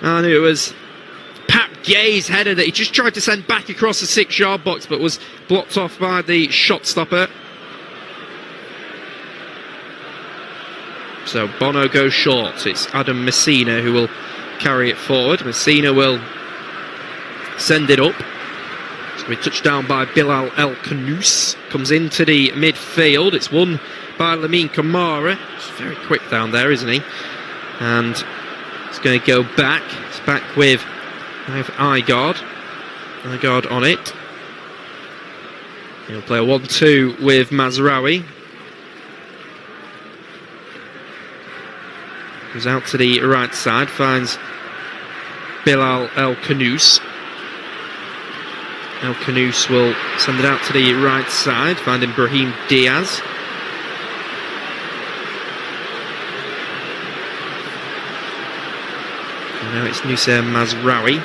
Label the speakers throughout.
Speaker 1: And it was Pap Gay's header that he just tried to send back across the 6-yard box, but was blocked off by the shot stopper. So Bono goes short. It's Adam Messina who will carry it forward. Messina will send it up. It's going to be touched down by Bilal El Kanous. Comes into the midfield. It's won by Lamine Kamara. He's very quick down there, isn't he? And it's going to go back. It's back with Igard. Igard on it. He'll play a 1-2 with Mazraoui. Goes out to the right side, finds Bilal El Kanous. El Kanous will send it out to the right side, finding Brahim Diaz. And now it's Noussair Mazraoui.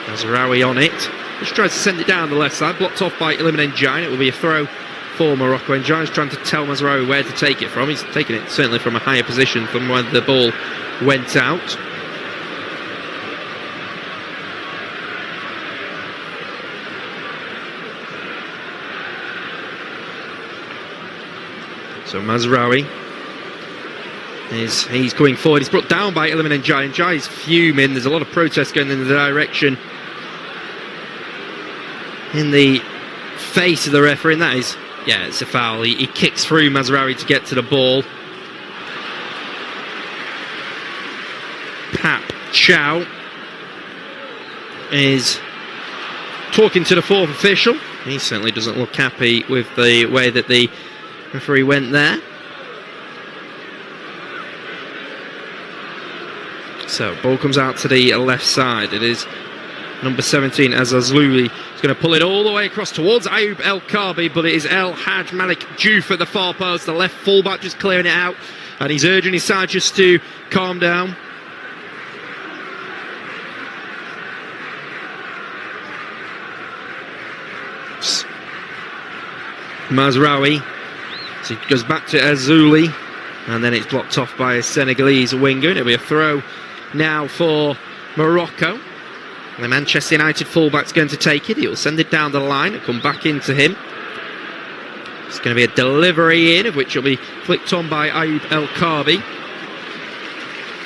Speaker 1: Mazraoui on it. Just tries to send it down the left side, blocked off by Iliman Ndiaye. It will be a throw for Morocco. Ndiaye's trying to tell Mazraoui where to take it from. He's taking it certainly from a higher position from where the ball went out. So Mazraoui he's going forward. He's brought down by Iliman Ndiaye. Ndiaye's fuming. There's a lot of protest going in the direction in the face of the referee, and that is, yeah, it's a foul. He kicks through Mazraoui to get to the ball. Pap Chow is talking to the fourth official. He certainly doesn't look happy with the way that the referee went there. So, ball comes out to the left side. It is number 17, Azazlouli. He's going to pull it all the way across towards Ayoub El Karbi, but it is El Hadj Malik Diouf at the far post. The left fullback just clearing it out, and he's urging his side just to calm down. Mazraoui. So he goes back to Azzouli, and then it's blocked off by a Senegalese winger. It'll be a throw now for Morocco. And the Manchester United fullback's going to take it. He'll send it down the line. It'll come back into him. It's going to be a delivery in, of which will be flicked on by Ayoub El Karbi.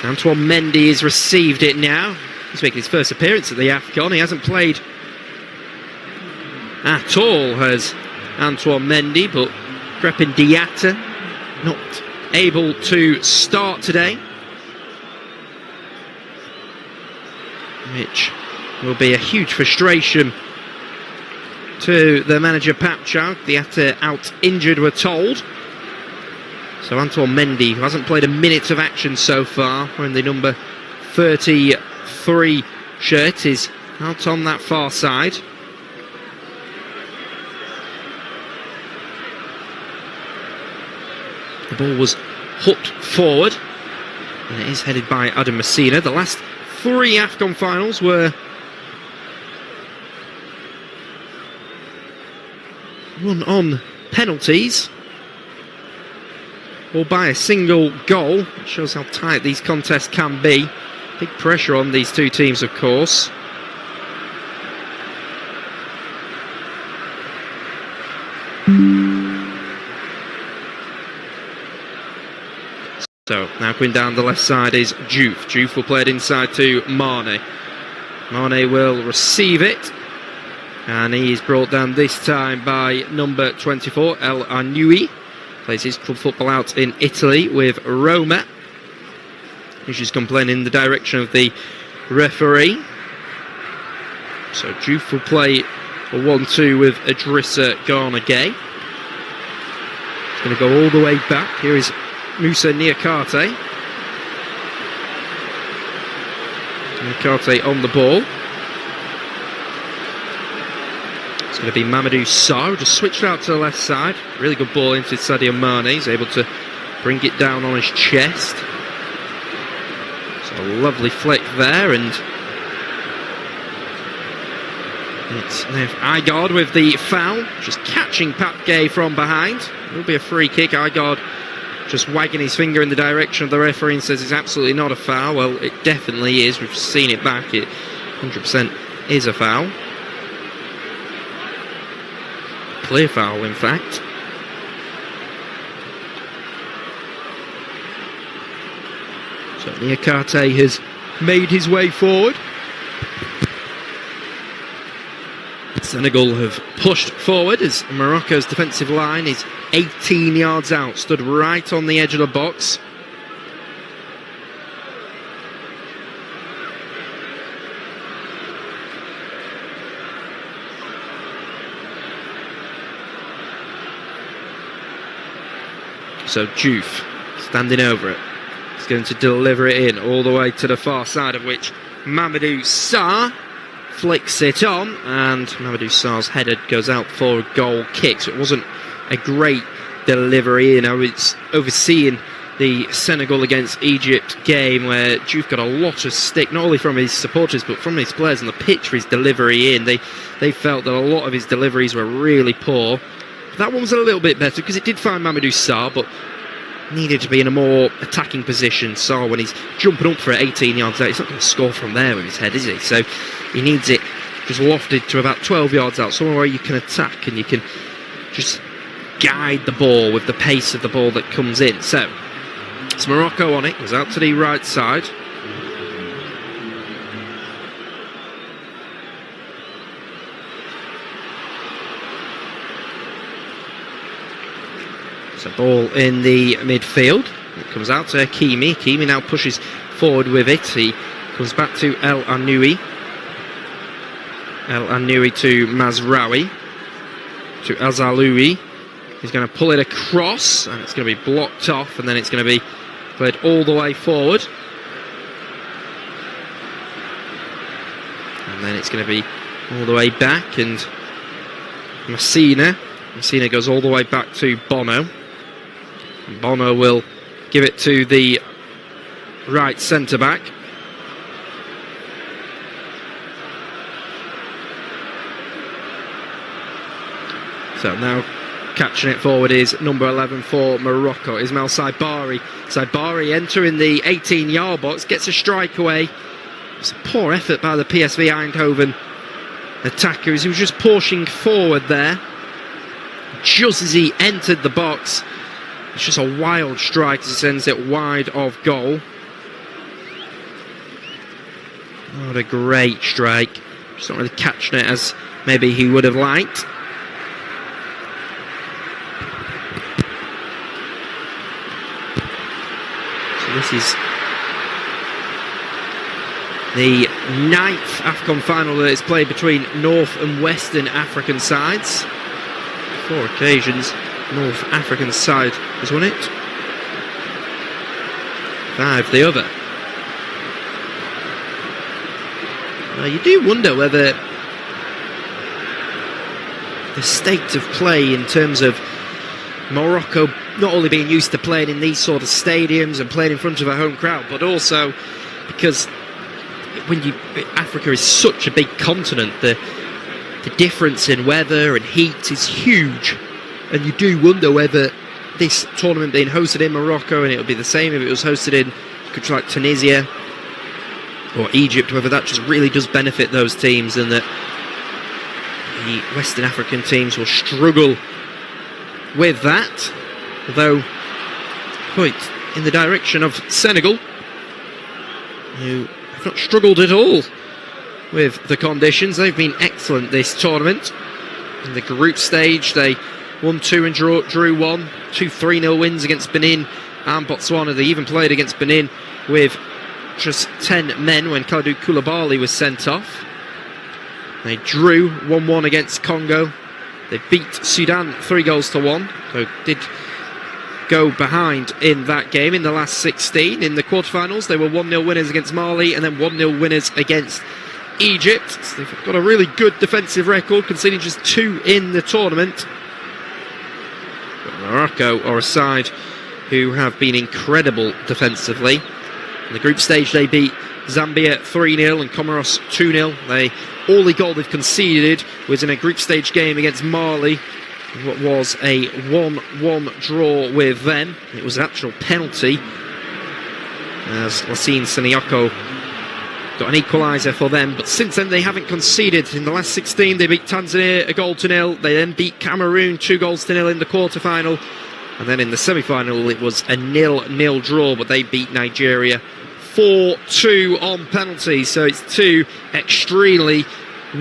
Speaker 1: Antoine Mendy has received it now. He's making his first appearance at the AFCON. He hasn't played at all, has Antoine Mendy, but Crepin Diatta not able to start today, which will be a huge frustration to the manager Pap Chow. Diatta out injured, we're told. So Antoine Mendy, who hasn't played a minute of action so far, wearing the number 33 shirt, is out on that far side. The ball was hooked forward, and it is headed by Adam Messina. The last 3 AFCON finals were won on penalties or by a single goal. It shows how tight these contests can be. Big pressure on these two teams, of course. So now coming down the left side is Diouf. Diouf will play it inside to Mane. Mane will receive it, and he is brought down this time by number 24, El Arnoui. Plays his club football out in Italy with Roma. He's just come playing in the direction of the referee. So Diouf will play a 1-2 with Idrissa Gana Gueye. It's going to go all the way back. Here is Moussa Niakate. Niakate on the ball. It's going to be Mamadou Sarr, just switched out to the left side. Really good ball into Sadio Mane. He's able to bring it down on his chest. So a lovely flick there, and it's Igard with the foul, just catching Pap Gay from behind. It will be a free kick. Igard just wagging his finger in the direction of the referee and says it's absolutely not a foul. Well, it definitely is. We've seen it back. It 100% is a foul. Clear foul, in fact. So Niakate has made his way forward. Senegal have pushed forward as Morocco's defensive line is 18 yards out, stood right on the edge of the box. So Diouf standing over it. He's going to deliver it in all the way to the far side, of which Mamadou Sarr flicks it on, and Mamadou Sarr's header goes out for a goal kick. So it wasn't a great delivery. It's overseeing the Senegal against Egypt game where Diouf got a lot of stick, not only from his supporters but from his players on the pitch for his delivery in. They felt that a lot of his deliveries were really poor. That one was a little bit better because it did find Mamadou Sarr, but needed to be in a more attacking position. Sarr, when he's jumping up for it 18 yards out, he's not going to score from there with his head, is he? So he needs it just lofted to about 12 yards out, somewhere where you can attack and you can just guide the ball with the pace of the ball that comes in. So it's Morocco on it, goes out to the right side. So ball in the midfield. It comes out to Hakimi. Hakimi now pushes forward with it. He comes back to El Anoui. El Anoui to Mazraoui. To Azaloui. He's going to pull it across, and it's going to be blocked off, and then it's going to be played all the way forward. And then it's going to be all the way back, and Messina goes all the way back to Bono. And Bono will give it to the right centre-back. So now catching it forward is number 11 for Morocco, Ismail Saibari. Saibari entering the 18-yard box, gets a strike away. It's a poor effort by the PSV Eindhoven attackers. He was just pushing forward there. Just as he entered the box, it's just a wild strike as he sends it wide of goal. What a great strike. Just not really catching it as maybe he would have liked. This is the 9th AFCON final that is played between North and Western African sides. 4 occasions, North African side has won it. 5 the other. You do wonder whether the state of play in terms of Morocco not only being used to playing in these sort of stadiums and playing in front of a home crowd, but also because Africa is such a big continent, the difference in weather and heat is huge, and you do wonder whether this tournament being hosted in Morocco, and it would be the same if it was hosted in a country like Tunisia or Egypt, whether that just really does benefit those teams, and that the Western African teams will struggle with that. Although, point in the direction of Senegal, who have not struggled at all with the conditions. They've been excellent this tournament. In the group stage, they won 2 and drew 1. 2 3-0 wins against Benin and Botswana. They even played against Benin with just 10 men when Kalidou Koulibaly was sent off. They drew 1-1 against Congo. They beat Sudan 3-1, so did go behind in that game in the last 16. In the quarterfinals, they were 1-0 winners against Mali and then 1-0 winners against Egypt. So they've got a really good defensive record, conceding just 2 in the tournament. But Morocco are a side who have been incredible defensively. In the group stage, they beat Zambia 3-0 and Comoros 2-0. The only goal they've conceded was in a group stage game against Mali what was a 1-1 draw with them. It was an actual penalty, as Lassine Senioko got an equaliser for them, but since then they haven't conceded. In the last 16 they beat Tanzania 1-0, they then beat Cameroon 2-0 in the quarter-final, and then in the semi-final it was a 0-0 draw, but they beat Nigeria 4-2 on penalties. So it's two extremely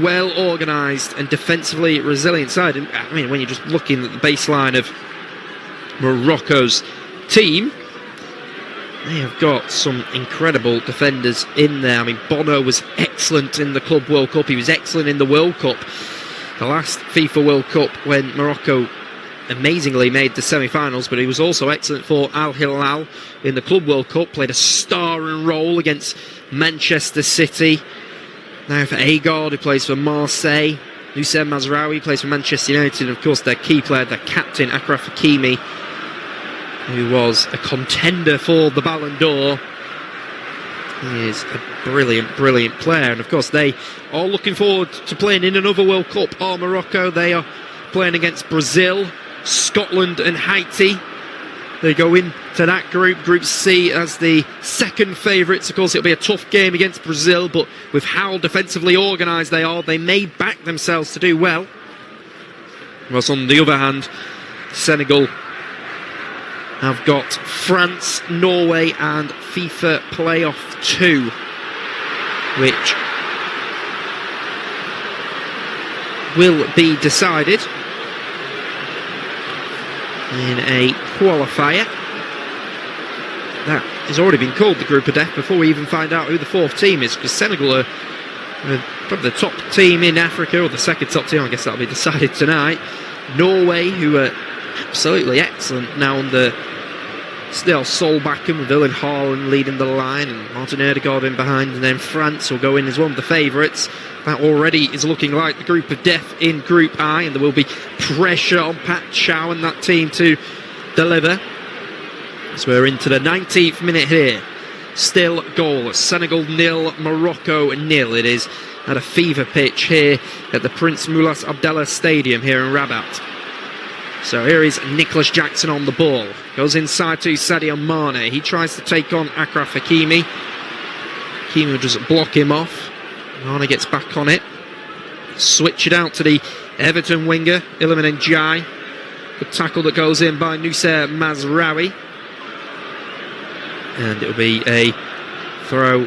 Speaker 1: well organised and defensively resilient side. And I mean, when you're just looking at the baseline of Morocco's team, they have got some incredible defenders in there. I mean, Bono was excellent in the Club World Cup. He was excellent in the World Cup, the last FIFA World Cup, when Morocco amazingly made the semi-finals, but he was also excellent for Al Hilal in the Club World Cup, played a starring role against Manchester City. Now for Agard, who plays for Marseille. Nusayr Mazraoui plays for Manchester United, and of course their key player, their captain, Achraf Hakimi, who was a contender for the Ballon d'Or. He is a brilliant, brilliant player, and of course they are looking forward to playing in another World Cup. Are Morocco? They are playing against Brazil, Scotland and Haiti. They go into that group, Group C, as the second favourites. Of course, it'll be a tough game against Brazil, but with how defensively organised they are, they may back themselves to do well. Whereas on the other hand, Senegal have got France, Norway and FIFA Playoff 2, which will be decided in a qualifier that has already been called the Group of Death before we even find out who the fourth team is, because Senegal are probably the top team in Africa, or the second top team. I guess that'll be decided tonight. Norway, who are absolutely excellent now under still Solbakken, with Erling Haaland leading the line and Martin Ødegaard in behind, and then France will go in as one of the favourites. That already is looking like the Group of Death in Group I, and there will be pressure on Pat Chow and that team to deliver. So we're into the 19th minute here. Still goalless. Senegal 0, Morocco 0. It is at a fever pitch here at the Prince Moulas Abdallah Stadium here in Rabat. So here is Nicholas Jackson on the ball. Goes inside to Sadio Mane. He tries to take on Achraf Hakimi. Hakimi will just block him off. Mane gets back on it. Switch it out to the Everton winger, Iliman Ndiaye. Good tackle that goes in by Nusayr Mazraoui. And it will be a throw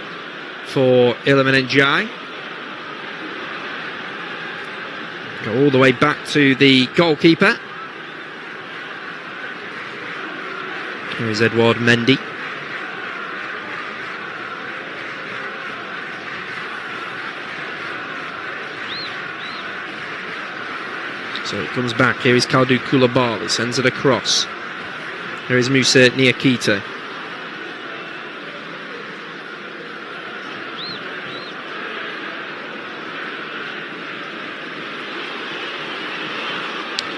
Speaker 1: for Iliman Ndiaye. Go all the way back to the goalkeeper. Here's Edouard Mendy. So it comes back. Here is Kalidou Koulibaly, sends it across. Here is Moussa Niakite.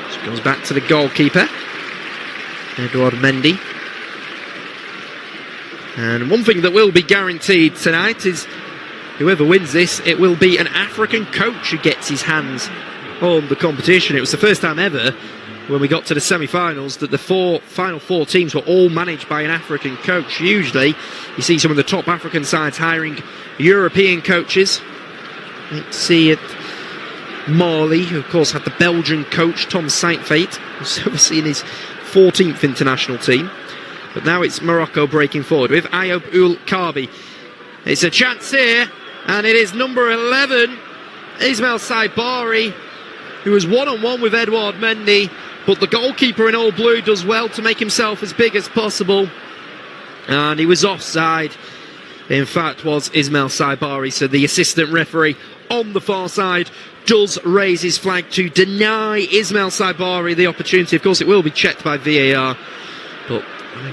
Speaker 1: So it goes back to the goalkeeper, Edouard Mendy. And one thing that will be guaranteed tonight is whoever wins this, it will be an African coach who gets his hands on the competition. It was the first time ever when we got to the semi-finals that the final four teams were all managed by an African coach. Usually you see some of the top African sides hiring European coaches. Let's see it. Mali, who of course had the Belgian coach Tom Saintfiet, who's overseeing his 14th international team. But now it's Morocco breaking forward with Ayoub Ould Karbi. It's a chance here, and it is number 11, Ismail Saibari, who was one-on-one with Edouard Mendy, but the goalkeeper in all blue does well to make himself as big as possible, and he was offside. In fact, was Ismail Saibari, so the assistant referee on the far side does raise his flag to deny Ismail Saibari the opportunity. Of course, it will be checked by VAR, but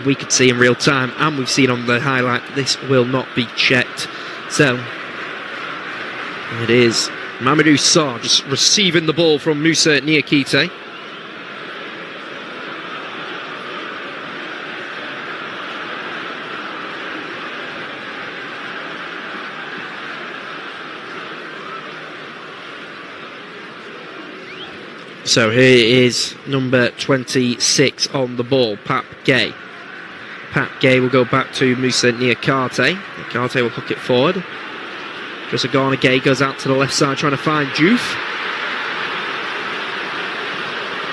Speaker 1: we could see in real time, and we've seen on the highlight, this will not be checked. So it is Mamadou Sarr just receiving the ball from Moussa Niakite. So here is number 26 on the ball, Pap Gay. Pap Gay will go back to Moussa Niakate. Niakate will hook it forward. Dressagana Gay goes out to the left side trying to find Juve.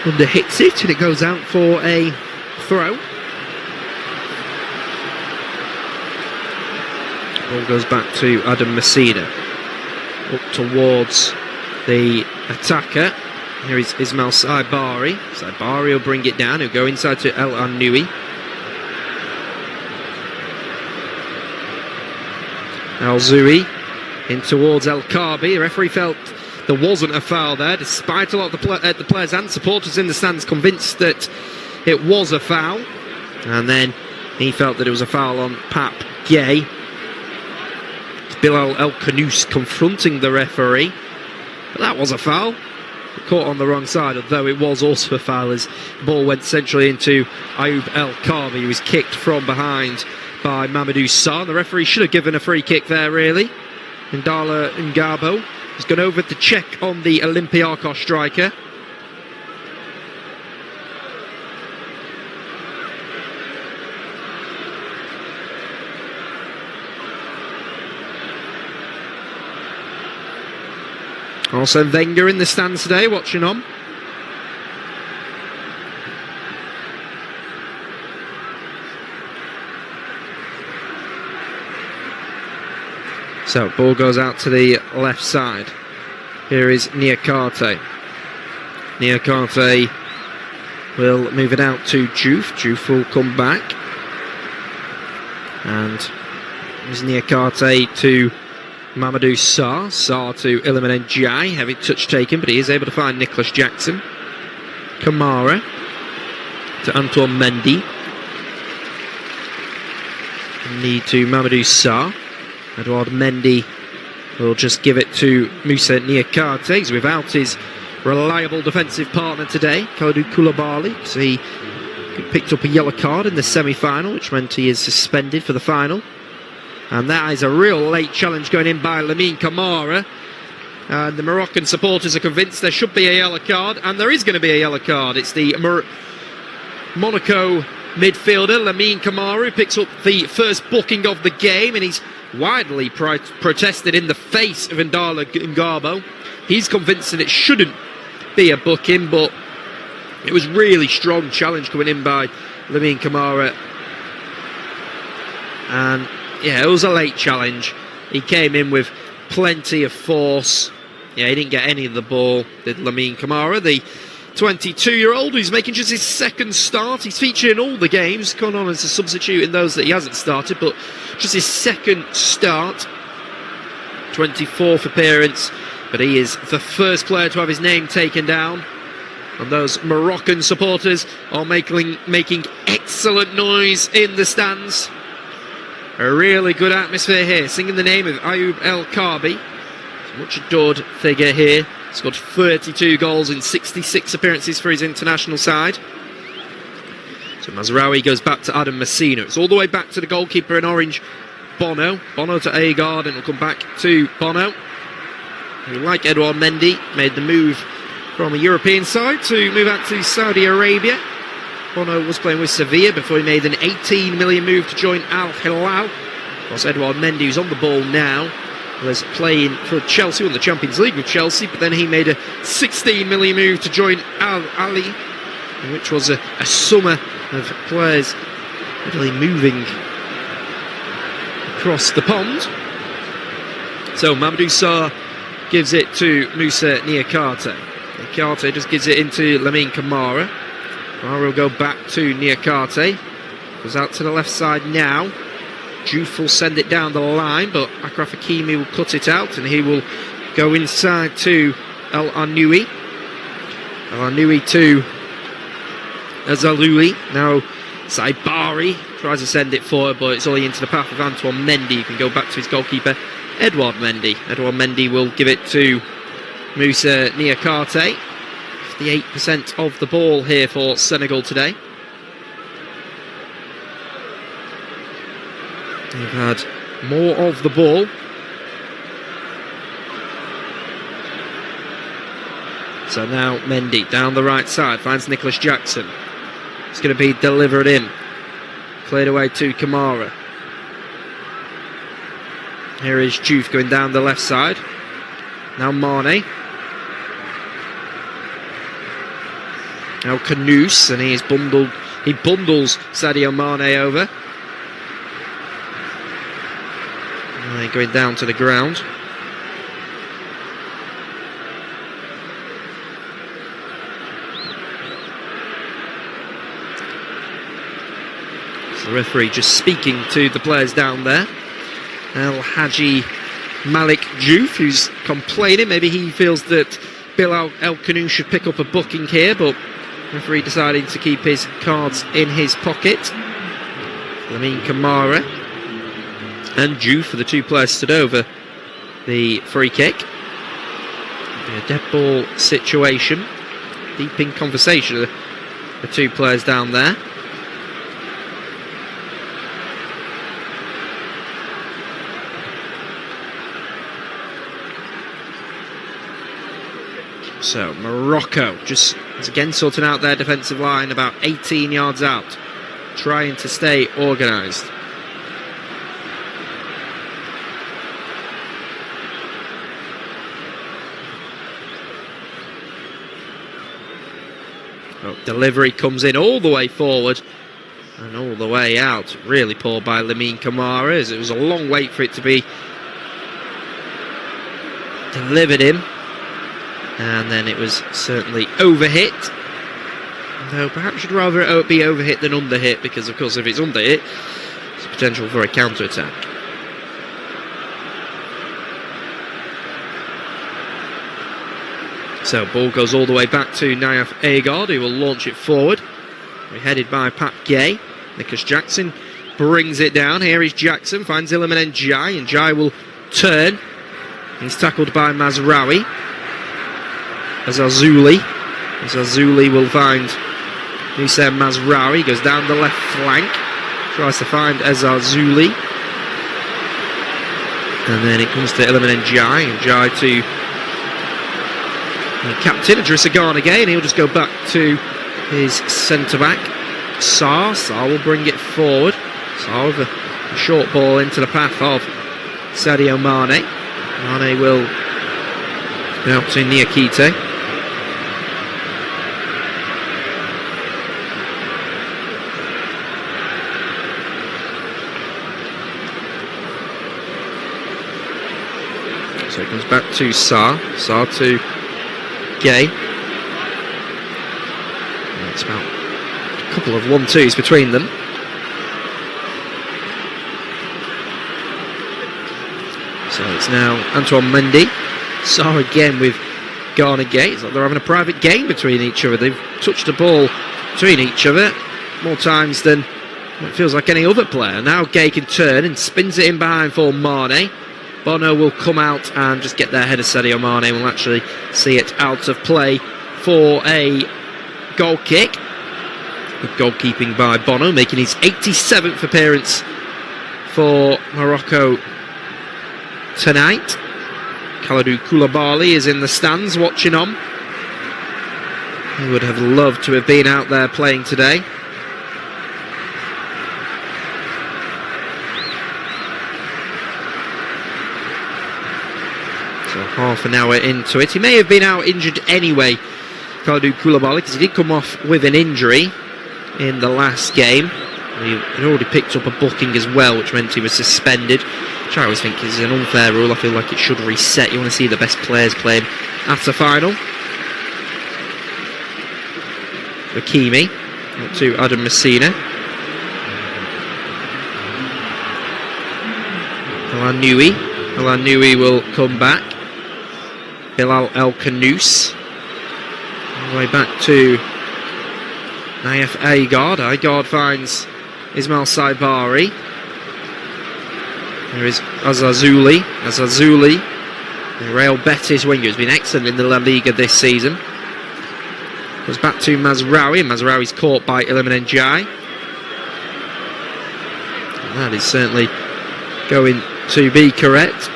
Speaker 1: Under hits it and it goes out for a throw. Ball goes back to Adam Messina. Up towards the attacker. Here is Ismail Saibari. Saibari will bring it down. He'll go inside to El Anoui. Al Zoui in towards El Karbi. The referee felt there wasn't a foul there, despite a lot of the players and supporters in the stands convinced that it was a foul. And then he felt that it was a foul on Pap Gay. It's Bilal El Kanous confronting the referee. But that was a foul. Caught on the wrong side, although it was also a foul as the ball went centrally into Ayoub El Karbi, who was kicked from behind by Mamadou Sarr. The referee should have given a free kick there, really. Ndala Ngabo has gone over to check on the Olympiacos striker. Also Wenger in the stands today, watching on. So, ball goes out to the left side. Here is Niakate. Niakate will move it out to Juve. Juve will come back. And here's Niakate to Mamadou Sarr. Sarr to Iliman Ndiaye. Heavy touch taken, but he is able to find Nicholas Jackson. Kamara to Antoine Mendy. Need to Mamadou Sarr. Edouard Mendy will just give it to Moussa Niakate. He's without his reliable defensive partner today, Kalidou Koulibaly. So he picked up a yellow card in the semi-final, which meant he is suspended for the final. And that is a real late challenge going in by Lamine Camara. And the Moroccan supporters are convinced there should be a yellow card, and there is going to be a yellow card. It's the Monaco midfielder, Lamine Camara, who picks up the first booking of the game, and he's widely protested in the face of Ndala Ngabo. He's convinced that it shouldn't be a booking, but it was really strong challenge coming in by Lamine Camara. And yeah, it was a late challenge. He came in with plenty of force. Yeah, he didn't get any of the ball, did Lamine Camara, the 22-year-old who's making just his second start. He's featured in all the games, gone on as a substitute in those that he hasn't started, but just his second start, 24th appearance, but he is the first player to have his name taken down. And those Moroccan supporters are making excellent noise in the stands. A really good atmosphere here, singing the name of Ayoub El Karbi. Much adored figure here. Scored 32 goals in 66 appearances for his international side. So Mazraoui goes back to Adam Messina. It's all the way back to the goalkeeper in orange, Bono. Bono to Agard, and it'll come back to Bono, who, like Edouard Mendy, made the move from a European side to move out to Saudi Arabia. Bono was playing with Sevilla before he made an 18 million move to join Al Hilal. Of course, Edouard Mendy, who's on the ball now, was playing for Chelsea, won the Champions League with Chelsea, but then he made a 16 million move to join Al Ali, which was a summer of players really moving across the pond. So Mamadou Sarr gives it to Moussa Niakate. Niakate just gives it into Lamine Camara. Camara will go back to Niakate. Goes out to the left side now. Juve will send it down the line, but Achraf Hakimi will cut it out, and he will go inside to El Anoui. El Anoui to Azaloui. Now Saibari tries to send it forward, but it's only into the path of Antoine Mendy, who can go back to his goalkeeper, Edouard Mendy. Edouard Mendy will give it to Moussa Niakate. 58% of the ball here for Senegal today. They've had more of the ball. So now Mendy down the right side, finds Nicholas Jackson. It's going to be delivered in. Cleared away to Kamara. Here is Juve going down the left side. Now Mane. Now Canoose, and he bundles Sadio Mane over. Mane going down to the ground. So the referee just speaking to the players down there. El Hadji Malik Diouf, who's complaining. Maybe he feels that Bilal El Kanoun should pick up a booking here, but the referee deciding to keep his cards in his pocket. Lamine Kamara and Diouf for the two players stood over the free kick. A dead ball situation. Deep in conversation of the two players down there. So Morocco just again sorting out their defensive line about 18 yards out, trying to stay organised. Oh, delivery comes in all the way forward and all the way out. Really poor by Lamine Kamara, as it was a long wait for it to be delivered in. And then it was certainly overhit. Though perhaps you'd rather it be overhit than underhit, because of course if it's underhit, there's potential for a counter-attack. So ball goes all the way back to Nayef Agard, who will launch it forward. We're headed by Pat Gay. Nicholas Jackson brings it down. Here is Jackson, finds Iliman Ndiaye, and Ndiaye will turn. He's tackled by Mazraoui. Azazuli will find Hussein Mazraoui, goes down the left flank, tries to find Azazuli, and then it comes to Iliman Ndiaye, Ndiaye to the captain, Idrissa Gana again. He'll just go back to his centre-back, Sarr. Sarr will bring it forward. Sarr with a short ball into the path of Sadio Mane. Mane will go out to Niakite. So it comes back to Sarr. Sarr to Gay. And it's about a couple of 1-2s between them. So it's now Antoine Mendy. Sarr again with Ghana Gay. It's like they're having a private game between each other. They've touched the ball between each other more times than it feels like any other player. Now Gay can turn and spins it in behind for Mane. Bono will come out and just get there ahead of Sadio Mane. We'll actually see it out of play for a goal kick. Good goalkeeping by Bono, making his 87th appearance for Morocco tonight. Kalidou Koulibaly is in the stands watching on. He would have loved to have been out there playing today. So half an hour into it. He may have been out injured anyway, Kalidou Koulibaly, because he did come off with an injury in the last game. He had already picked up a booking as well, which meant he was suspended, which I always think is an unfair rule. I feel like it should reset. You want to see the best players playing at a final. Hakimi out to Adam Messina. Elanui will come back. Bilal El Kanous. All the way back to Nayef Agard. Agard finds Ismail Saibari. There is Azazuli, the Real Betis winger, who's been excellent in the La Liga this season. Goes back to Mazraoui, and Mazraoui's caught by Iliman Ndiaye. That is certainly going to be correct.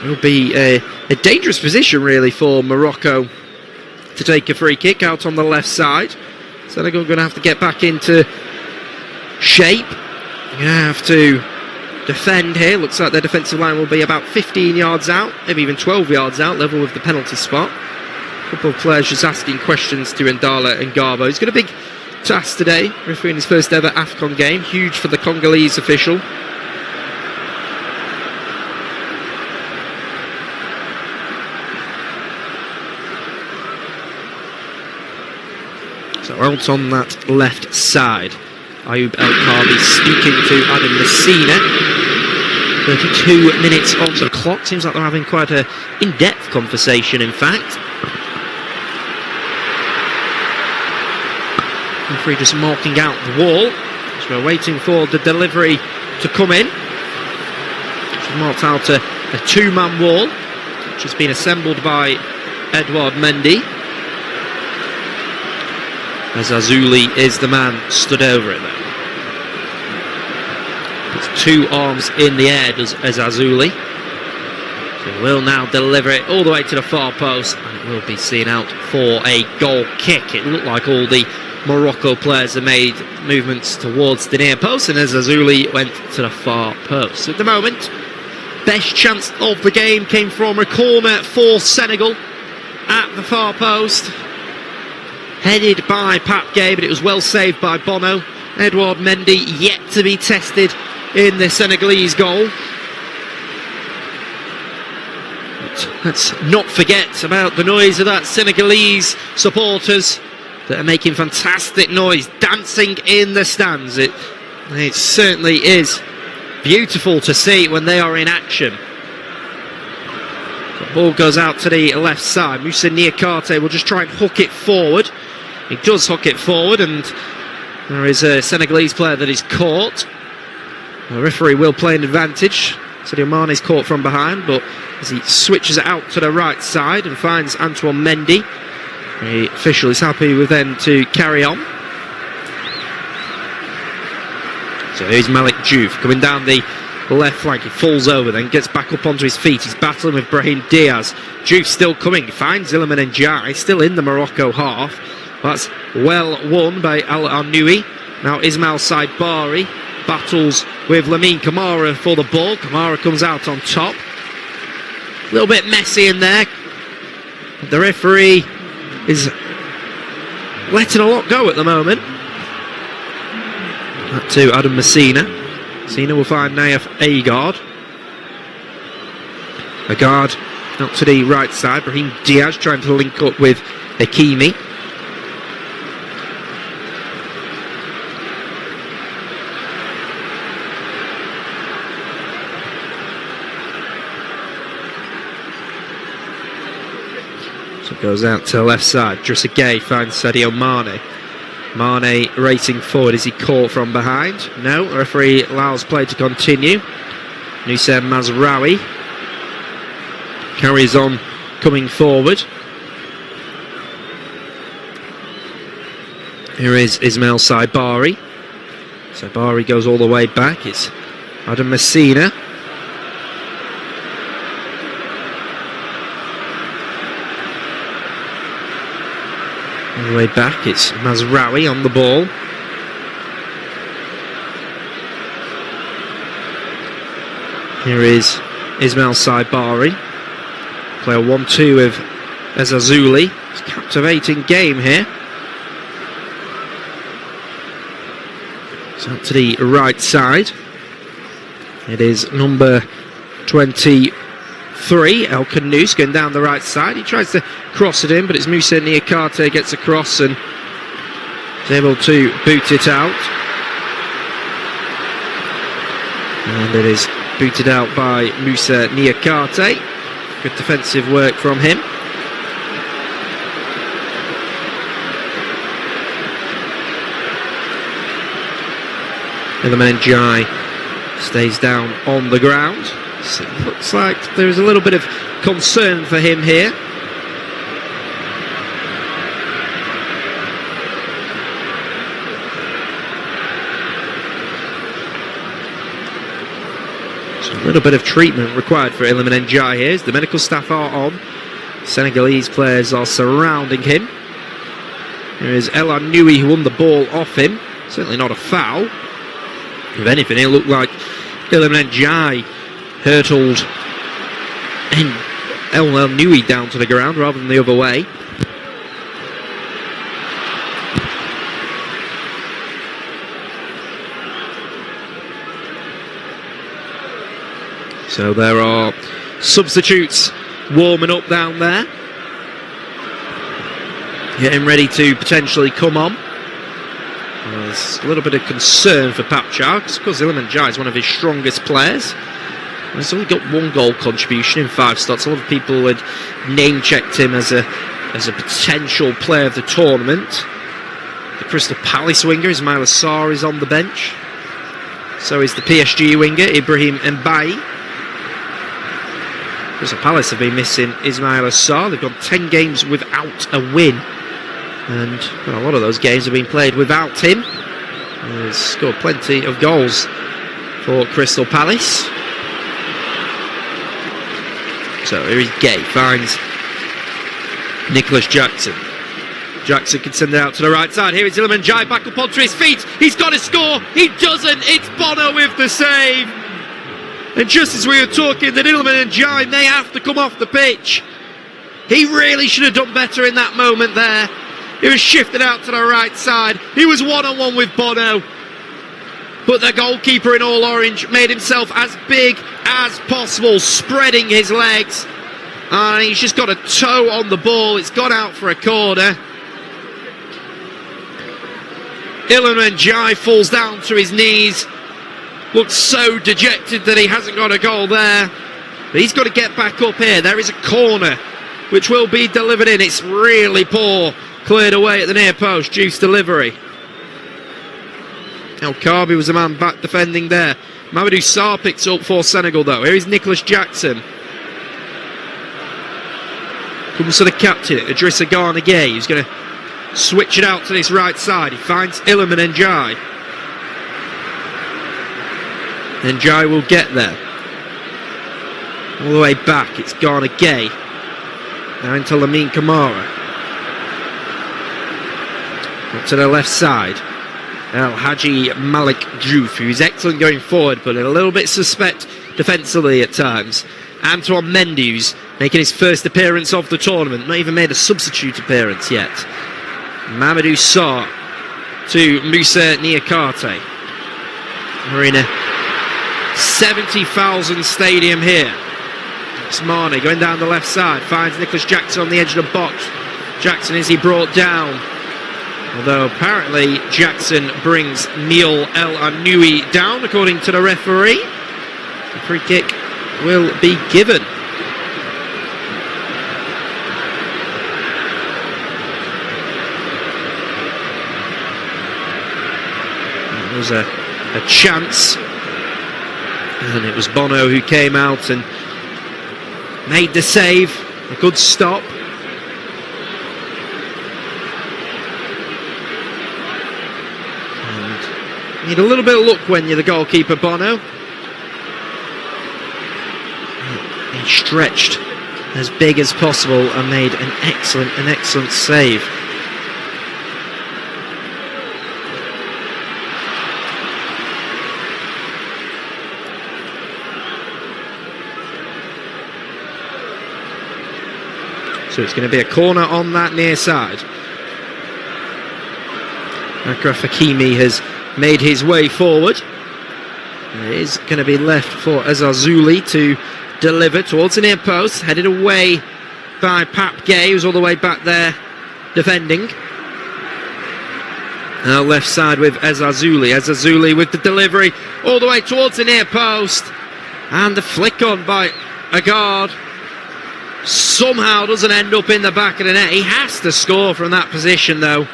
Speaker 1: It will be a dangerous position, really, for Morocco to take a free kick out on the left side. Senegal going to have to get back into shape. You're going to have to defend here. Looks like their defensive line will be about 15 yards out, maybe even 12 yards out, level with the penalty spot. A couple of players just asking questions to Ndala and Garbo. He's got a big task today, refereeing his first ever AFCON game. Huge for the Congolese official. So out on that left side, Ayoub El Karbi speaking to Adam Messina. 32 minutes on the clock. Seems like they're having quite an in-depth conversation, in fact. Referee just marking out the wall. So we're waiting for the delivery to come in. She's marked out a two-man wall, which has been assembled by Edouard Mendy. As Azuli is the man stood over it there. Puts two arms in the air, does Azuli. So will now deliver it all the way to the far post, and it will be seen out for a goal kick. It looked like all the Morocco players have made movements towards the near post, and as Azuli went to the far post. So at the moment, best chance of the game came from a corner for Senegal at the far post. Headed by Pape Gueye, but it was well saved by Bono. Edouard Mendy yet to be tested in the Senegalese goal. But let's not forget about the noise of that Senegalese supporters that are making fantastic noise, dancing in the stands. It certainly is beautiful to see when they are in action. The ball goes out to the left side. Moussa Niakate will just try and hook it forward. He does hook it forward, and there is a Senegalese player that is caught. The referee will play an advantage. Sadio Mane is caught from behind, but as he switches it out to the right side and finds Antoine Mendy, the official is happy with them to carry on. So here's Malik Diouf coming down the left flank. He falls over, then gets back up onto his feet. He's battling with Brahim Diaz. Diouf still coming. He finds Iliman Ndiaye, still in the Morocco half. That's well won by Al Arnoui. Now Ismail Saibari battles with Lamine Camara for the ball. Camara comes out on top. A little bit messy in there. The referee is letting a lot go at the moment. That to Adam Messina. Messina will find Naif Agard. Agard out to the right side. Brahim Diaz trying to link up with Hakimi. Goes out to the left side. Drissa Gueye finds Sadio Mane. Mane racing forward. Is he caught from behind? No. The referee allows play to continue. Nusser Mazraoui carries on coming forward. Here is Ismail Saibari. Saibari goes all the way back. It's Adam Messina. All the way back, it's Mazraoui on the ball. Here is Ismail Saibari. Play a 1-2 with Ezazuli. It's a captivating game here. It's out to the right side. It is number 23, El Khanous, going down the right side. He tries to cross it in, but it's Moussa Niakate gets across and is able to boot it out. And it is booted out by Moussa Niakate. Good defensive work from him. Iliman Ndiaye stays down on the ground. So it looks like there is a little bit of concern for him here. So A little bit of treatment required for Iliman Ndiaye here. The medical staff are on. Senegalese players are surrounding him. There is El Anoui who won the ball off him. Certainly not a foul. If anything, it looked like Iliman Ndiaye hurtled El Anoui down to the ground rather than the other way. So there are substitutes warming up down there, getting ready to potentially come on. There's a little bit of concern for Papchak, because Iliman Ndiaye is one of his strongest players. He's only got 1 goal contribution in 5 starts. A lot of people had name-checked him as a potential player of the tournament. The Crystal Palace winger, Ismaila Sarr, is on the bench. So is the PSG winger, Ibrahim Mbaye. Crystal Palace have been missing Ismaila Sarr. They've gone 10 games without a win. And well, a lot of those games have been played without him. He's scored plenty of goals for Crystal Palace. So here is Gay, finds Nicholas Jackson. Jackson can send it out to the right side. Here is Iliman Ndiaye back up onto his feet. He's got to score. He doesn't. It's Bono with the save. And just as we were talking that Iliman Ndiaye may have to come off the pitch, he really should have done better in that moment there. He was shifted out to the right side. He was one-on-one with Bono. But the goalkeeper in all orange made himself as big as possible, spreading his legs. And he's just got a toe on the ball. It's gone out for a corner. Iliman Ndiaye falls down to his knees. Looks so dejected that he hasn't got a goal there. But he's got to get back up here. There is a corner which will be delivered in. It's really poor. Cleared away at the near post. Juice delivery. El Khabi was the man back defending there. Mamadou Sarr picks up for Senegal though. Here is Nicholas Jackson. Comes to the captain, Idrissa Gana Gueye, who's going to switch it out to this right side. He finds Iliman Ndiaye. Ndiaye will get there. All the way back, it's Gana Gueye. Now into Lamine Camara. Up to the left side. El Hadji Malik Diouf, who's excellent going forward, but a little bit suspect defensively at times. Antoine Mendy, who's making his first appearance of the tournament, not even made a substitute appearance yet. Mamadou Sarr to Moussa Niakate. We're in a 70,000 stadium here. It's Mane going down the left side, finds Nicholas Jackson on the edge of the box. Jackson, is he brought down? Although apparently Jackson brings Neil El Anoui down, according to the referee. The free kick will be given. It was a chance, and it was Bono who came out and made the save. A good stop. Need a little bit of luck when you're the goalkeeper, Bono. He stretched as big as possible and made an excellent save. So it's going to be a corner on that near side. Achraf Hakimi has made his way forward. It is going to be left for Ezzarzouli to deliver towards the near post, headed away by Pape Gueye, who's all the way back there defending. Now left side with Ezzarzouli. Ezzarzouli with the delivery all the way towards the near post, and the flick on by Agard somehow doesn't end up in the back of the net. He has to score from that position though.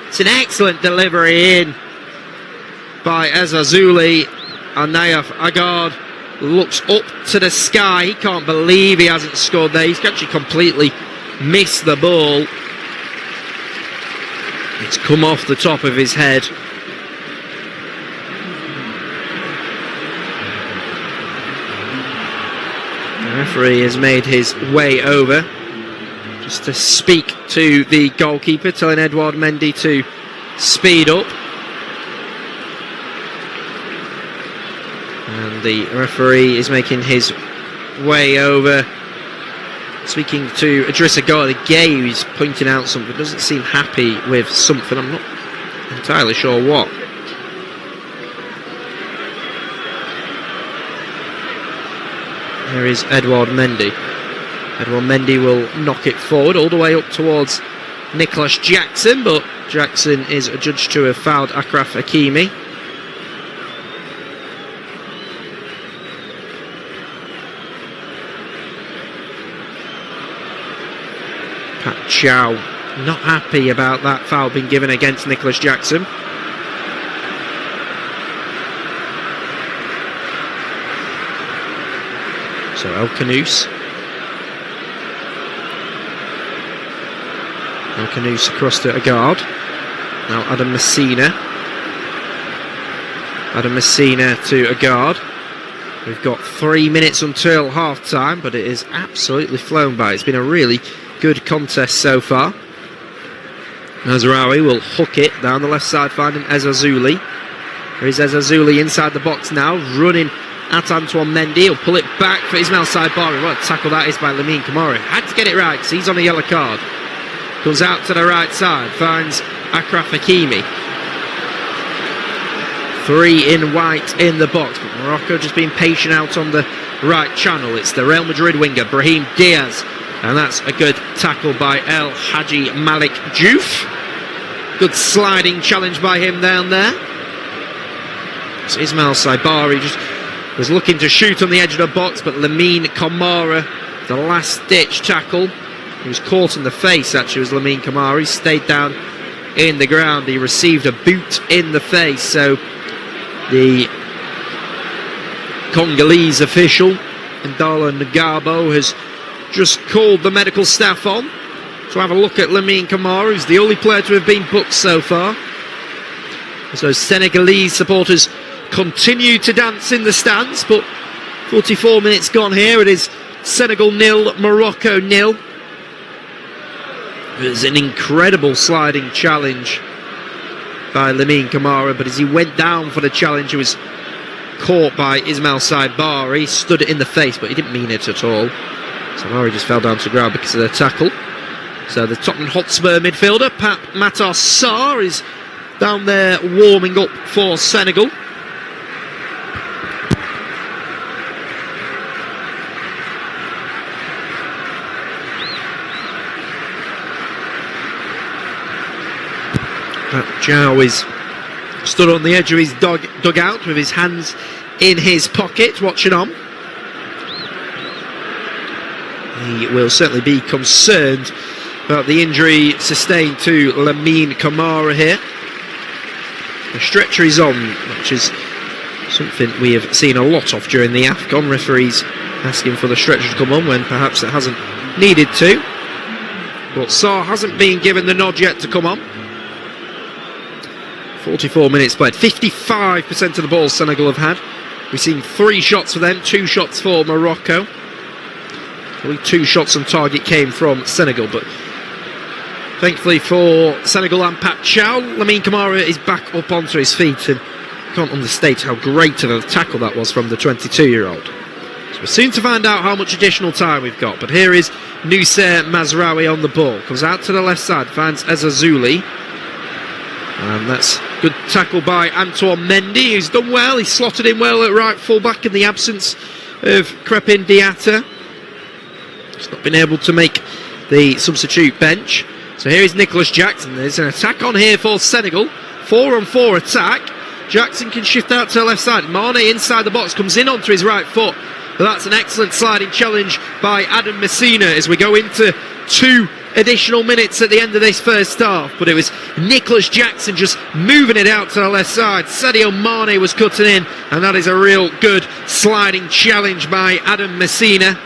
Speaker 1: It's an excellent delivery in by Ezzarzouli, and Nayef Agard looks up to the sky. He can't believe he hasn't scored there. He's actually completely missed the ball. It's come off the top of his head. referee has made his way over just to speak to the goalkeeper, telling Edouard Mendy to speed up. And the referee is making his way over, speaking to Idrissa Gueye, who's pointing out something. Doesn't seem happy with something. I'm not entirely sure what. Here is Edouard Mendy. Edouard Mendy will knock it forward all the way up towards Nicholas Jackson, but Jackson is adjudged to have fouled Achraf Hakimi. Pat Chow not happy about that foul being given against Nicholas Jackson. So El Khanous across to Agard. Now Adam Messina to Agard. We've got 3 minutes until half time, but it is absolutely flown by. It's been a really good contest so far. Mazraoui will hook it down the left side, finding Ezzazzouli. There is Ezzazzouli inside the box now, running at Antoine Mendy. He'll pull it back for Ismail Saibari. What a tackle that is by Lamine Kamara. Had to get it right because he's on a yellow card. Comes out to the right side, finds Achraf Hakimi. 3 in white in the box, but Morocco just being patient out on the right channel. It's the Real Madrid winger, Brahim Diaz. And that's a good tackle by El Hadji Malik Diouf. Good sliding challenge by him down there. So Ismail Saibari just was looking to shoot on the edge of the box, but Lamine Kamara, the last ditch tackle. He was caught in the face, actually, was Lamine Kamara. He stayed down in the ground. He received a boot in the face. So the Congolese official, Ndala Ngabo, has just called the medical staff on to have a look at Lamine Kamara, who's the only player to have been booked so far. So Senegalese supporters continue to dance in the stands, but 44 minutes gone here. It is Senegal 0, Morocco 0. It was an incredible sliding challenge by Lamine Kamara, but as he went down for the challenge, he was caught by Ismail Saibari. He stood it in the face, but he didn't mean it at all. Saibari just fell down to the ground because of the tackle. So the Tottenham Hotspur midfielder, Matar Sarr, is down there warming up for Senegal. Zhao is stood on the edge of his dugout with his hands in his pocket, watching on. He will certainly be concerned about the injury sustained to Lamine Kamara here. The stretcher is on, which is something we have seen a lot of during the AFCON. Referees asking for the stretcher to come on when perhaps it hasn't needed to. But Sarr hasn't been given the nod yet to come on. 44 minutes played. 55% of the balls Senegal have had. We've seen 3 shots for them, 2 shots for Morocco. Only 2 shots on target came from Senegal, but thankfully for Senegal and Pat Chow, Lamine Kamara is back up onto his feet, and can't understate how great of a tackle that was from the 22-year-old. So we're soon to find out how much additional time we've got, but here is Noussair Mazraoui on the ball. Comes out to the left side, finds Ezzazzouli. And that's good tackle by Antoine Mendy, who's done well. He's slotted in well at right full-back in the absence of Crepin Diatta. He's not been able to make the substitute bench. So here is Nicholas Jackson. There's an attack on here for Senegal. 4-on-4 attack. Jackson can shift out to the left side. Mane inside the box, comes in onto his right foot. But that's an excellent sliding challenge by Adam Messina as we go into 2 additional minutes at the end of this first half. But it was Nicholas Jackson just moving it out to the left side. Sadio Mane was cutting in, and that is a real good sliding challenge by Adam Messina,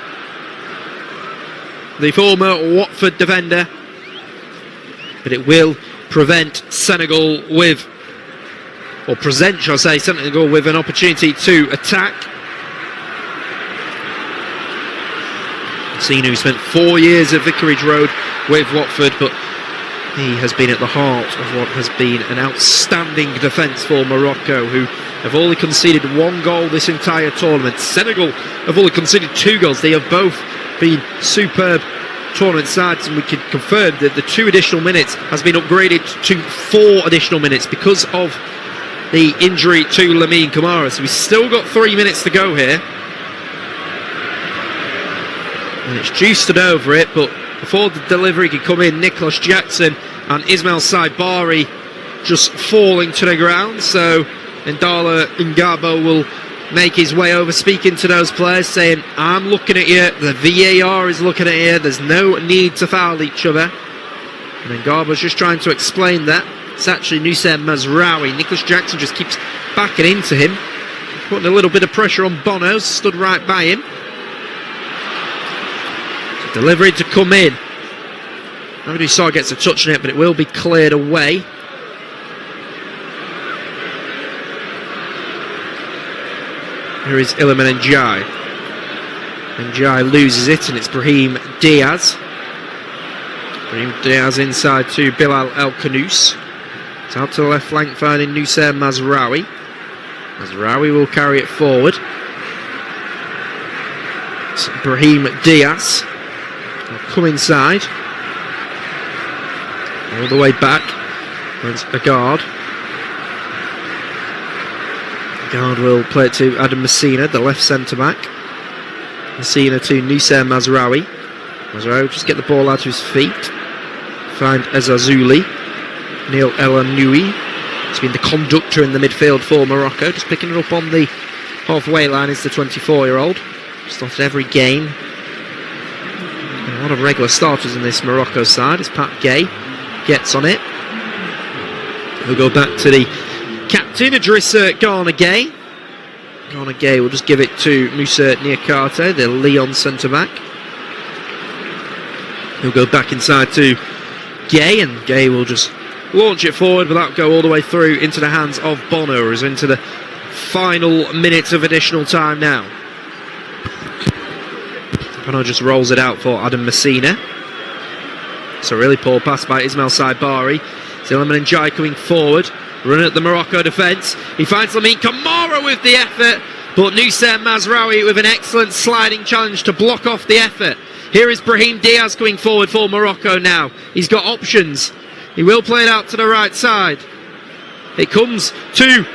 Speaker 1: the former Watford defender. But it will prevent Senegal with, or present, shall I say, Senegal with an opportunity to attack. Seen who spent 4 years at Vicarage Road with Watford, but he has been at the heart of what has been an outstanding defence for Morocco, who have only conceded 1 goal this entire tournament. Senegal have only conceded 2 goals. They have both been superb tournament sides, and we can confirm that the 2 additional minutes has been upgraded to 4 additional minutes because of the injury to Lamine Camara. So we've still got 3 minutes to go here. And it's juiced over it, but before the delivery could come in, Nicholas Jackson and Ismail Saibari just falling to the ground. So Ndala Ngabo will make his way over, speaking to those players, saying, I'm looking at you, the VAR is looking at you, there's no need to foul each other. And Ngabo's just trying to explain that. It's actually Nusayr Mazraoui. Nicholas Jackson just keeps backing into him, putting a little bit of pressure on Bono, stood right by him. Delivery to come in. Nobody saw gets a touch on it, but it will be cleared away. Here is Iliman Ndiaye. Ndiaye loses it, and it's Brahim Diaz. Brahim Diaz inside to Bilal El Khanous. It's out to the left flank, finding Nusayr Mazraoui. Mazraoui will carry it forward. It's Brahim Diaz. Come inside. All the way back. There's Agard. Agard will play it to Adam Messina, the left centre-back. Messina to Nusayr Mazraoui. Mazraoui will just get the ball out of his feet. Find Ezazuli. Neil El Anoui. He's been the conductor in the midfield for Morocco. Just picking it up on the halfway line is the 24-year-old. Started every game. A lot of regular starters in this Morocco side as Pat Gay gets on it. We'll go back to the captain, Idrissa Gana Gueye. Gana Gueye will just give it to Moussa Niakate, the Lyon centre-back. He'll go back inside to Gueye, and Gueye will just launch it forward, but that'll go all the way through into the hands of Bono, as into the final minutes of additional time now. Bono just rolls it out for Adam Messina. It's a really poor pass by Ismail Saibari. Iliman Ndiaye coming forward, running at the Morocco defence. He finds Lamine Camara with the effort, but Nusayr Mazraoui with an excellent sliding challenge to block off the effort. Here is Brahim Diaz coming forward for Morocco now. He's got options. He will play it out to the right side. It comes to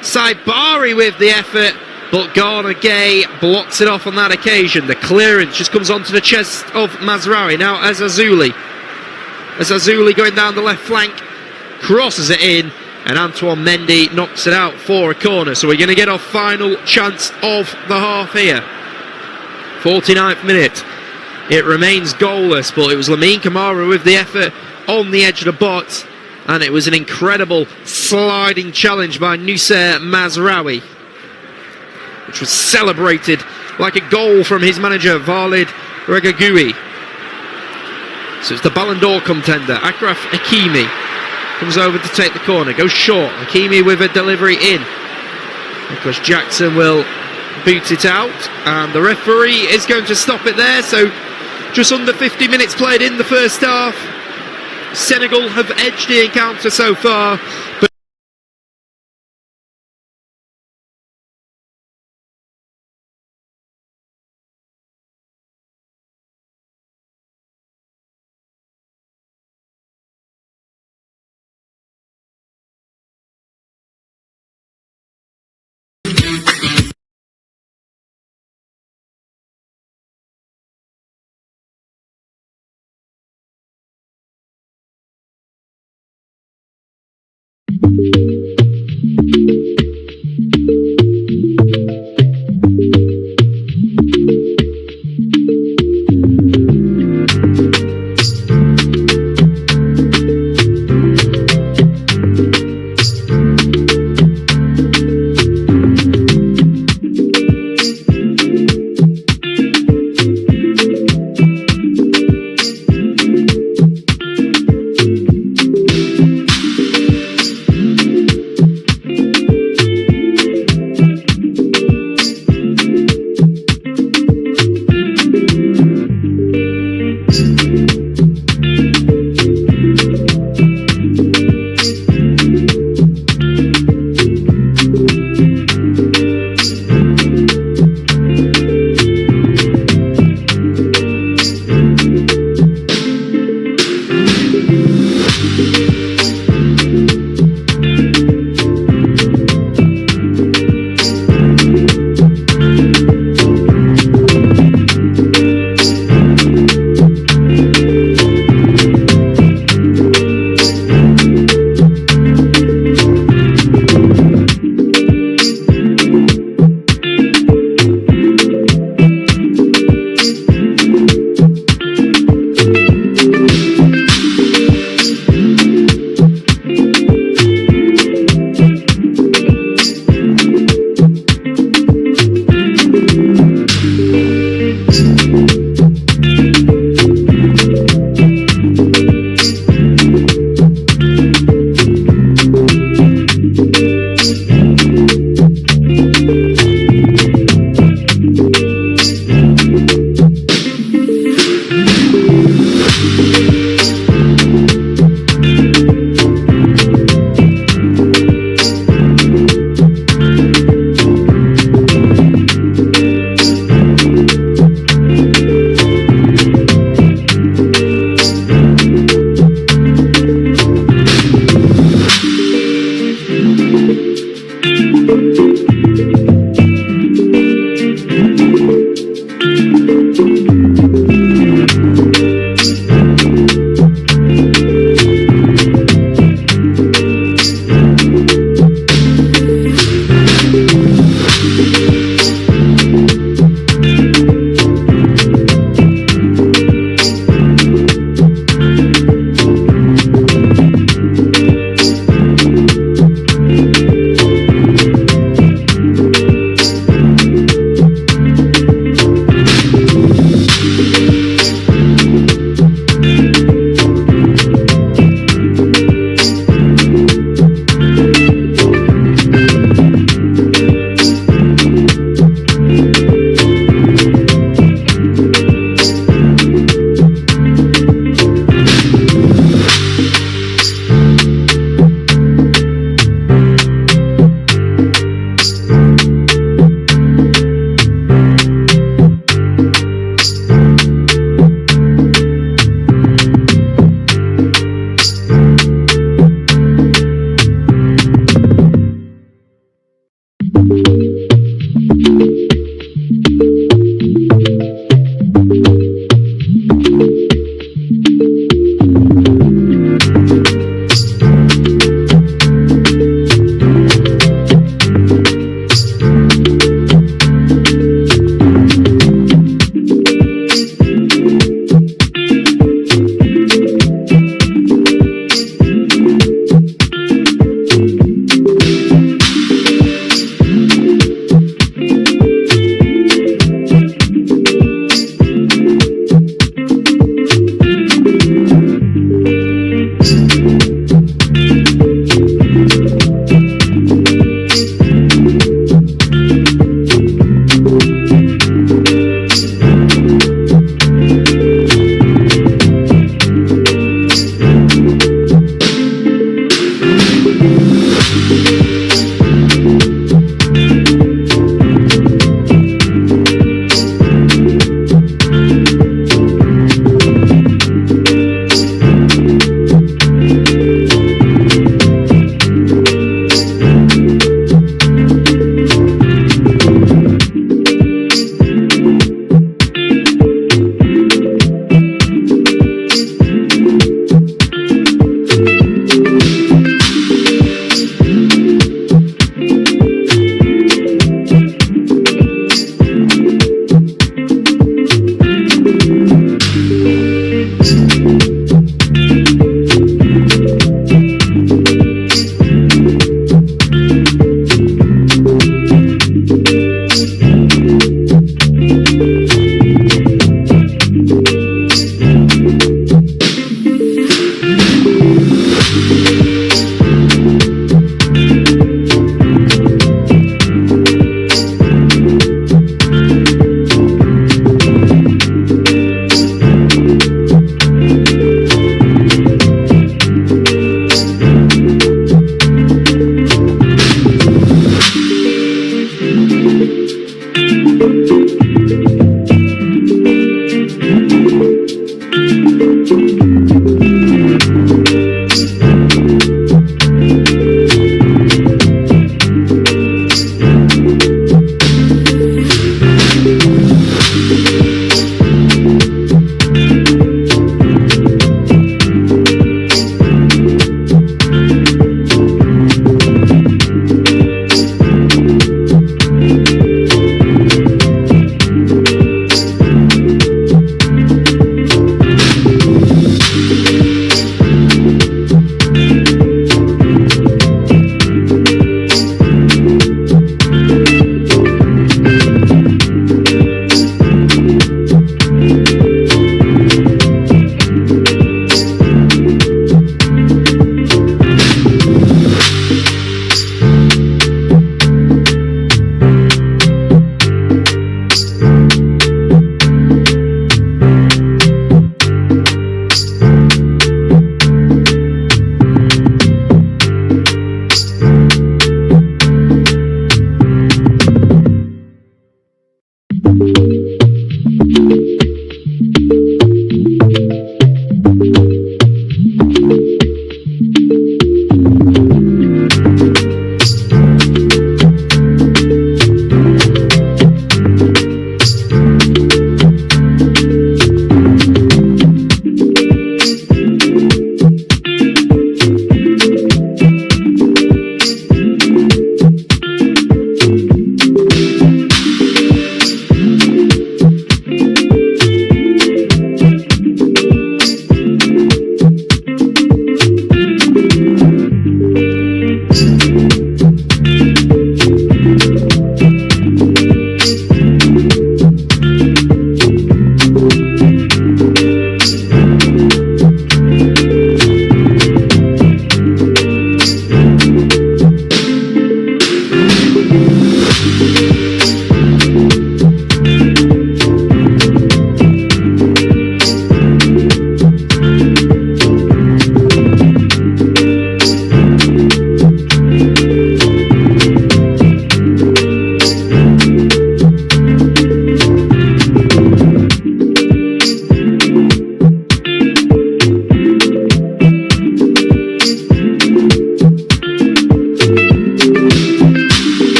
Speaker 1: Saibari with the effort, but Gana Gueye blocks it off on that occasion. The clearance just comes onto the chest of Mazraoui. Now Ezazuli. Ezazuli going down the left flank, crosses it in, and Antoine Mendy knocks it out for a corner. So we're going to get our final chance of the half here. 49th minute. It remains goalless, but it was Lamine Camara with the effort on the edge of the box, and it was an incredible sliding challenge by Nusayr Mazraoui, which was celebrated like a goal from his manager Walid Regragui. So it's the Ballon d'Or contender Achraf Hakimi comes over to take the corner, goes short. Hakimi with a delivery in. Nicholas Jackson will boot it out, and the referee is going to stop it there. So just under 50 minutes played in the first half. Senegal have edged the encounter so far, but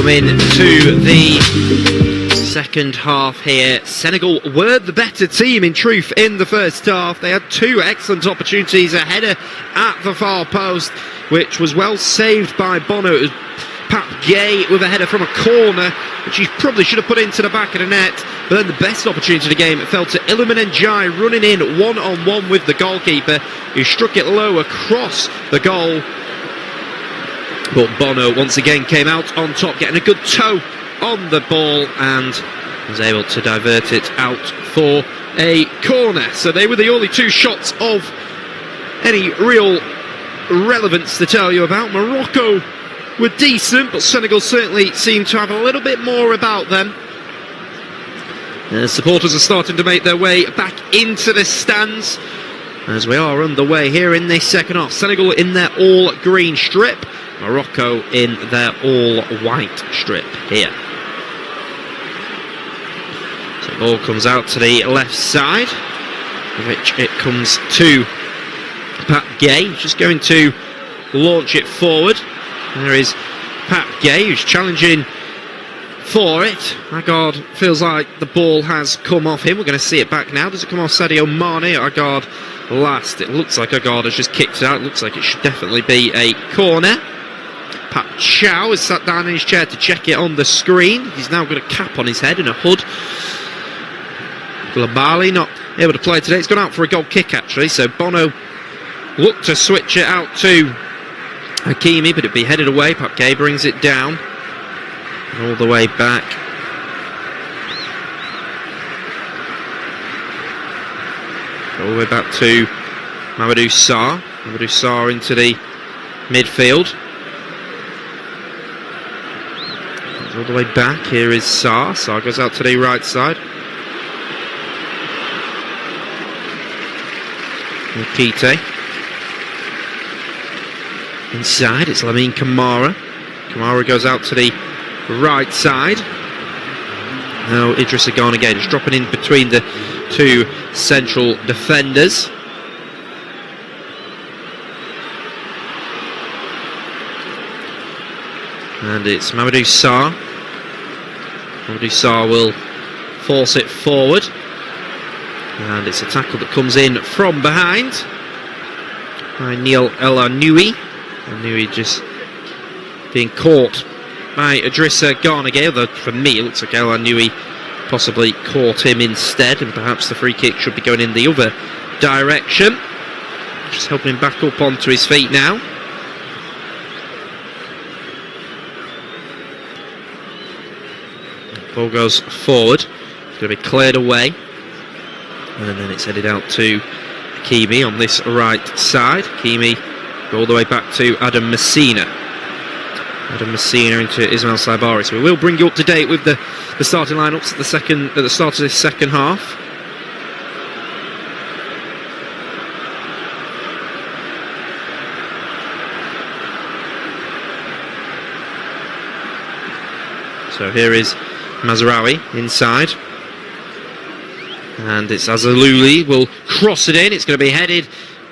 Speaker 1: come in to the second half here. Senegal were the better team in truth in the first half. They had two excellent opportunities. A header at the far post, which was well saved by Bono. It was Pat Gay with a header from a corner, which he probably should have put into the back of the net. But then the best opportunity of the game, it fell to Iliman Ndiaye running in one-on-one with the goalkeeper, who struck it low across the goal. But Bono once again came out on top, getting a good toe on the ball and was able to divert it out for a corner. So they were the only two shots of any real relevance to tell you about. Morocco were decent, but Senegal certainly seemed to have a little bit more about them. Supporters are starting to make their way back into the stands as we are underway here in this second half. Senegal in their all-green strip, Morocco in their all-white strip here. So the ball comes out to the left side, which it comes to Pat Gay, just going to launch it forward. There is Pat Gay, who's challenging for it. Agard feels like the ball has come off him. We're going to see it back now. Does it come off Sadio Mane? Agard last. It looks like Agard has just kicked it out. It looks like it should definitely be a corner. Pat Chow has sat down in his chair to check it on the screen. He's now got a cap on his head and a hood. Globali not able to play today. It's gone out for a goal kick actually, so Bono looked to switch it out to Hakimi, but it'd be headed away. Pat Gay brings it down and all the way back. All the way back to Mamadou Sarr. Mamadou Sarr into the midfield. All the way back. Here is Sarr. Sarr goes out to the right side. Nkite. Inside, it's Lamine Kamara. Kamara goes out to the right side. Now Idrissa Gana again, just dropping in between the two central defenders. And it's Mamadou Sarr. Mamadou Sarr will force it forward. And it's a tackle that comes in from behind by Neil El Anoui. Anoui just being caught by Idrissa Gana, although for me it looks like El Anoui possibly caught him instead, and perhaps the free kick should be going in the other direction. Just helping him back up onto his feet now. Ball goes forward, it's going to be cleared away, and then it's headed out to Hakimi on this right side. Hakimi all the way back to Adam Messina. Adam Messina into Ismail Saibari. So we will bring you up to date with the starting lineups at the start of this second half. So here is Mazraoui inside, and it's Azalouli will cross it in. It's going to be headed,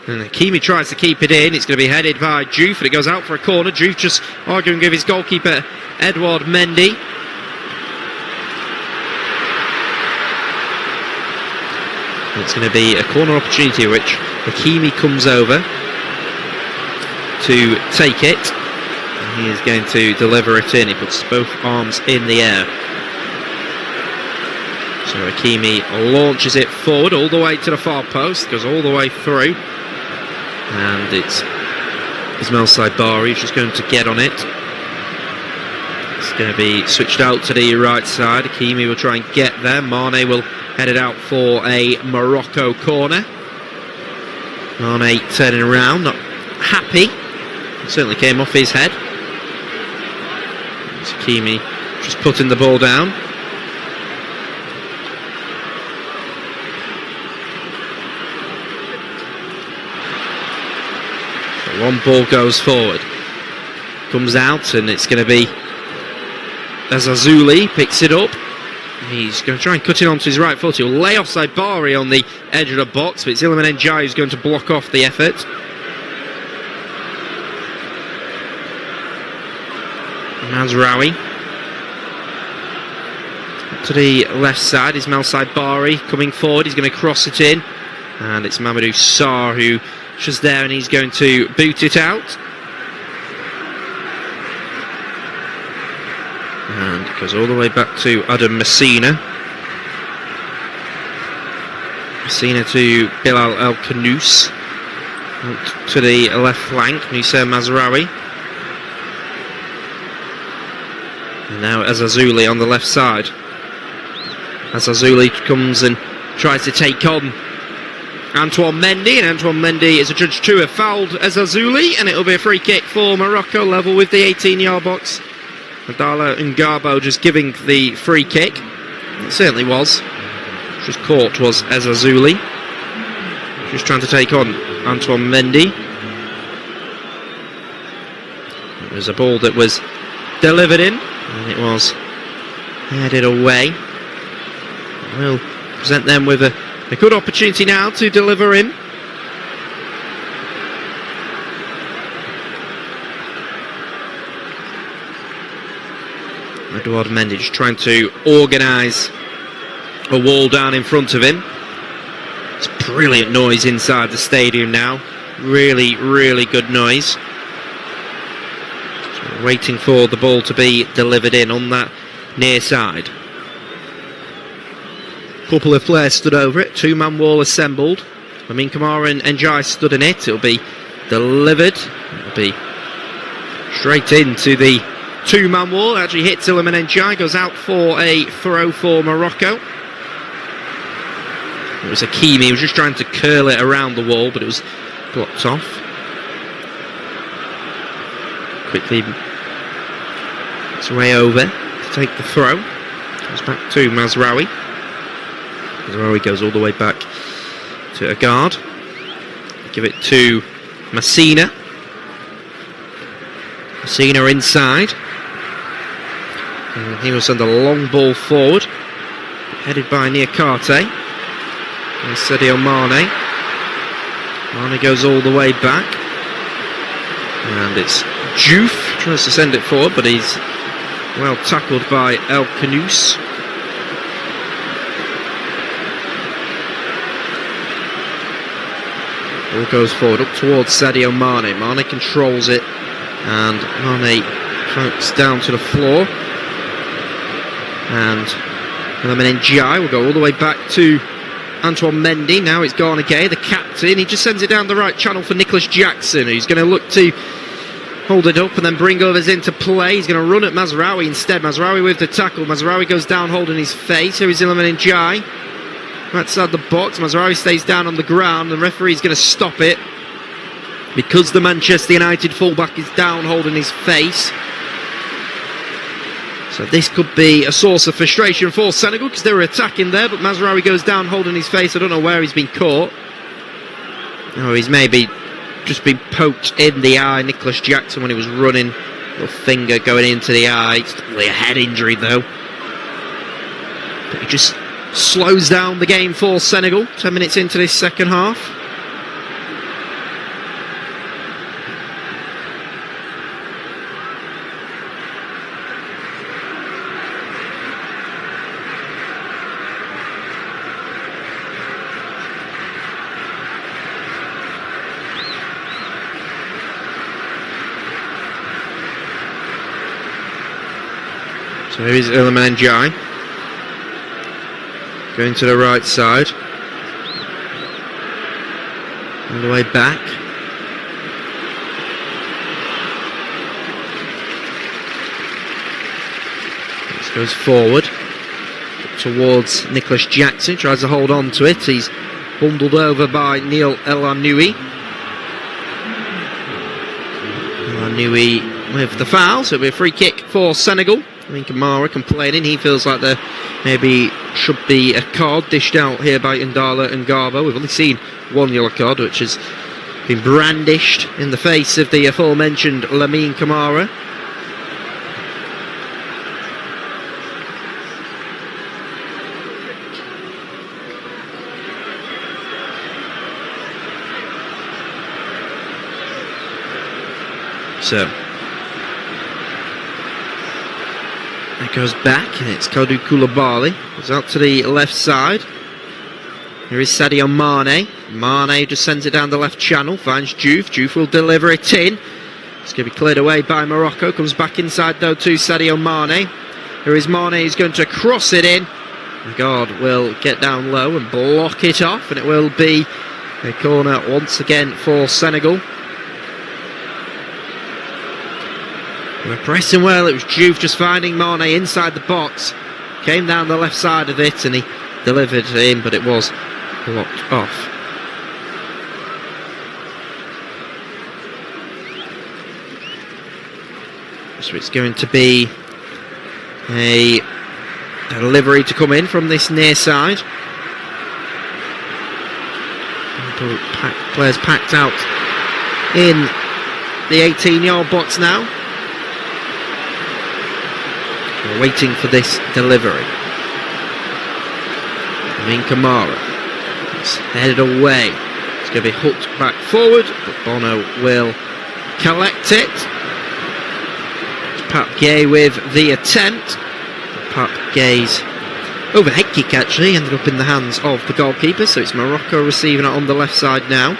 Speaker 1: and Hakimi tries to keep it in. It's going to be headed by Diouf, and it goes out for a corner. Diouf just arguing with his goalkeeper Edouard Mendy. It's going to be a corner opportunity which Hakimi comes over to take it. He is going to deliver it in. He puts both arms in the air. So Hakimi launches it forward all the way to the far post, goes all the way through, and it's Ismail Saibari just going to get on it. It's going to be switched out to the right side. Hakimi will try and get there. Mane will head it out for a Morocco corner. Mane turning around, not happy. It certainly came off his head. It's Hakimi just putting the ball down. So one ball goes forward, comes out, and it's going to be Azazuli picks it up. He's going to try and cut it onto his right foot. He'll lay off Saibari on the edge of the box, but it's Iliman Ndiaye who's going to block off the effort. Mazraoui to the left side is Malsai Bari coming forward. He's going to cross it in, and it's Mamadou Sarr who's just there, and he's going to boot it out. And it goes all the way back to Adam Messina. Messina to Bilal El Kanous. To the left flank, Nusayr Mazraoui. And now Azazuli on the left side. Azazuli comes and tries to take on Antoine Mendy, and Antoine Mendy is adjudged to have fouled Azazuli, and it'll be a free kick for Morocco, level with the 18-yard box. Abdallah Ngabo just giving the free kick. It certainly was. Just caught was Azazuli. Just trying to take on Antoine Mendy. It was a ball that was delivered in, and it was headed away. We'll present them with a good opportunity now to deliver in. Edouard Mendy just trying to organise a wall down in front of him. It's brilliant noise inside the stadium now. Really, really good noise. So we're waiting for the ball to be delivered in on that near side. Couple of players stood over it. Two-man wall assembled. Lamine Camara and Ndiaye stood in it. It'll be delivered. It'll be straight into the two-man wall. Actually hits Iliman Ndiaye. Goes out for a throw for Morocco. It was Hakimi. He was just trying to curl it around the wall, but it was blocked off. Quickly its way over to take the throw. Goes back to Mazraoui. Mazraoui goes all the way back to Agard. Give it to Messina. Messina inside. And he will send a long ball forward, headed by Niakate. And Sadio Mane. Mane goes all the way back. And it's Diouf tries to send it forward, but he's well tackled by El Kanous. Ball goes forward up towards Sadio Mane. Mane controls it, and Mane floats down to the floor. And Iliman Ndiaye will go all the way back to Antoine Mendy. Now it's Gana Gueye, the captain. He just sends it down the right channel for Nicholas Jackson, who's going to look to hold it up and then bring others into play. He's going to run at Mazraoui instead. Mazraoui with the tackle. Mazraoui goes down holding his face. Here is Iliman Ndiaye. Outside the box. Mazraoui stays down on the ground. The referee's going to stop it because the Manchester United fullback is down holding his face. So this could be a source of frustration for Senegal because they were attacking there, but Mazraoui goes down holding his face. I don't know where he's been caught. Oh, he's maybe just been poked in the eye. Nicholas Jackson when he was running, little finger going into the eye. It's definitely a head injury though. But he just slows down the game for Senegal. 10 minutes into this second half. So here is Iliman Ndiaye going to the right side, all the way back. This goes forward towards Nicholas Jackson, tries to hold on to it. He's bundled over by Neil El Anoui. El Anoui with the foul, so it'll be a free kick for Senegal. I think Kamara complaining. He feels like there maybe should be a card dished out here by Ndala and Garbo. We've only seen one yellow card, which has been brandished in the face of the aforementioned Lamine Camara. So It goes back, and it's Kalidou Koulibaly. Goes out to the left side. Here is Sadio Mane. Mane just sends it down the left channel, finds Diouf. Diouf will deliver it in. It's going to be cleared away by Morocco. Comes back inside though to Sadio Mane. Here is Mane, he's going to cross it in. The guard will get down low and block it off, and it will be a corner once again for Senegal. We're pressing well. It was Diouf just finding Mane inside the box. Came down the left side of it and he delivered it in, but it was blocked off. So it's going to be a delivery to come in from this near side. Players packed out in the 18-yard box now. We're waiting for this delivery. Lamine Camara. It's headed away. It's going to be hooked back forward, but Bono will collect it. Pape Gueye with the attempt. Pape Gueye's overhead kick actually ended up in the hands of the goalkeeper, so it's Morocco receiving it on the left side now.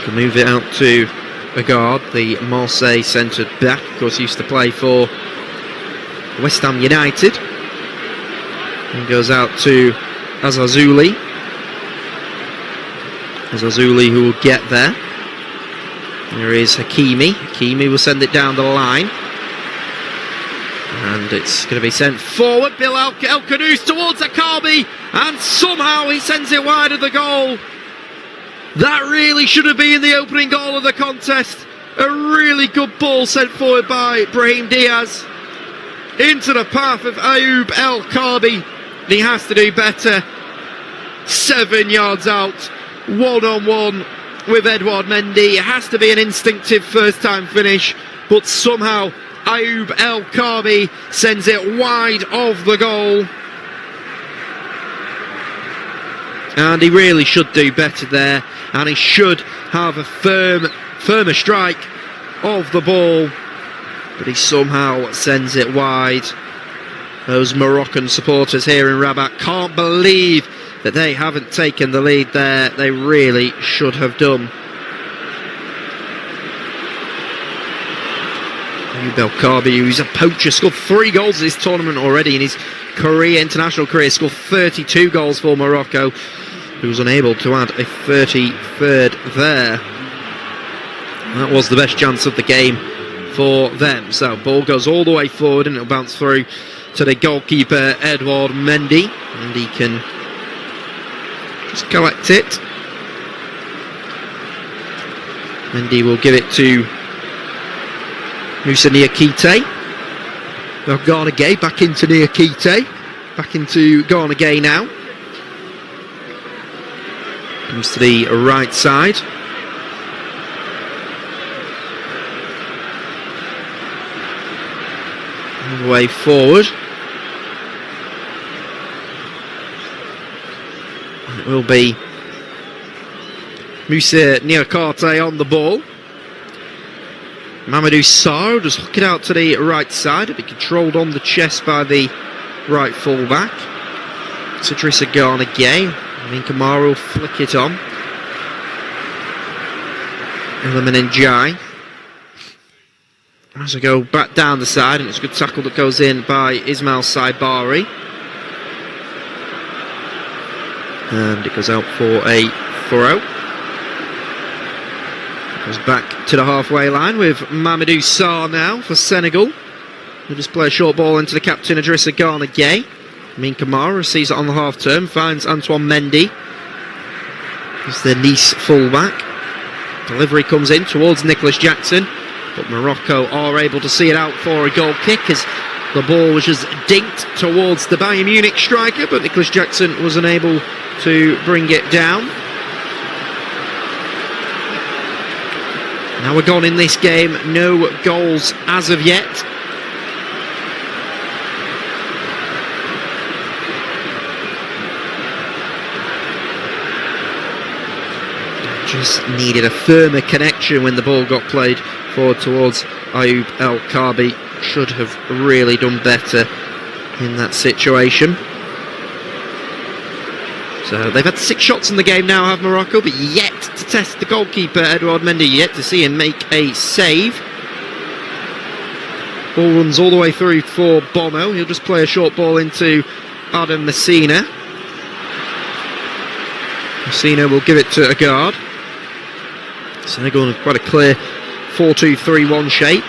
Speaker 1: Can move it out to Agard, the Marseille centred back, of course used to play for West Ham United. And goes out to Azazouli. Azazouli who will get there. There is Hakimi. Hakimi will send it down the line. And it's going to be sent forward. Bill El Khanous towards Akabi. And somehow he sends it wide of the goal. That really should have been the opening goal of the contest. A really good ball sent forward by Brahim Diaz. Into the path of Ayoub El Kaabi. He has to do better. 7 yards out. 1-on-1 with Edouard Mendy. It has to be an instinctive first time finish, but somehow Ayoub El Kaabi sends it wide of the goal. And he really should do better there, and he should have a firmer strike of the ball, but he somehow sends it wide. Those Moroccan supporters here in Rabat can't believe that they haven't taken the lead there. They really should have done. Ayoub El Kaabi, who's a poacher, scored 3 goals this tournament already in his international career, scored 32 goals for Morocco, who was unable to add a 33rd there. That was the best chance of the game for them. So ball goes all the way forward and it'll bounce through to the goalkeeper Edouard Mendy, and he can just collect it. Mendy will give it to Moussa Niakite. Now Gana Gueye back into Niakite, back into Gana Gueye now. Comes to the right side. All the way forward. It will be Moussa Niakite on the ball. Mamadou Sarr just hook it out to the right side. It'll be controlled on the chest by the right fullback. It's Idrissa Gana Gueye. Lamine Camara will flick it on. Iliman Ndiaye. As I go back down the side, and it's a good tackle that goes in by Ismail Saibari. And it goes out for a throw. Goes back to the halfway line with Mamadou Sarr now for Senegal. He'll just play a short ball into the captain Idrissa Gana Gueye. Lamine Camara receives it on the half turn, finds Antoine Mendy. He's the Nice fullback. Delivery comes in towards Nicholas Jackson, but Morocco are able to see it out for a goal kick as the ball was just dinked towards the Bayern Munich striker, but Nicholas Jackson was unable to bring it down. Now we're gone in this game, no goals as of yet. Just needed a firmer connection when the ball got played forward towards Ayoub El Karbi. Should have really done better in that situation. So they've had 6 shots in the game now, have Morocco, but yet to test the goalkeeper, Edouard Mendy, yet to see him make a save. Ball runs all the way through for Bono. He'll just play a short ball into Adam Messina. Messina will give it to a guard. Senegal in quite a clear 4-2-3-1 shape.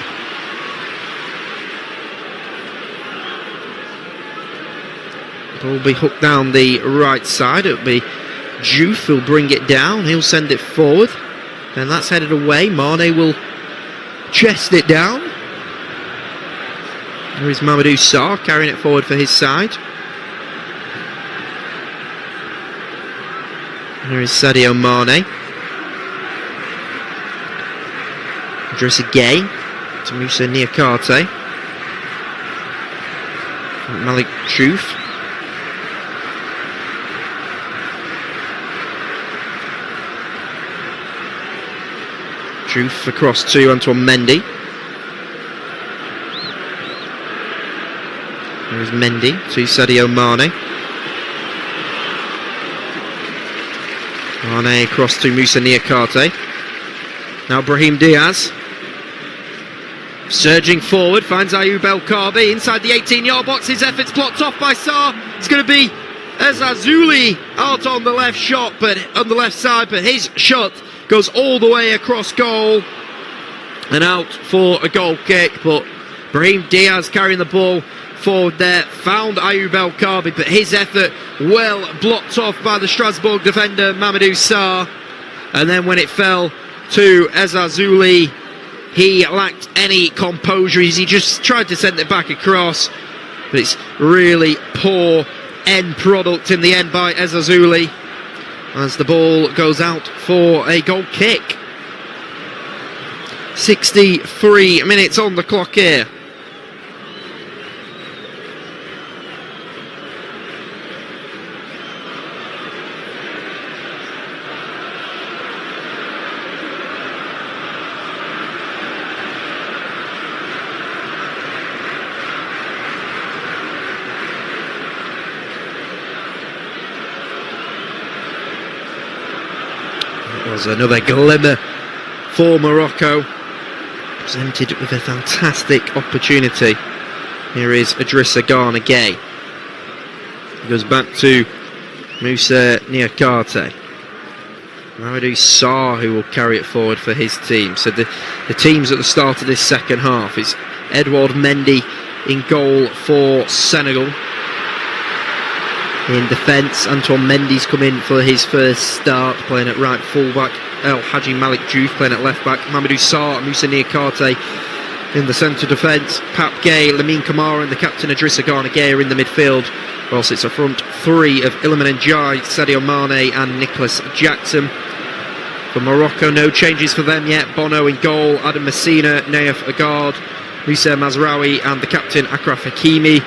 Speaker 1: Ball will be hooked down the right side. It'll be Diouf who'll bring it down. He'll send it forward. And that's headed away. Mane will chest it down. There is Mamadou Sarr carrying it forward for his side. There is Sadio Mane. Idrissa Gueye to Moussa Niakate. Malik Diouf. Diouf across to Antoine Mendy. There is Mendy to Sadio Mane. Mane across to Moussa Niakate. Now Brahim Diaz. Surging forward, finds Ayoub El Karbi inside the 18-yard box. His efforts blocked off by Sarr. It's going to be Ezazouli out on the left shot, but on the left side, but his shot goes all the way across goal and out for a goal kick. But Brahim Diaz carrying the ball forward there, found Ayoub El Karbi, but his effort well blocked off by the Strasbourg defender Mamadou Sarr. And then when it fell to Ezazouli, he lacked any composure. He just tried to send it back across, but it's really poor end product in the end by Ezazouli as the ball goes out for a goal kick. 63 minutes on the clock here. Was another glimmer for Morocco, presented with a fantastic opportunity. Here is Idrissa Gana Gueye. He goes back to Moussa Niakate. Mamadou Sarr who will carry it forward for his team. So the teams at the start of this second half is Edouard Mendy in goal for Senegal. In defence, Antoine Mendy's come in for his first start, playing at right fullback. El Hadji Malik Diouf playing at left back. Mamadou Sarr and Moussa Niakate in the centre defence. Pape Gueye, Lamine Camara and the captain Idrissa Gana Gueye are in the midfield. Whilst it's a front three of Iliman Ndiaye, Sadio Mane and Nicholas Jackson. For Morocco, no changes for them yet. Bono in goal, Adam Messina, Naif Agard, Moussa Mazraoui and the captain Achraf Hakimi.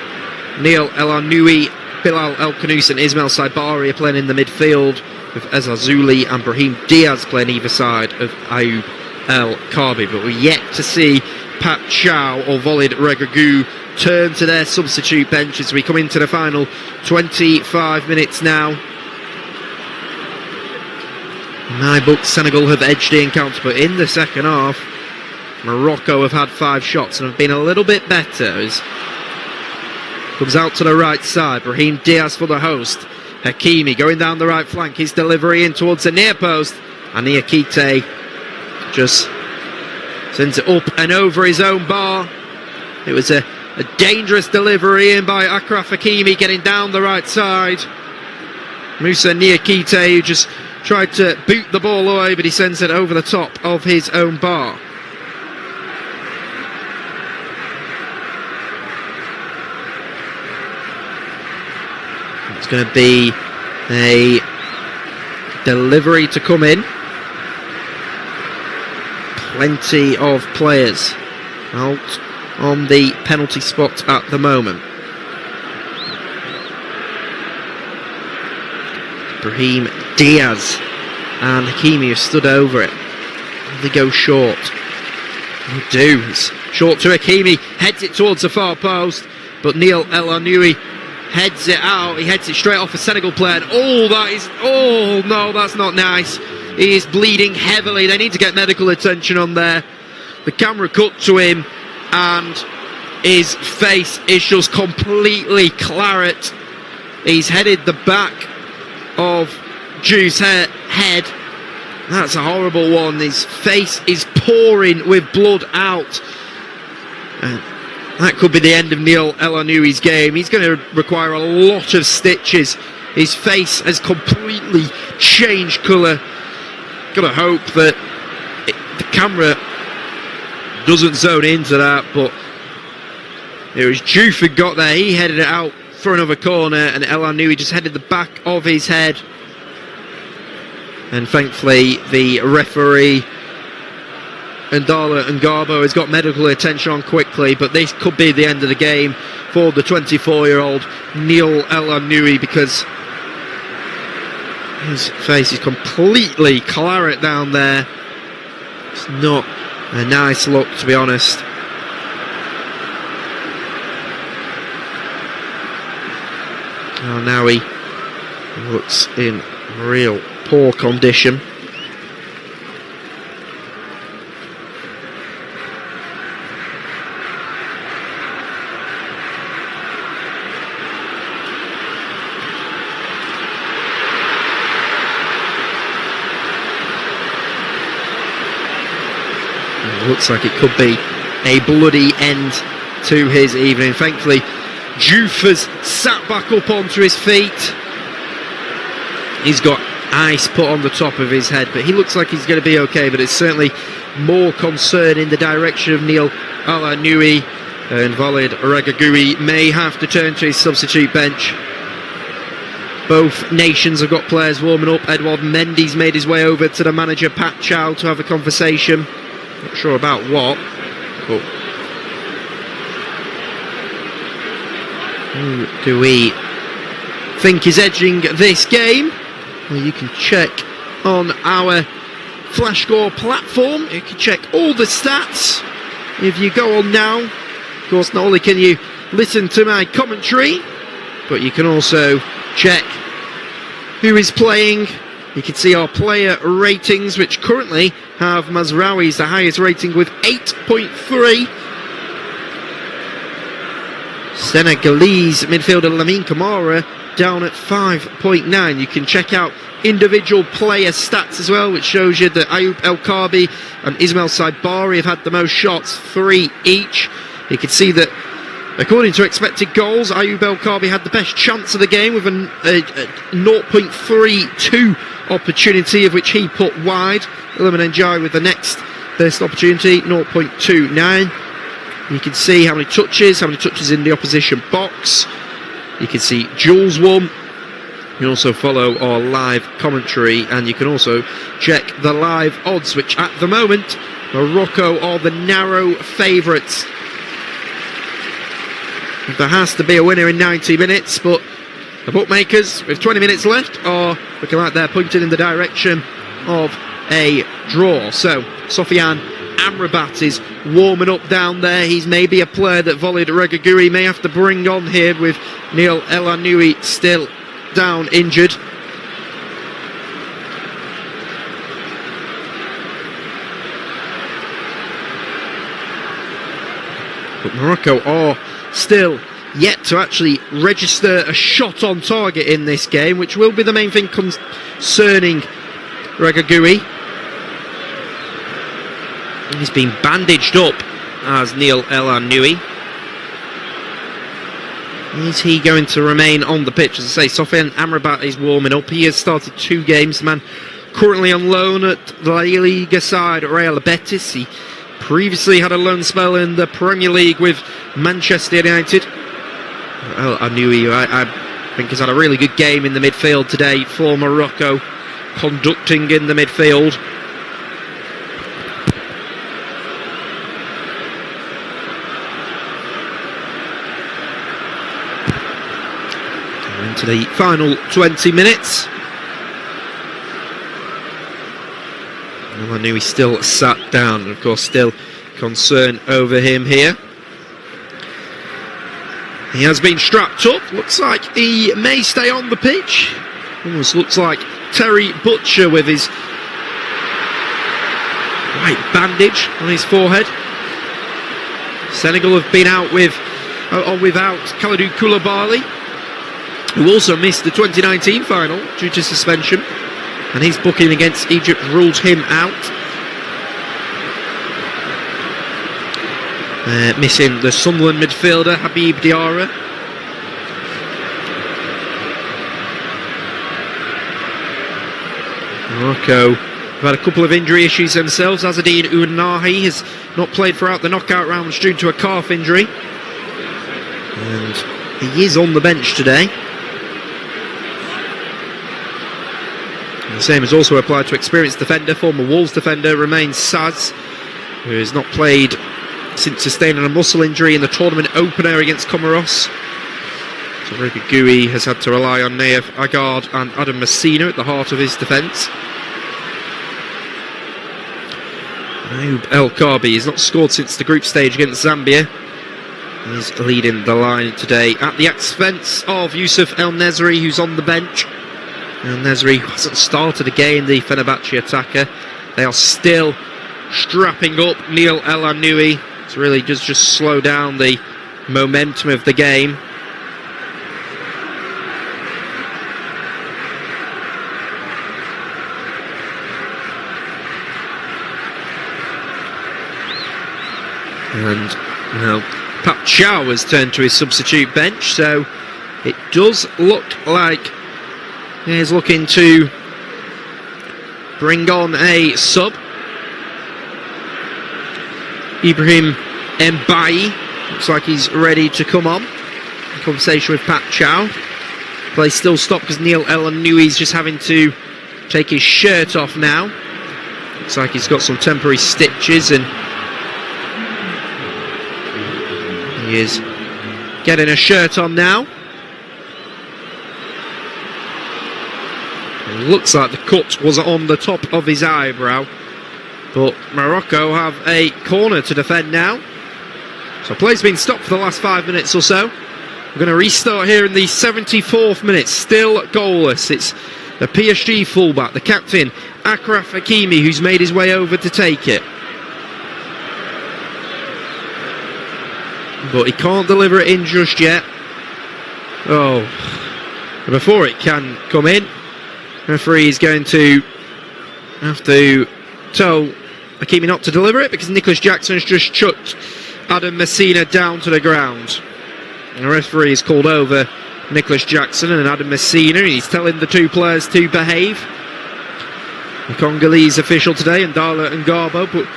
Speaker 1: Neil El Arnoui, Bilal El Khanous and Ismail Saibari are playing in the midfield, with Ezazouli and Brahim Diaz playing either side of Ayoub El Karbi. But we're yet to see Pat Chow or Walid Regragou turn to their substitute bench as we come into the final 25 minutes now. In my book, Senegal have edged the encounter, but in the second half, Morocco have had 5 shots and have been a little bit better. As comes out to the right side, Brahim Diaz for the host. Hakimi going down the right flank, his delivery in towards the near post, and Niakate just sends it up and over his own bar. It was a dangerous delivery in by Achraf Hakimi, getting down the right side. Moussa Niakate, who just tried to boot the ball away, but he sends it over the top of his own bar. It's going to be a delivery to come in. Plenty of players out on the penalty spot at the moment. Brahim Diaz and Hakimi have stood over it. They go short. They do. It's short to Hakimi, heads it towards the far post, but Neil El Anoui heads it out. He heads it straight off a Senegal player. And oh no, that's not nice. He is bleeding heavily. They need to get medical attention on there. The camera cut to him, and his face is just completely claret. He's headed the back of Juve's head. That's a horrible one. His face is pouring with blood out. That could be the end of Neil El Anoui's game. He's going to require a lot of stitches. His face has completely changed colour. Gotta hope that the camera doesn't zone into that, but it was Juve who got there. He headed it out for another corner, and El Anoui just headed the back of his head. And thankfully, the referee, Ndala Ngarbo, has got medical attention on quickly, but this could be the end of the game for the 24-year-old Neil El Anoui, because his face is completely claret down there. It's not a nice look, to be honest. Oh, now he looks in real poor condition. Looks like it could be a bloody end to his evening. Thankfully, Juve has sat back up onto his feet. He's got ice put on the top of his head, but he looks like he's going to be okay. But it's certainly more concern in the direction of Neil El Anoui, and Walid Regragui may have to turn to his substitute bench. Both nations have got players warming up. Edouard Mendy's made his way over to the manager Pat Chow to have a conversation. Not sure about what, but who do we think is edging this game? Well, you can check on our Flash Score platform. You can check all the stats if you go on now. Of course, not only can you listen to my commentary, but you can also check who is playing. You can see our player ratings, which currently have Mazraoui's the highest rating with 8.3. Senegalese midfielder Lamine Camara down at 5.9. You can check out individual player stats as well, which shows you that Ayoub El Kaabi and Ismail Saibari have had the most shots, 3 each. You can see that according to expected goals, Ayoub El Kaabi had the best chance of the game with a 0.32 opportunity, of which he put wide. Iliman Ndiaye with the next best opportunity, 0.29. You can see how many touches in the opposition box. You can see Jules won. You can also follow our live commentary, and you can also check the live odds, which at the moment Morocco are the narrow favourites. There has to be a winner in 90 minutes, but the bookmakers, with 20 minutes left, are looking like they're pointed in the direction of a draw. So Sofiane Amrabat is warming up down there. He's maybe a player that Walid Regragui may have to bring on here, with Neil El Anoui still down injured. But Morocco are still yet to actually register a shot on target in this game, which will be the main thing concerning Regragui. He's been bandaged up as Neil El Anoui. Is he going to remain on the pitch? As I say, Sofiane Amrabat is warming up. He has started 2 games. The man currently on loan at the La Liga side Real Betis. He previously had a loan spell in the Premier League with Manchester United. El Anoui, I think, has had a really good game in the midfield today for Morocco, conducting in the midfield. Into the final 20 minutes. El Anoui still sat down, and of course still concern over him here. He has been strapped up. Looks like he may stay on the pitch. Almost looks like Terry Butcher with his white bandage on his forehead. Senegal have been out without Kalidou Koulibaly, who also missed the 2019 final due to suspension, and his booking against Egypt ruled him out. Missing the Sunderland midfielder Habib Diarra. Morocco have had a couple of injury issues themselves. Azzedine Ounahi has not played throughout the knockout rounds due to a calf injury, and he is on the bench today. And the same is also applied to experienced defender, former Wolves defender Romain Saz, who has not played since sustaining a muscle injury in the tournament opener against Comoros. So Regragui has had to rely on Naif Agard and Adam Messina at the heart of his defence. Ayoub El Kaabi has not scored since the group stage against Zambia. He's leading the line today at the expense of Yusuf El Nesri, who's on the bench. El Nesri hasn't started again, the Fenerbahce attacker. They are still strapping up Neil El Anoui. It really does just slow down the momentum of the game. And well, Pap Chow has turned to his substitute bench, so it does look like he's looking to bring on a sub. Ibrahim Mbaye looks like he's ready to come on. In conversation with Pat Chow. Play still stopped because Neil El Anoui's just having to take his shirt off now. Looks like he's got some temporary stitches, and he is getting a shirt on now. It looks like the cut was on the top of his eyebrow. But Morocco have a corner to defend now. So play's been stopped for the last 5 minutes or so. We're going to restart here in the 74th minute. Still goalless. It's the PSG fullback, the captain, Achraf Hakimi, who's made his way over to take it. But he can't deliver it in just yet. Oh. Before it can come in, the referee is going to have to tell Hakimi not to deliver it, because Nicholas Jackson has just chucked Adam Messina down to the ground. And the referee has called over Nicholas Jackson and Adam Messina, and he's telling the two players to behave. The Congolese official today, Ndala Ngabo, but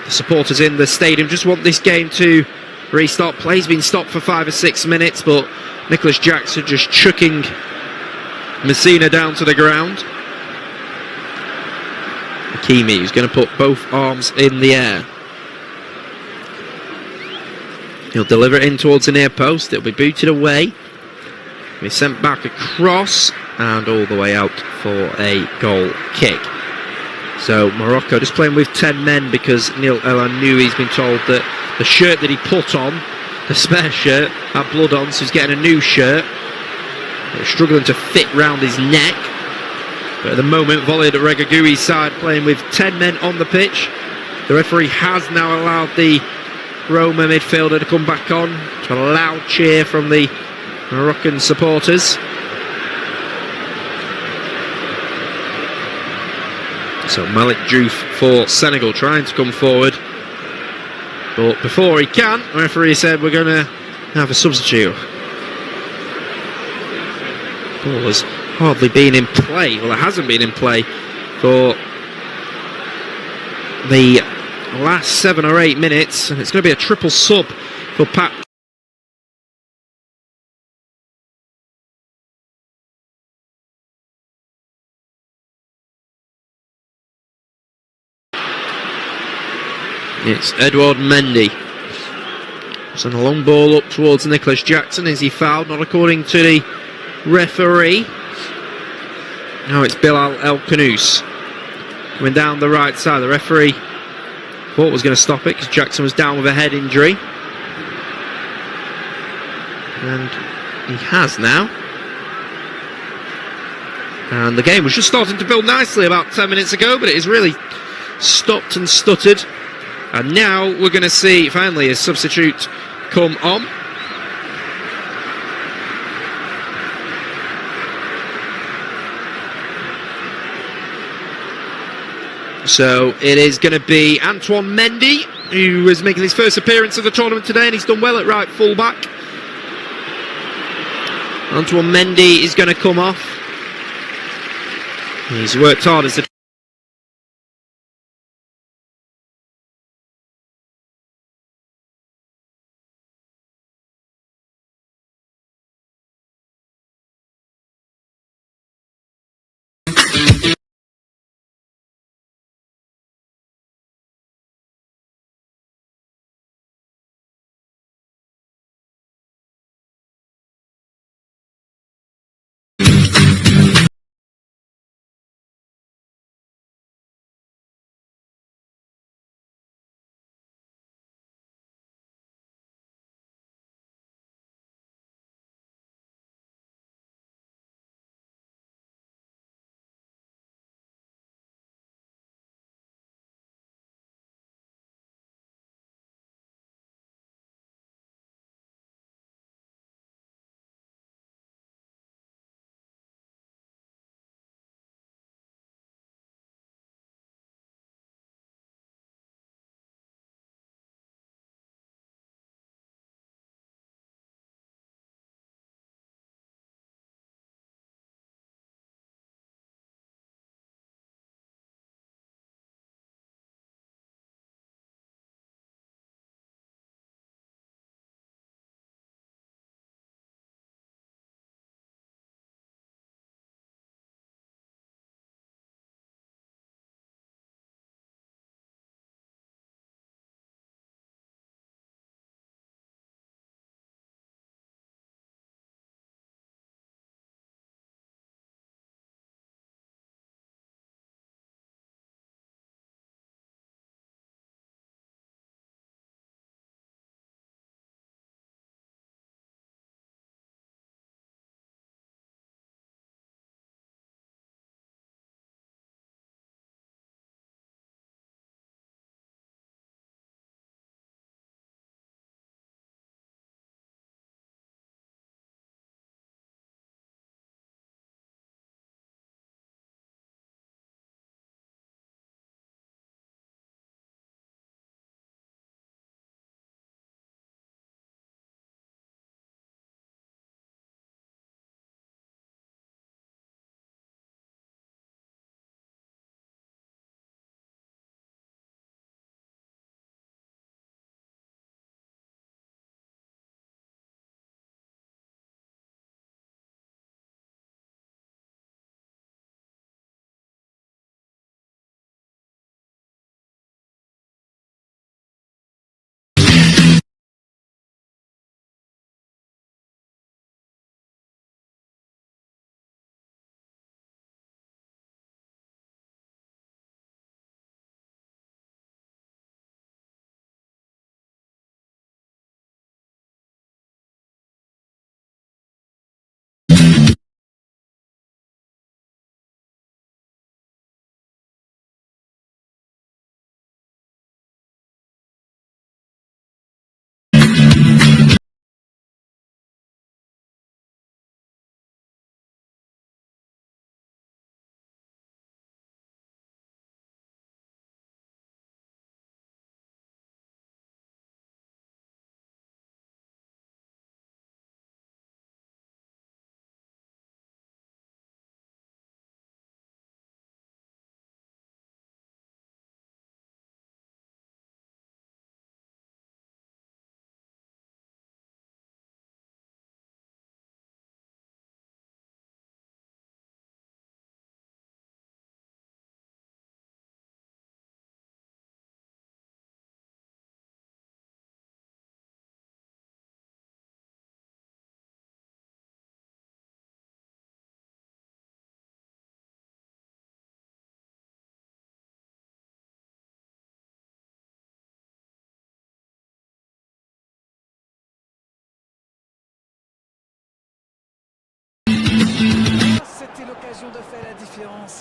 Speaker 1: the supporters in the stadium just want this game to restart. Play's been stopped for 5 or 6 minutes, but Nicholas Jackson just chucking Messina down to the ground. Hakimi, who's going to put both arms in the air. He'll deliver it in towards the near post. It'll be booted away. Be sent back across and all the way out for a goal kick. So Morocco just playing with 10 men, because Neil El Anoui's been told that the shirt that he put on, the spare shirt, had blood on, so he's getting a new shirt. They're struggling to fit round his neck. But at the moment, volleyed at Regagui's side, playing with 10 men on the pitch. The referee has now allowed the Roma midfielder to come back on, to a loud cheer from the Moroccan supporters. So Malik Diouf for Senegal trying to come forward. But before he can, the referee said we're going to have a substitute. Ball has hardly been in play. Well, it hasn't been in play for the last 7 or 8 minutes, and it's going to be a triple sub for Pat. It's Edouard Mendy. Send a long ball up towards Nicholas Jackson. Is he fouled? Not according to the referee. Now it's Bilal El Khanous coming down the right side. The referee Thought was going to stop it because Jackson was down with a head injury. And he has now. And the game was just starting to build nicely about 10 minutes ago, but it has really stopped and stuttered. And now we're going to see finally a substitute come on. So it is going to be Antoine Mendy, who is making his first appearance of the tournament today, and he's done well at right full-back. Antoine Mendy is going to come off. He's worked hard as the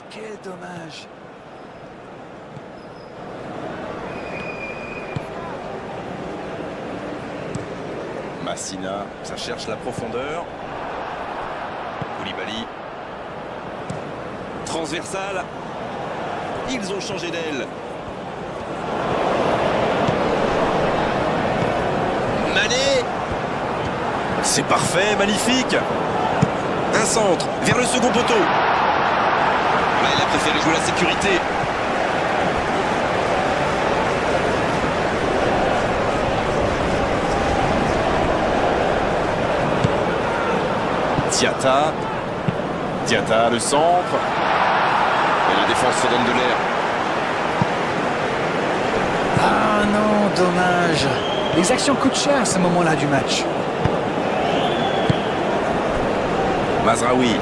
Speaker 2: quel dommage.
Speaker 3: Massina, ça cherche la profondeur. Koulibaly. Transversal. Ils ont changé d'aile. Mané. C'est parfait, magnifique. Un centre vers le second poteau. Mais il a préféré jouer la sécurité. Diatta, le centre. Et la défense se donne de l'air.
Speaker 2: Ah non, dommage. Les actions coûtent cher à ce moment-là du match.
Speaker 3: Mazraoui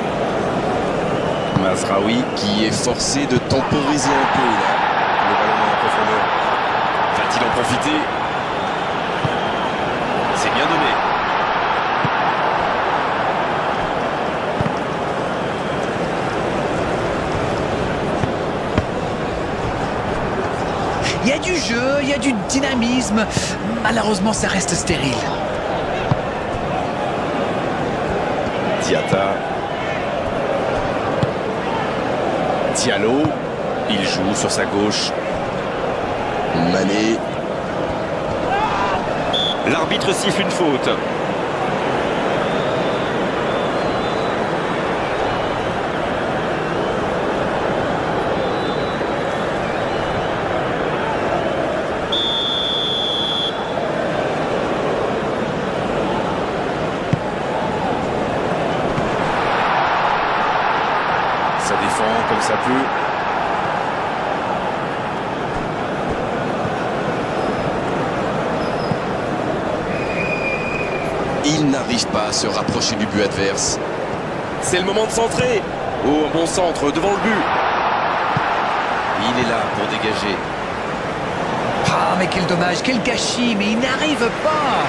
Speaker 3: qui est forcé de temporiser un peu là. Le ballon dans la profondeur. Va-t-il en profiter? C'est bien donné.
Speaker 2: Il y a du jeu, il y a du dynamisme. Malheureusement, ça reste stérile.
Speaker 3: Diallo, il joue sur sa gauche. Mané. L'arbitre siffle une faute. Ça défend comme ça peut. Il n'arrive pas à se rapprocher du but adverse. C'est le moment de centrer. Oh, un bon centre devant le but. Il est là pour dégager.
Speaker 2: Ah, mais quel dommage, quel gâchis, mais il n'arrive pas.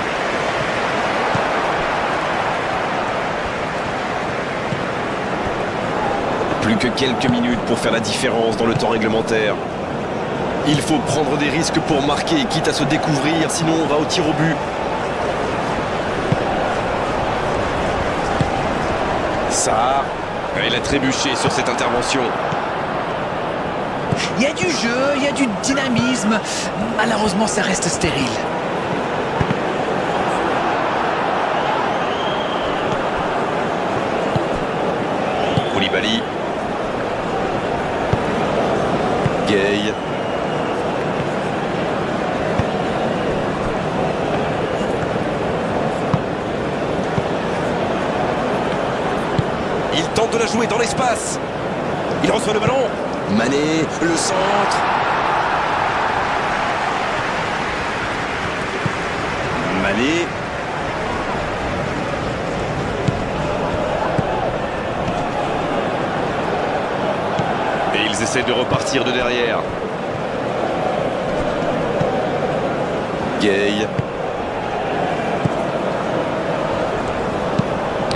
Speaker 3: Plus que quelques minutes pour faire la différence dans le temps réglementaire. Il faut prendre des risques pour marquer, quitte à se découvrir, sinon on va au tir au but. Ça, il a trébuché sur cette intervention.
Speaker 2: Il y a du jeu, il y a du dynamisme. Malheureusement, ça reste stérile.
Speaker 3: Koulibaly. Gay. Il tente de la jouer dans l'espace. Il reçoit le ballon. Mané, le centre. Mané. Et ils essaient de repartir de derrière. Gay.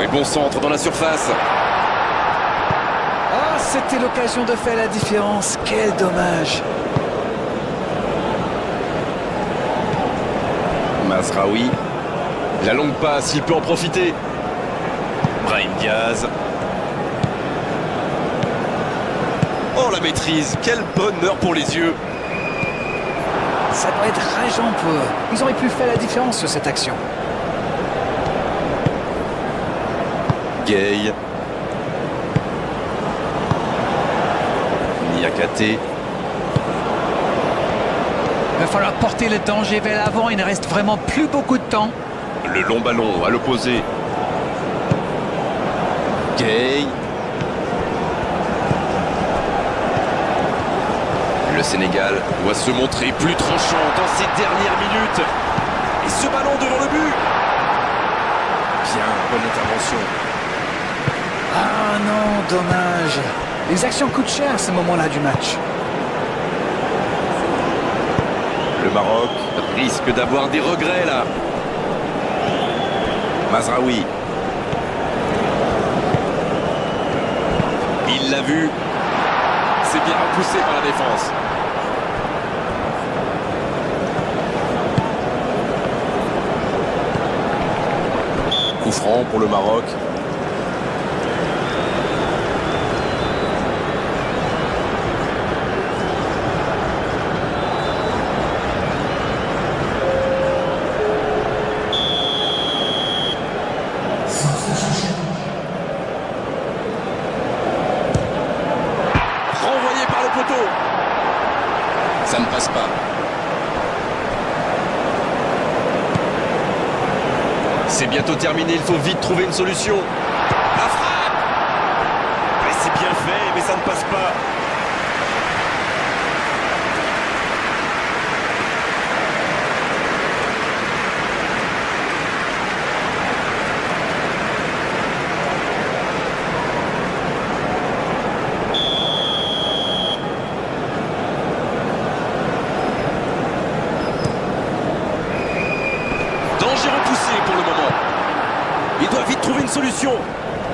Speaker 3: Et bon centre dans la surface.
Speaker 2: Ah, c'était l'occasion de faire la différence. Quel dommage.
Speaker 3: Mazraoui. La longue passe, il peut en profiter. Brahim Diaz. Oh, la maîtrise. Quel bonheur pour les yeux.
Speaker 2: Ça doit être rageant pour eux. Ils auraient pu faire la différence sur cette action.
Speaker 3: Gay. Niakate.
Speaker 2: Il va falloir porter le danger vers l'avant. Il ne reste vraiment plus beaucoup de temps.
Speaker 3: Le long ballon à l'opposé. Gay. Le Sénégal doit se montrer plus tranchant dans ces dernières minutes. Et ce ballon devant le but. Bien, bonne intervention.
Speaker 2: Ah non, dommage. Les actions coûtent cher à ce moment-là du match.
Speaker 3: Le Maroc risque d'avoir des regrets là. Mazraoui. Il l'a vu. C'est bien repoussé par la défense. Coup franc pour le Maroc. Renvoyé par le poteau. Ça ne passe pas. C'est bientôt terminé, il faut vite trouver une solution. La frappe! Mais c'est bien fait, mais ça ne passe pas. Danger repoussé pour le moment. Il doit vite trouver une solution.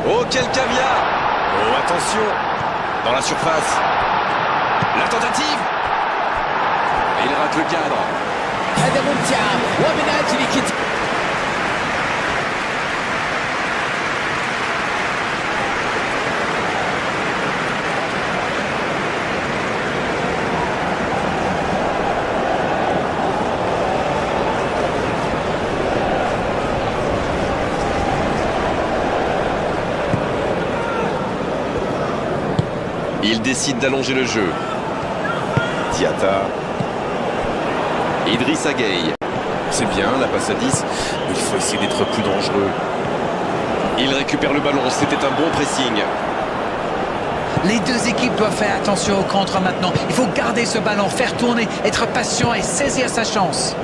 Speaker 3: Oh, quel caviar! Oh, attention! Dans la surface. La tentative! Et il rate le cadre.
Speaker 2: هذا ممتع ومن أجل كتاب.
Speaker 3: Il décide d'allonger le jeu. Diata. Idrissa Gueye. C'est bien, la passe à 10. Mais il faut essayer d'être plus dangereux. Il récupère le ballon, c'était un bon pressing.
Speaker 2: Les deux équipes doivent faire attention au contre maintenant. Il faut garder ce ballon, faire tourner, être patient et saisir sa chance.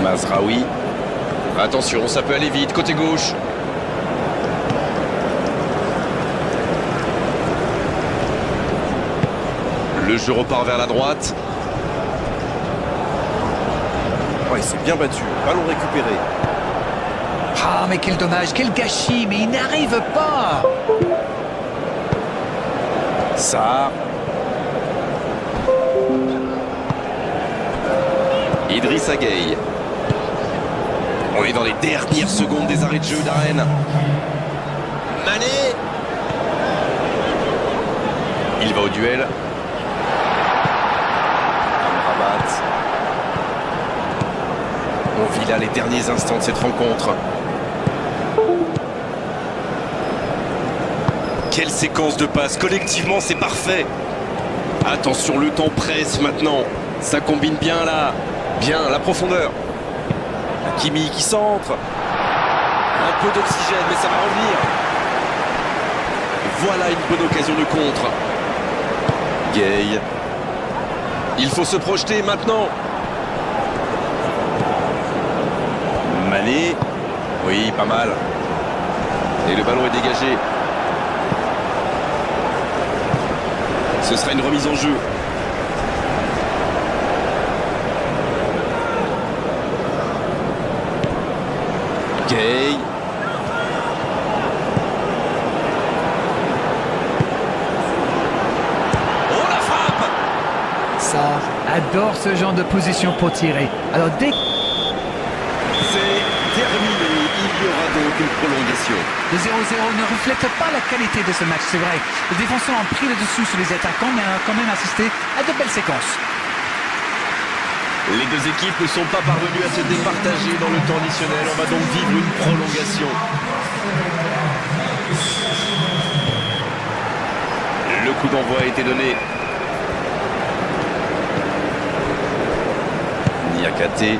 Speaker 3: Mazraoui. Attention, ça peut aller vite, côté gauche. Le jeu repart vers la droite. Ouais, il s'est bien battu. Ballon récupéré.
Speaker 2: Ah, mais quel dommage, quel gâchis, mais il n'arrive pas.
Speaker 3: Ça. Idrissa Gueye. On est dans les dernières secondes des arrêts de jeu d'Arène. Mané. Il va au duel. On vit là les derniers instants de cette rencontre. Quelle séquence de passes. Collectivement, c'est parfait. Attention, le temps presse maintenant. Ça combine bien là. Bien, la profondeur. Hakimi qui centre. Un peu d'oxygène, mais ça va revenir. Voilà une bonne occasion de contre. Gueye. Il faut se projeter maintenant. Mané. Oui, pas mal. Et le ballon est dégagé. Ce sera une remise en jeu. Gueye. Oh, la frappe!
Speaker 2: Sarr adore ce genre de position pour tirer. Alors dès
Speaker 3: C'est terminé. Il y aura donc une prolongation.
Speaker 2: le 0-0 ne reflète pas la qualité de ce match, c'est vrai. Les défenseurs ont pris le dessus sur les attaquants, mais ont quand même assisté à de belles séquences.
Speaker 3: Les deux équipes ne sont pas parvenues à se départager dans le temps additionnel. On va donc vivre une prolongation. Le coup d'envoi a été donné. Niakate.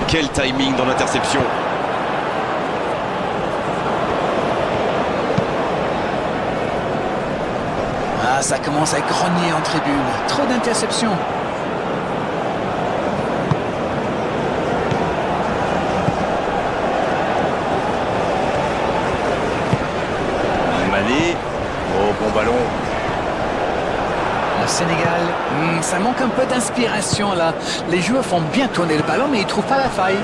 Speaker 3: Quel timing dans l'interception.
Speaker 2: Ah, ça commence à grogner en tribune. Trop d'interceptions.
Speaker 3: Mané. Oh, bon ballon.
Speaker 2: Le Sénégal, ça manque un peu d'inspiration là. Les joueurs font bien tourner le ballon, mais ils ne trouvent pas la faille.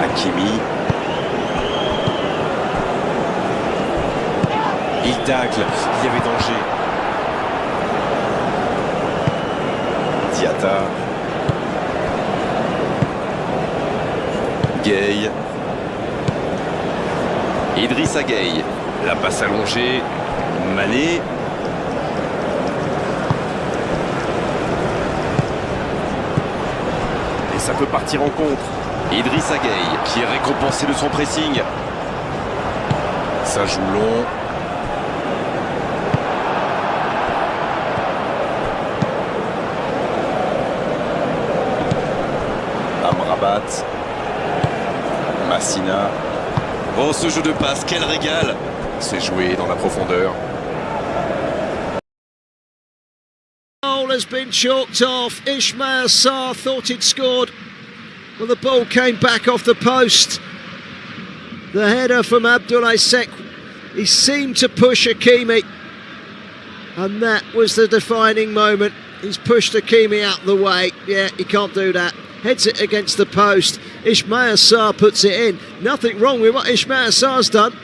Speaker 3: Hakimi. Il tacle, il y avait danger. Diatta. Gueye. Idrissa Gueye. La passe allongée. Mané. Et ça peut partir en contre. Idrissa Gueye qui est récompensé de son pressing. Ça joue long. Amrabat. Massina. Oh, ce jeu de passe, quel régal! C'est joué dans la profondeur.
Speaker 4: Goal has been chalked off. Ismail Sarr thought he'd scored when the ball came back off the post. The header from Abdoulaye Seck. He seemed to push Hakimi, and that was the defining moment. He's pushed Hakimi out the way. Yeah, he can't do that. Heads it against the post. Ismail Sarr puts it in. Nothing wrong with what Ismail Sarr's done.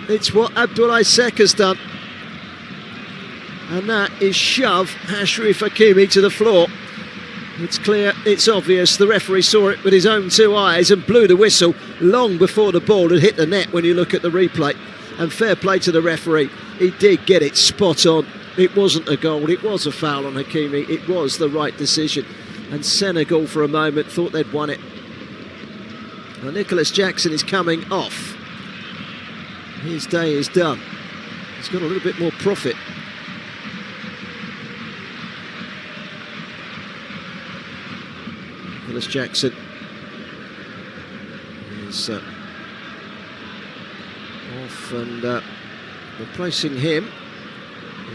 Speaker 4: It's what Abdoulaye Seck has done. And that is shove Achraf Hakimi to the floor. It's clear, it's obvious. The referee saw it with his own two eyes and blew the whistle long before the ball had hit the net when you look at the replay. And fair play to the referee. He did get it spot on. It wasn't a goal, it was a foul on Hakimi. It was the right decision. And Senegal for a moment thought they'd won it. Well, Nicholas Jackson is coming off. His day is done. He's got a little bit more profit. Nicholas Jackson is off, and replacing him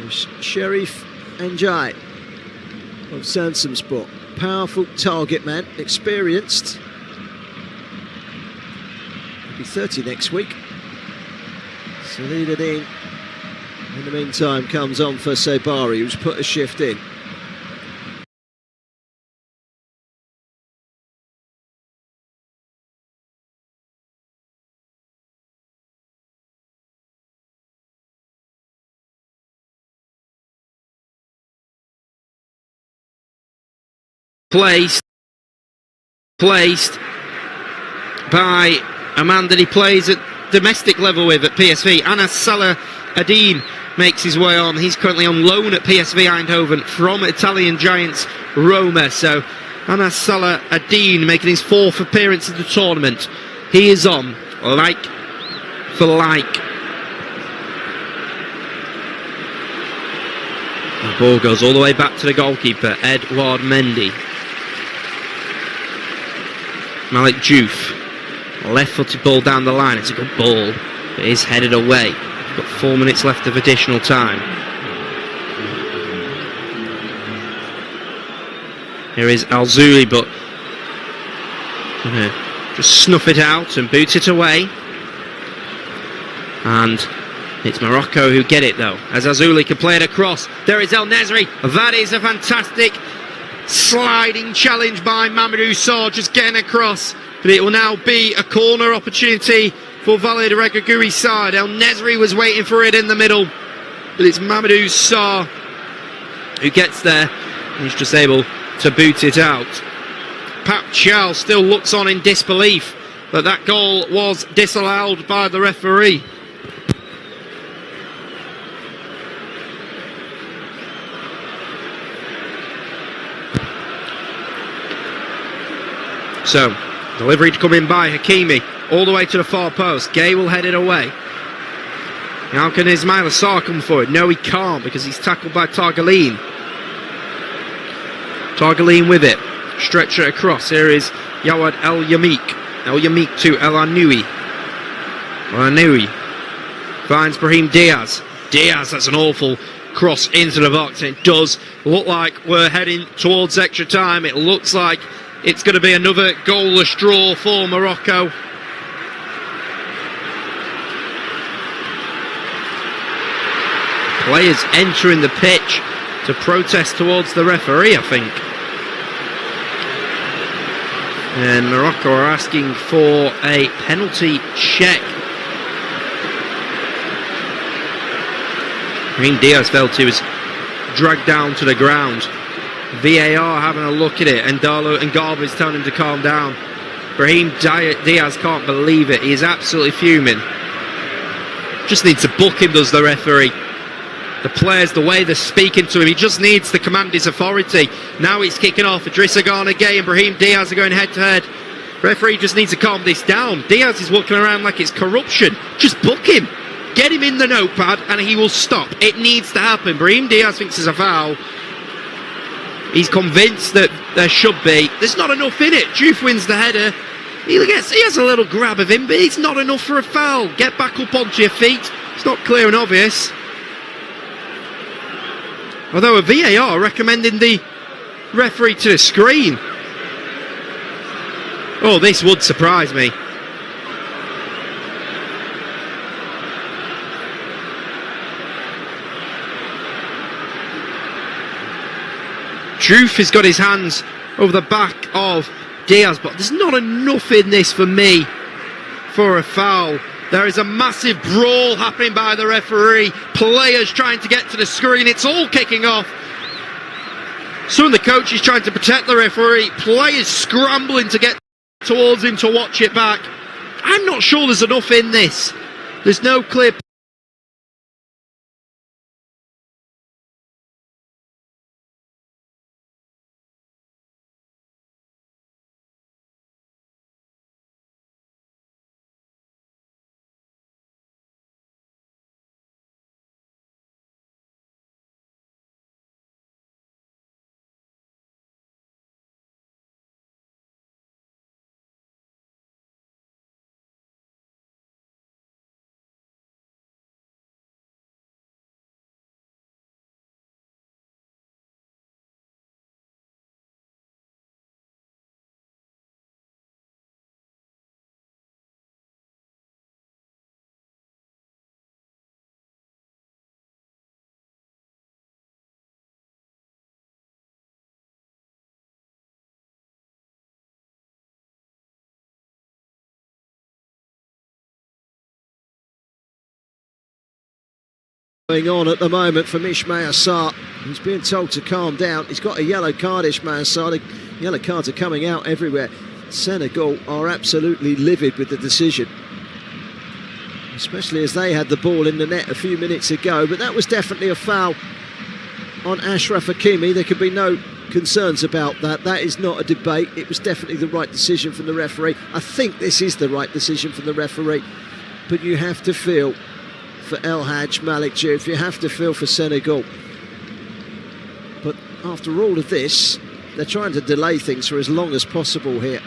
Speaker 4: is Sheriff Njai of Sansamspor. Powerful target man, experienced. He'll be 30 next week. Saladin, in the meantime, comes on for Sebari, who's put a shift in.
Speaker 1: Placed by a man that he plays at domestic level with at PSV. Anas Salah Adine makes his way on. He's currently on loan at PSV Eindhoven from Italian giants Roma. So Anas Salah Adine making his fourth appearance in the tournament. He is on like for like. The ball goes all the way back to the goalkeeper, Edouard Mendy. Malik Diouf, left-footed ball down the line. It's a good ball. It is headed away. We've got 4 minutes left of additional time. Here is Al-Zouli, but just snuff it out and boot it away. And it's Morocco who get it though, as Al-Zouli can play it across. There is El Nesri. That is a fantastic sliding challenge by Mamadou Sarr, just getting across, but it will now be a corner opportunity for Walid Regragoui's side. El Nesri was waiting for it in the middle, but it's Mamadou Sarr who gets there, and he's just able to boot it out. Pap Chow still looks on in disbelief that that goal was disallowed by the referee. So, delivery to come in by Hakimi, all the way to the far post. Gay will head it away. Now can Ismail Sarr come forward? No, he can't, because he's tackled by Targaline. Targaline with it. Stretch it across. Here is Yawad El Yamik. El Yamik to El Anoui. El Anoui finds Brahim Diaz. Diaz, that's an awful cross into the box. It does look like we're heading towards extra time. It looks like it's going to be another goalless draw for Morocco. Players entering the pitch to protest towards the referee, I think. And Morocco are asking for a penalty check. Brahim Diaz felt he was dragged down to the ground. VAR having a look at it, and Darlow and Garber is telling him to calm down. Brahim Diaz can't believe it. He is absolutely fuming. Just needs to book him, does the referee. The players, the way they're speaking to him, he just needs to command his authority. Now it's kicking off. Idrissa Gana Gueye and Brahim Diaz are going head to head. Referee just needs to calm this down. Diaz is walking around like it's corruption. Just book him. Get him in the notepad and he will stop. It needs to happen. Brahim Diaz thinks there's a foul. He's convinced that there should be. There's not enough in it. Diouf wins the header. He has a little grab of him, but it's not enough for a foul. Get back up onto your feet. It's not clear and obvious. Although a VAR recommending the referee to the screen. Oh, this would surprise me. Diouf has got his hands over the back of Diaz, but there's not enough in this for me for a foul. There is a massive brawl happening by the referee. Players trying to get to the screen. It's all kicking off. Some of the coaches trying to protect the referee. Players scrambling to get towards him to watch it back. I'm not sure there's enough in this. There's no clear...
Speaker 4: Going on at the moment from Ismail Sarr. He's being told to calm down. He's got a yellow card, Ismail Sarr. The yellow cards are coming out everywhere. Senegal are absolutely livid with the decision, especially as they had the ball in the net a few minutes ago. But that was definitely a foul on Achraf Hakimi. There could be no concerns about that. That is not a debate. It was definitely the right decision from the referee. I think this is the right decision from the referee. But you have to feel for El Hadj Malik Diouf, you have to feel for Senegal. But after all of this, they're trying to delay things for as long as possible here.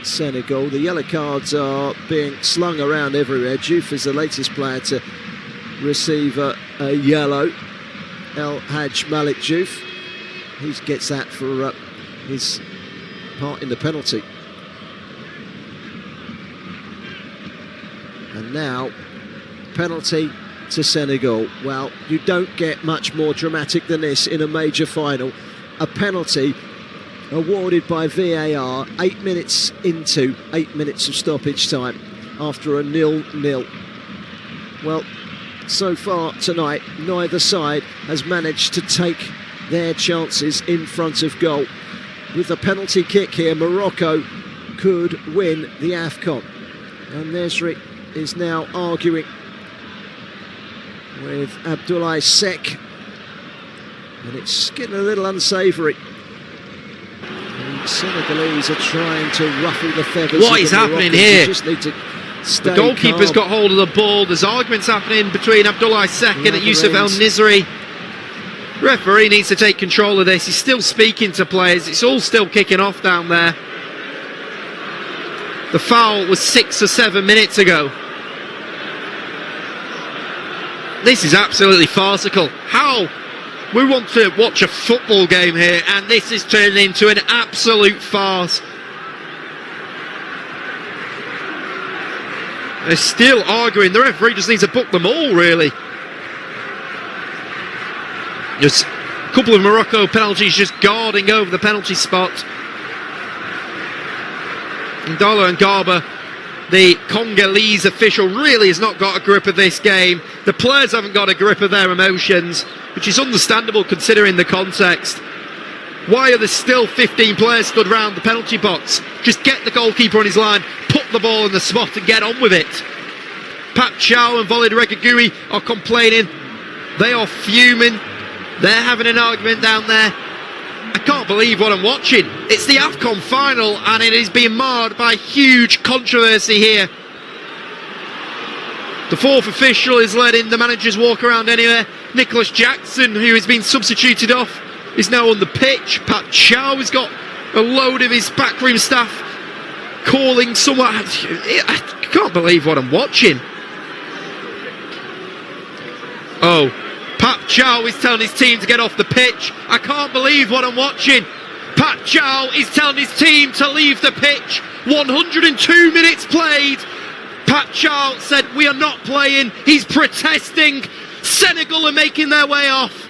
Speaker 4: Senegal, the yellow cards are being slung around everywhere. Diouf is the latest player to receive a yellow. El Hadj Malik Diouf, he gets that for his part in the penalty. And now, penalty to Senegal. Well, you don't get much more dramatic than this in a major final. A penalty awarded by VAR 8 minutes into 8 minutes of stoppage time after a 0-0. Well, so far tonight, neither side has managed to take their chances in front of goal. With a penalty kick here, Morocco could win the AFCON. And Nesri is now arguing with Abdoulaye Seck, and it's getting a little unsavoury. The Senegalese are trying to ruffle the feathers.
Speaker 1: What is happening here?
Speaker 4: Just need to stay
Speaker 1: the goalkeeper's
Speaker 4: calm.
Speaker 1: got hold of the ball. There's arguments happening between Abdoulaye Seck and Youssef El Nizri. Referee needs to take control of this. He's still speaking to players. It's all still kicking off down there. The foul was 6 or 7 minutes ago. This is absolutely farcical. How? We want to watch a football game here, and this is turning into an absolute farce. They're still arguing. The referee just needs to book them all, really. Just a couple of Morocco penalties just guarding over the penalty spot. Ndolo and Garba, the Congolese official, really has not got a grip of this game. The players haven't got a grip of their emotions, which is understandable considering the context. Why are there still 15 players stood round the penalty box? Just get the goalkeeper on his line, put the ball in the spot and get on with it. Pat Chow and Volid Regagui are complaining. They are fuming. They're having an argument down there. I can't believe what I'm watching. It's the AFCON final and it is being marred by huge controversy here. The fourth official is letting the managers walk around anywhere. Nicholas Jackson, who has been substituted off, is now on the pitch. Pat Chow has got a load of his backroom staff calling someone. I can't believe what I'm watching. Oh, Pat Chow is telling his team to get off the pitch. I can't believe what I'm watching. Pat Chow is telling his team to leave the pitch. 102 minutes played. Pat Chow said, we are not playing. He's protesting. Senegal are making their way off.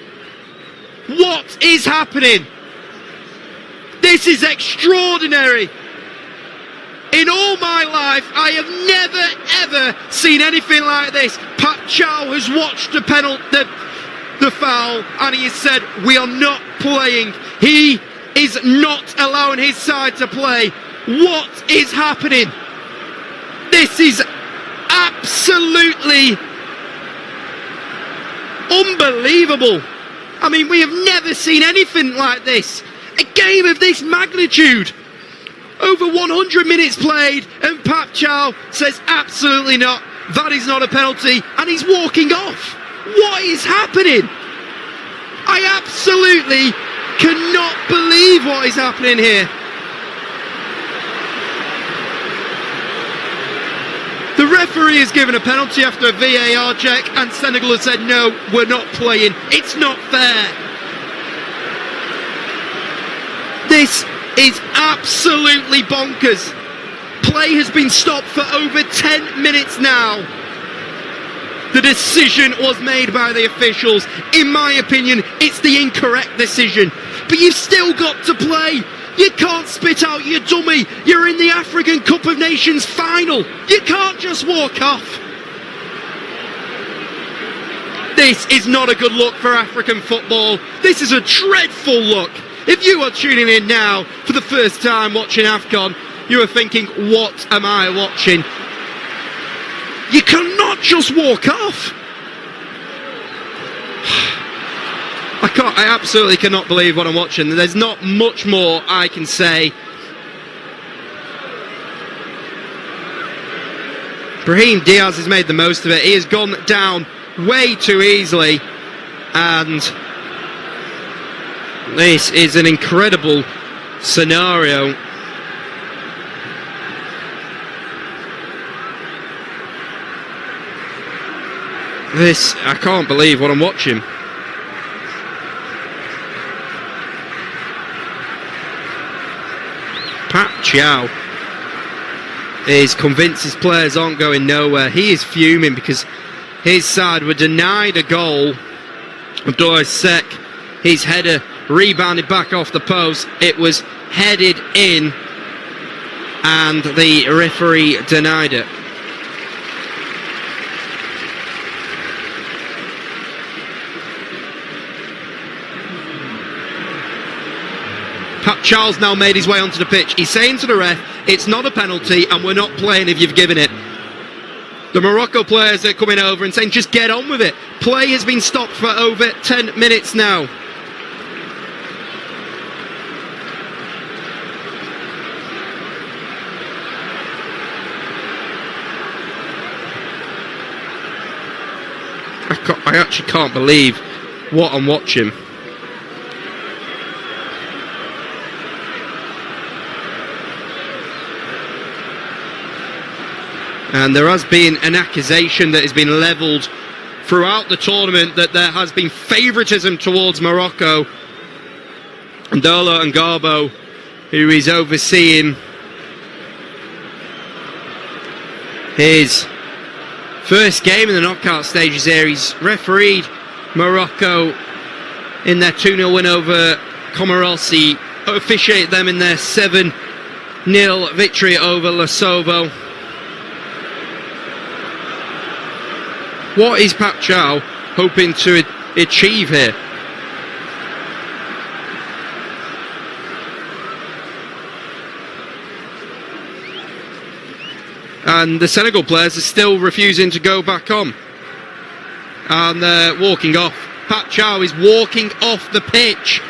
Speaker 1: What is happening? This is extraordinary. In all my life, I have never, ever seen anything like this. Pat Chow has watched the foul and he has said, we are not playing. He is not allowing his side to play. What is happening? This is absolutely unbelievable. I mean, we have never seen anything like this. A game of this magnitude. Over 100 minutes played and Pat Chow says absolutely not. That is not a penalty and he's walking off. What is happening? I absolutely cannot believe what is happening here. The referee has given a penalty after a VAR check and Senegal has said no, we're not playing. It's not fair. This is absolutely bonkers. Play has been stopped for over 10 minutes now. The decision was made by the officials. In my opinion, it's the incorrect decision. But you've still got to play. You can't spit out your dummy. You're in the African Cup of Nations final. You can't just walk off. This is not a good look for African football. This is a dreadful look. If you are tuning in now for the first time watching AFCON, you are thinking, what am I watching? You cannot just walk off. I absolutely cannot believe what I'm watching. There's not much more I can say. Brahim Diaz has made the most of it. He has gone down way too easily. And this is an incredible scenario. I can't believe what I'm watching. Pat Chow is convinced his players aren't going nowhere. He is fuming because his side were denied a goal. Abdoulaye Seck, his header rebounded back off the post. It was headed in and the referee denied it. Pat Chow's now made his way onto the pitch. He's saying to the ref, it's not a penalty and we're not playing if you've given it. The Morocco players are coming over and saying, just get on with it. Play has been stopped for over 10 minutes now. I actually can't believe what I'm watching. And there has been an accusation that has been levelled throughout the tournament that there has been favouritism towards Morocco. Ndolo and Garbo, who is overseeing his first game in the knockout stages here, he's refereed Morocco in their 2-0 win over Comoros. He officiated them in their 7 1-0 victory over Lesotho. What is Pat Chow hoping to achieve here? And the Senegal players are still refusing to go back on. And they're walking off. Pat Chow is walking off the pitch.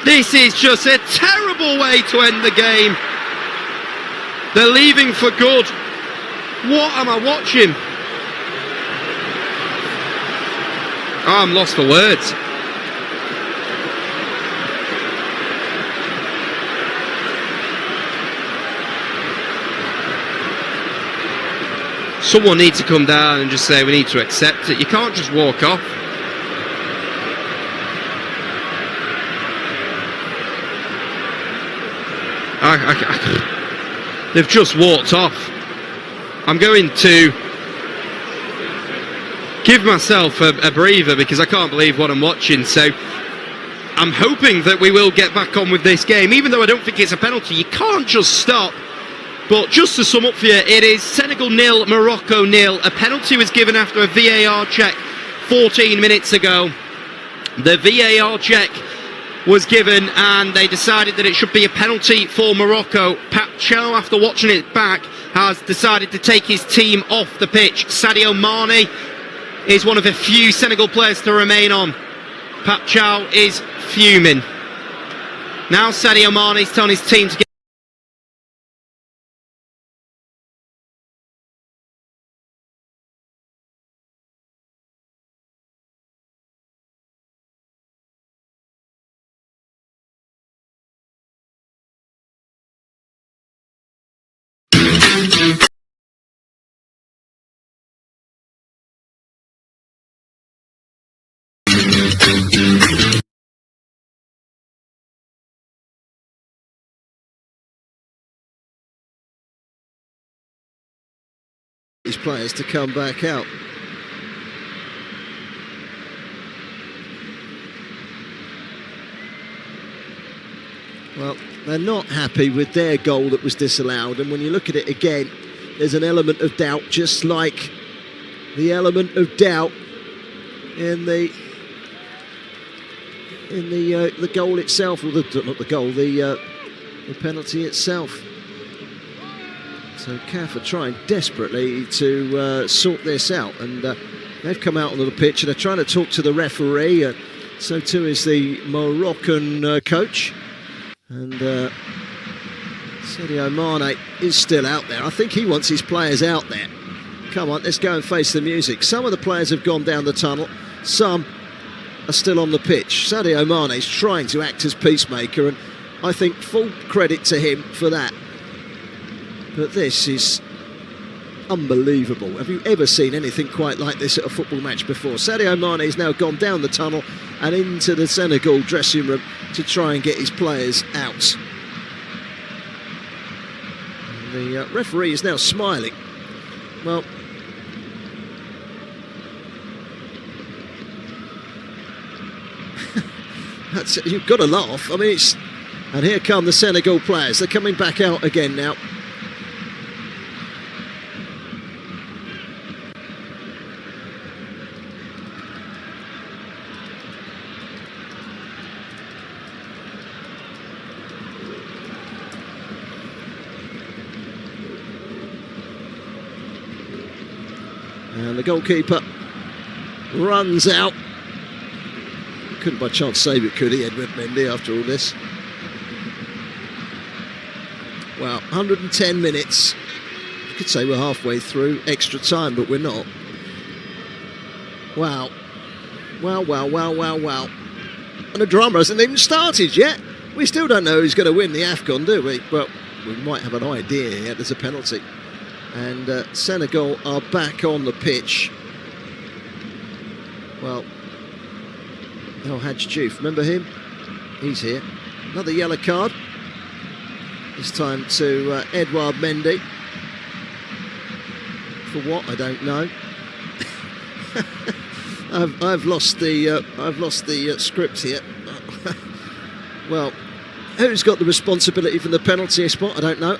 Speaker 1: This is just a terrible way to end the game. They're leaving for good. What am I watching? I'm lost for words. Someone needs to come down and just say we need to accept it. You can't just walk off. They've just walked off. I'm going to give myself a breather because I can't believe what I'm watching. So I'm hoping that we will get back on with this game, even though I don't think it's a penalty. You can't just stop. But just to sum up for you, it is Senegal 0, Morocco 0. A penalty was given after a VAR check 14 minutes ago. The VAR check was given and they decided that it should be a penalty for Morocco. Pat Chow, after watching it back, has decided to take his team off the pitch. Sadio Mane is one of the few Senegal players to remain on. Pat Chow is fuming. Now Sadio Mane is telling his team to get
Speaker 4: these players to come back out. Well, they're not happy with their goal that was disallowed, and when you look at it again, there's an element of doubt, just like the element of doubt in the goal itself, or not the goal, the penalty itself. So CAF are trying desperately to sort this out, and they've come out onto the pitch and they're trying to talk to the referee. So too is the Moroccan coach, and Sadio Mane is still out there. I think he wants his players out there. Come on, let's go and face the music. Some of the players have gone down the tunnel, some are still on the pitch. Sadio Mane is trying to act as peacemaker, and I think full credit to him for that. But this is unbelievable. Have you ever seen anything quite like this at a football match before? Sadio Mane has now gone down the tunnel and into the Senegal dressing room to try and get his players out. And the referee is now smiling. Well, you've got to laugh. I mean, it's... And here come the Senegal players. They're coming back out again now. And the goalkeeper runs out. Couldn't by chance save it, could he, Edward Mendy, after all this? Well, 110 minutes. You could say we're halfway through extra time, but we're not. Wow. Wow, wow, wow, wow, wow. And the drama hasn't even started yet. We still don't know who's going to win the AFCON, do we? But we might have an idea here. There's a penalty. And Senegal are back on the pitch. Well, El Hadj Diouf, remember him? He's here. Another yellow card. This time to Edouard Mendy. For what? I don't know. I've lost the script here. Well, Who's got the responsibility for the penalty spot? I don't know.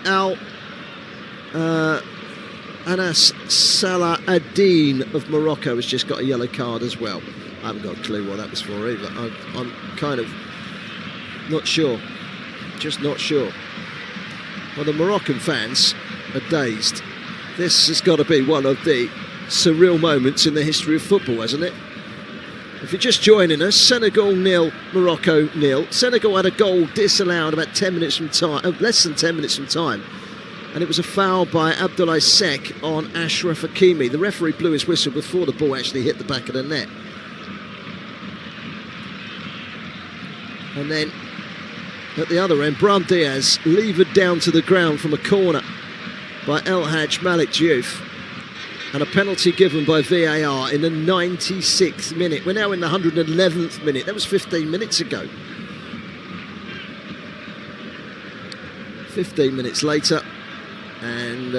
Speaker 4: Anas Salah ad-Din of Morocco has just got a yellow card as well. I haven't got a clue what that was for either. I'm kind of not sure. Just not sure. Well, the Moroccan fans are dazed. This has got to be one of the surreal moments in the history of football, hasn't it? If you're just joining us, Senegal 0, Morocco 0. Senegal had a goal disallowed about 10 minutes from time, less than 10 minutes from time. And it was a foul by Abdoulaye Seck on Achraf Hakimi. The referee blew his whistle before the ball actually hit the back of the net. And then at the other end, Brahim Diaz levered down to the ground from a corner by El Hadj Malik Diouf. And a penalty given by VAR in the 96th minute. We're now in the 111th minute. That was 15 minutes ago. 15 minutes later. And,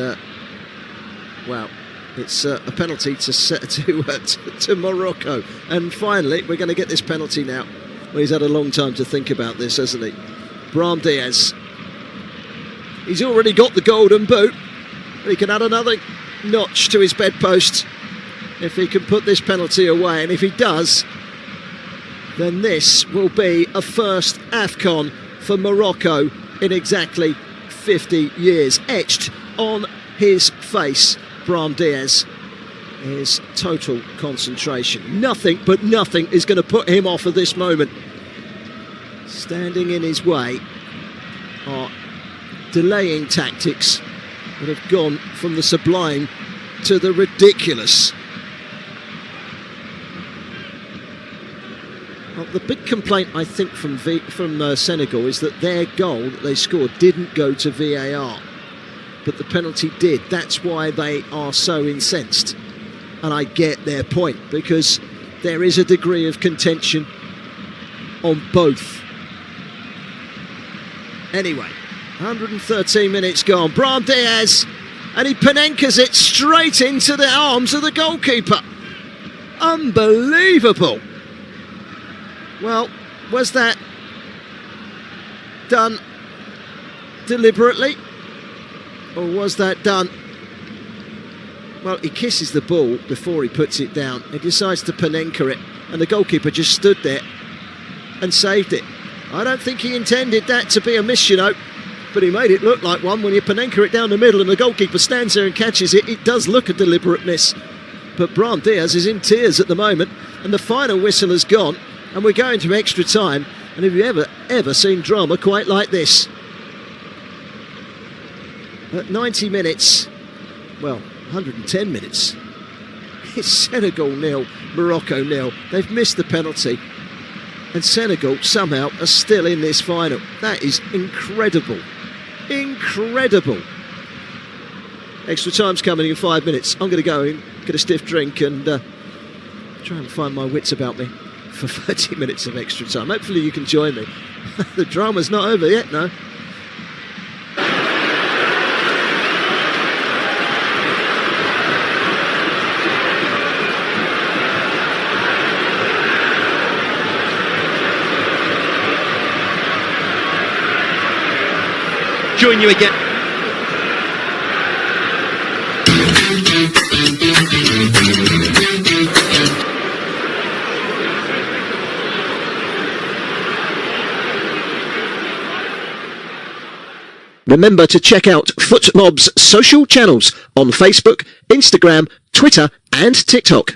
Speaker 4: well, it's a penalty to Morocco. And finally, we're going to get this penalty now. Well, he's had a long time to think about this, hasn't he? Brahim Diaz. He's already got the golden boot. He can add another notch to his bedpost if he can put this penalty away. And if he does, then this will be a first AFCON for Morocco in exactly 50 years. Etched on his face, Brahim Diaz, is total concentration. Nothing but nothing is going to put him off of this moment. Standing in his way are delaying tactics that have gone from the sublime to the ridiculous. Well, the big complaint, I think, from Senegal is that their goal that they scored didn't go to VAR, but the penalty did. That's why they are so incensed. And I get their point, because there is a degree of contention on both. Anyway, 113 minutes gone. Brahim Diaz, and he Panenkas it straight into the arms of the goalkeeper. Unbelievable. Well, was that done deliberately, or was that done... Well, he kisses the ball before he puts it down. He decides to Panenka it, and the goalkeeper just stood there and saved it. I don't think he intended that to be a miss, you know, but he made it look like one. When you Panenka it down the middle and the goalkeeper stands there and catches it, it does look a deliberate miss. But Brahim Diaz is in tears at the moment, and the final whistle has gone, and we're going to extra time. And have you ever seen drama quite like this? At 90 minutes, well, 110 minutes, it's Senegal 0, Morocco 0. They've missed the penalty, and Senegal somehow are still in this final. That is incredible. Incredible. Extra time's coming in 5 minutes. I'm going to go and get a stiff drink and try and find my wits about me for 30 minutes of extra time. Hopefully you can join me. The drama's not over yet, no.
Speaker 1: Join you again.
Speaker 4: Remember to check out FootMob's social channels on Facebook, Instagram, Twitter and TikTok.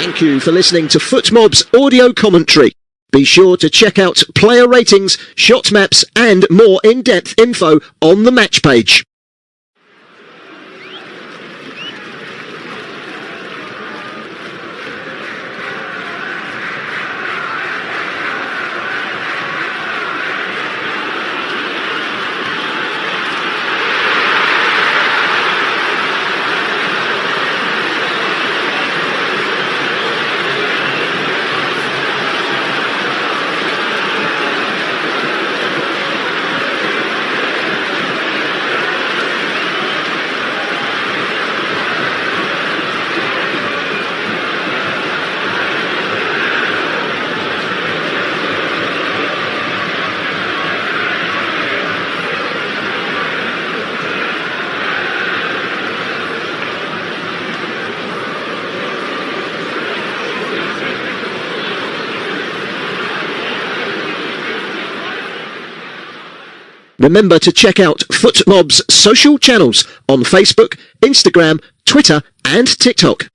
Speaker 4: Thank you for listening to FootMob's audio commentary. Be sure to check out player ratings, shot maps and more in-depth info on the match page. Remember to check out FootMob's social channels on Facebook, Instagram, Twitter and TikTok.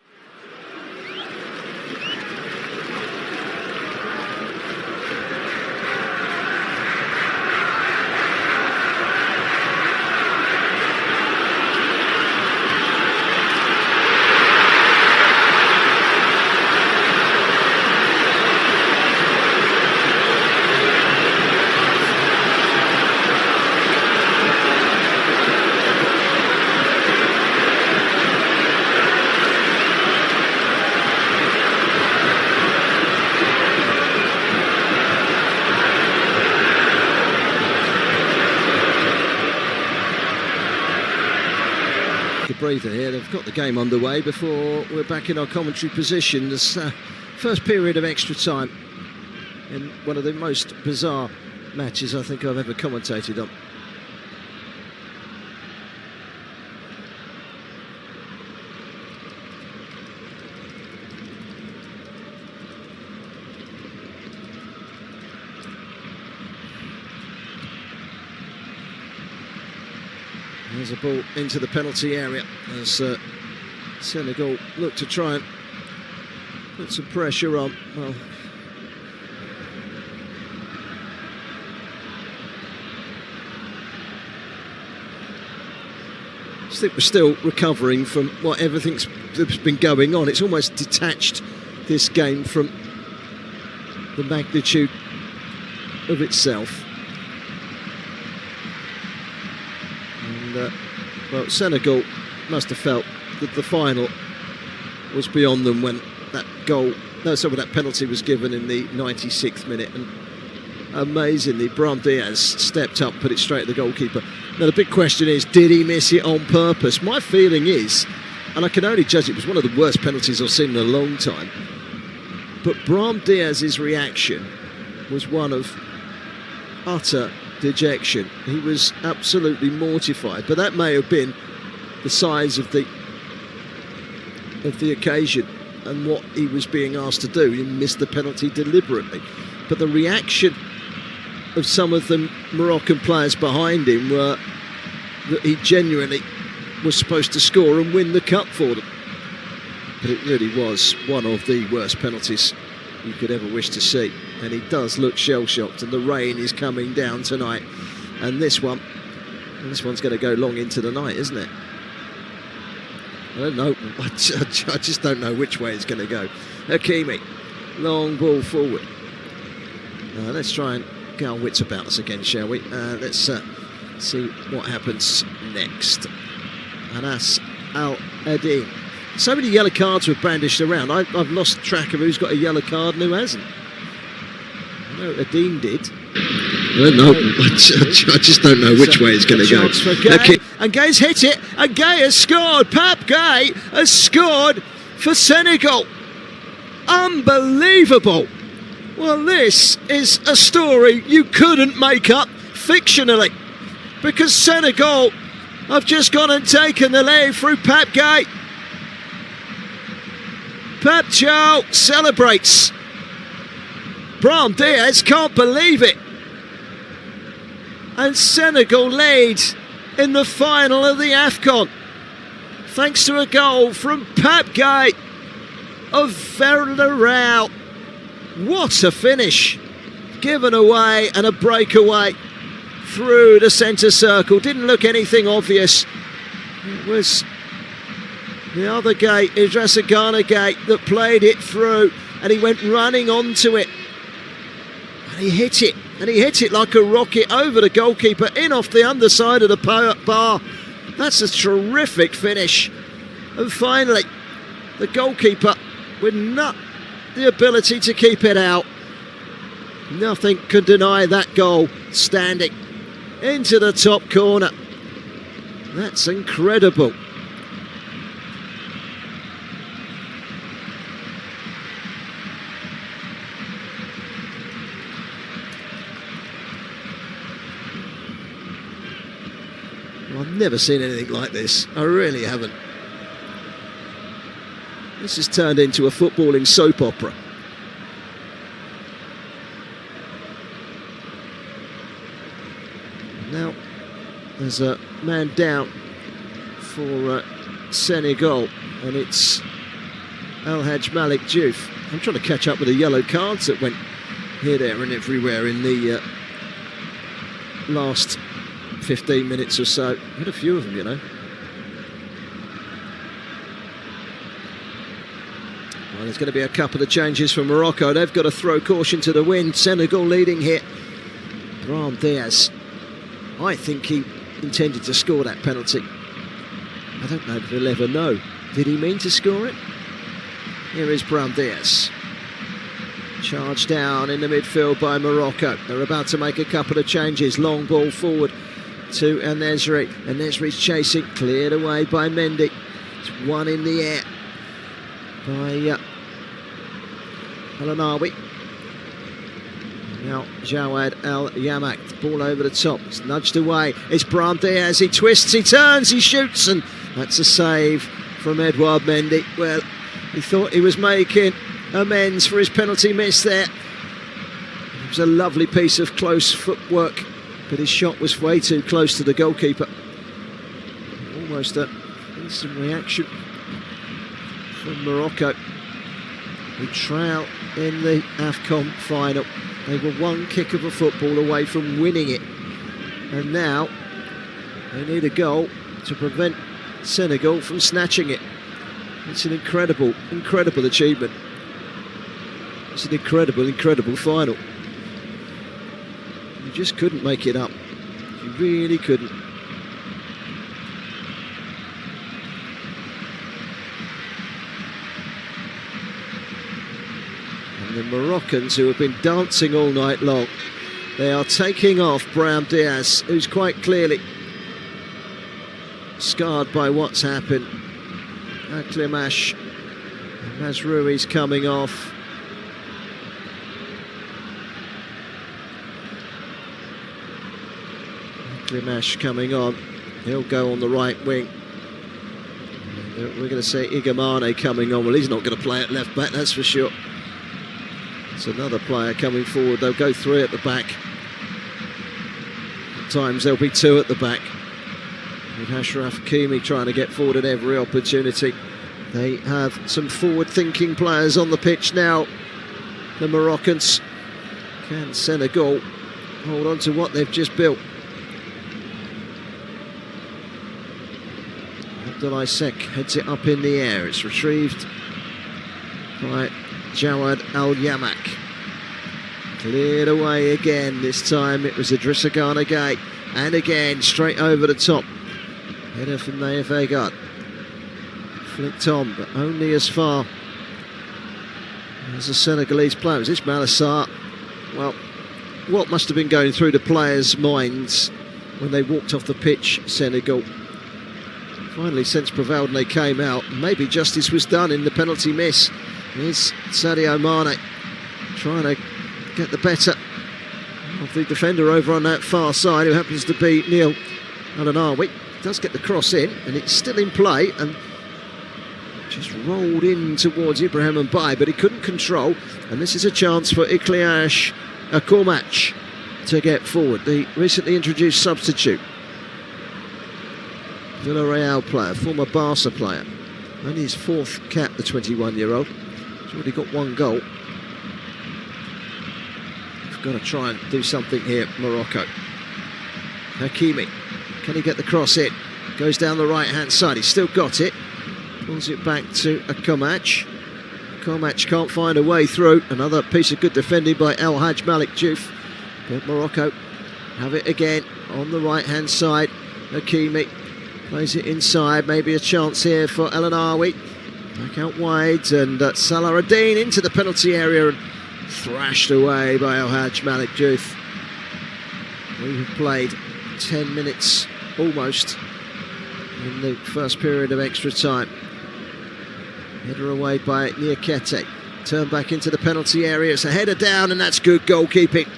Speaker 4: Breather here. They've got the game underway before we're back in our commentary position. This first period of extra time in one of the most bizarre matches I think I've ever commentated on. There's a ball into the penalty area as Senegal look to try and put some pressure on. Well, I think we're still recovering from what everything's that's been going on. It's almost detached this game from the magnitude of itself. Well, Senegal must have felt that the final was beyond them when that that penalty was given in the 96th minute, and amazingly Brahim Diaz stepped up, put it straight at the goalkeeper. Now the big question is, did he miss it on purpose? My feeling is, and I can only judge it was one of the worst penalties I've seen in a long time, but Brahim Diaz's reaction was one of utter dejection. He was absolutely mortified, but that may have been the size of the occasion and what he was being asked to do. He missed the penalty deliberately, but the reaction of some of the Moroccan players behind him were that he genuinely was supposed to score and win the cup for them. But it really was one of the worst penalties you could ever wish to see, and he does look shell-shocked, and the rain is coming down tonight, and this one's going to go long into the night, isn't it? I don't know, I just don't know which way it's going to go. Hakimi, long ball forward. Let's try and get our wits about us again, shall we? Let's see what happens next. Anas Al-Adin. So many yellow cards were brandished around. I've lost track of who's got a yellow card and who hasn't. I know Adin did. I don't know. I just don't know which way it's going to go. Okay. And Gay's hit it, and Gay has scored. Pape Gay has scored for Senegal. Unbelievable. Well, this is a story you couldn't make up fictionally, because Senegal have just gone and taken the lead through Pape Gay. Pape Chow celebrates. Brahim Diaz can't believe it. And Senegal lead in the final of the AFCON, thanks to a goal from Pape Gay. of Villarreal. What a finish! Given away and a breakaway through the centre circle. Didn't look anything obvious. It was the other gate, Idrasagana gate, that played it through, and he went running onto it. And he hit it. And he hit it like a rocket over the goalkeeper, in off the underside of the bar. That's a terrific finish. And finally, the goalkeeper with not the ability to keep it out. Nothing could deny that goal. Standing into the top corner. That's incredible. I've never seen anything like this. I really haven't. This has turned into a footballing soap opera. Now, there's a man down for Senegal, and it's El Hadj Malik Diouf. I'm trying to catch up with the yellow cards that went here, there and everywhere in the last 15 minutes or so. We had a few of them, you know. Well, there's going to be a couple of changes for Morocco. They've got to throw caution to the wind. Senegal leading here. Brahim Diaz. I think he intended to score that penalty. I don't know if he'll ever know. Did he mean to score it? Here is Brahim Diaz. Charged down in the midfield by Morocco. They're about to make a couple of changes. Long ball forward to El-Nesri. El-Nesri's chasing, cleared away by Mendy. It's one in the air by El-Anawi. Now Jawad Al-Yamak, ball over the top, it's nudged away. It's Brahim Diaz, he twists, he turns, he shoots, and that's a save from Edouard Mendy. Well, he thought he was making amends for his penalty miss there. It was a lovely piece of close footwork, but his shot was way too close to the goalkeeper. Almost an instant reaction from Morocco, who trail in the AFCON final. They were one kick of a football away from winning it, and now they need a goal to prevent Senegal from snatching it. It's an incredible, incredible achievement. It's an incredible, incredible final. You just couldn't make it up. You really couldn't. And the Moroccans, who have been dancing all night long, they are taking off Brahim Diaz, who's quite clearly scarred by what's happened. Aklimash Mazroui's coming off. Aklimash coming on. He'll go on the right wing. We're going to say Igamane coming on. Well, he's not going to play at left back, that's for sure. It's another player coming forward. They'll go three at the back. At times there'll be two at the back. With Achraf Hakimi trying to get forward at every opportunity. They have some forward-thinking players on the pitch now. The Moroccans. Can Senegal hold on to what they've just built? Abdoulaye Seck heads it up in the air. It's retrieved by Jawad Al-Yamak. Cleared away again. This time it was Idrissa Gana Gueye. And again, straight over the top. Header from Naya Vegard. Flicked on, but only as far as the Senegalese player. Was this Malassar? Well, what must have been going through the players' minds when they walked off the pitch, Senegal? Finally, sense prevailed and they came out. Maybe justice was done in the penalty miss. Here's Sadio Mane trying to get the better of the defender over on that far side, who happens to be Neil El-Anawi. Does get the cross in, and it's still in play, and just rolled in towards Ibrahim Mbaye, but he couldn't control. And this is a chance for Ikliash Akormach to get forward, the recently introduced substitute. Villarreal player, former Barca player. Only his fourth cap, the 21-year-old. He's already got one goal. We've got to try and do something here, Morocco. Hakimi, can he get the cross in? Goes down the right-hand side, he's still got it. Pulls it back to a Komach. Komach can't find a way through. Another piece of good defending by El Hadj Malik Diouf. But Morocco have it again on the right-hand side. Hakimi plays it inside, maybe a chance here for El Anawi. Back out wide, and Salah-Ad-Din into the penalty area and thrashed away by El Hadj Malik Diouf. We have played 10 minutes almost in the first period of extra time. Header away by Niakete. Turn back into the penalty area. It's a header down, and that's good goalkeeping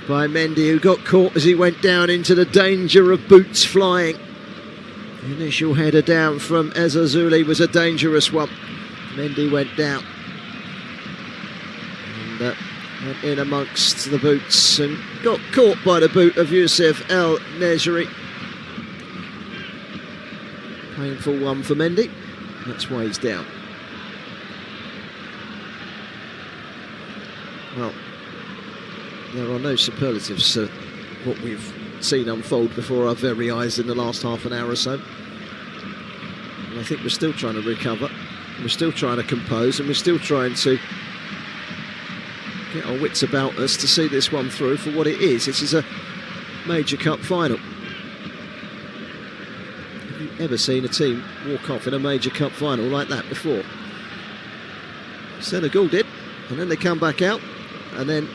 Speaker 4: by Mendy, who got caught as he went down into the danger of boots flying. The initial header down from Ezzazzouli was a dangerous one. Mendy went down and went in amongst the boots and got caught by the boot of Youssef El Nejri. Painful one for Mendy. That's why he's down. Well, there are no superlatives to what we've seen unfold before our very eyes in the last half an hour or so. And I think we're still trying to recover. We're still trying to compose, and we're still trying to get our wits about us to see this one through for what it is. This is a major cup final. Have you ever seen a team walk off in a major cup final like that before? Senegal did, and then they come back out, and then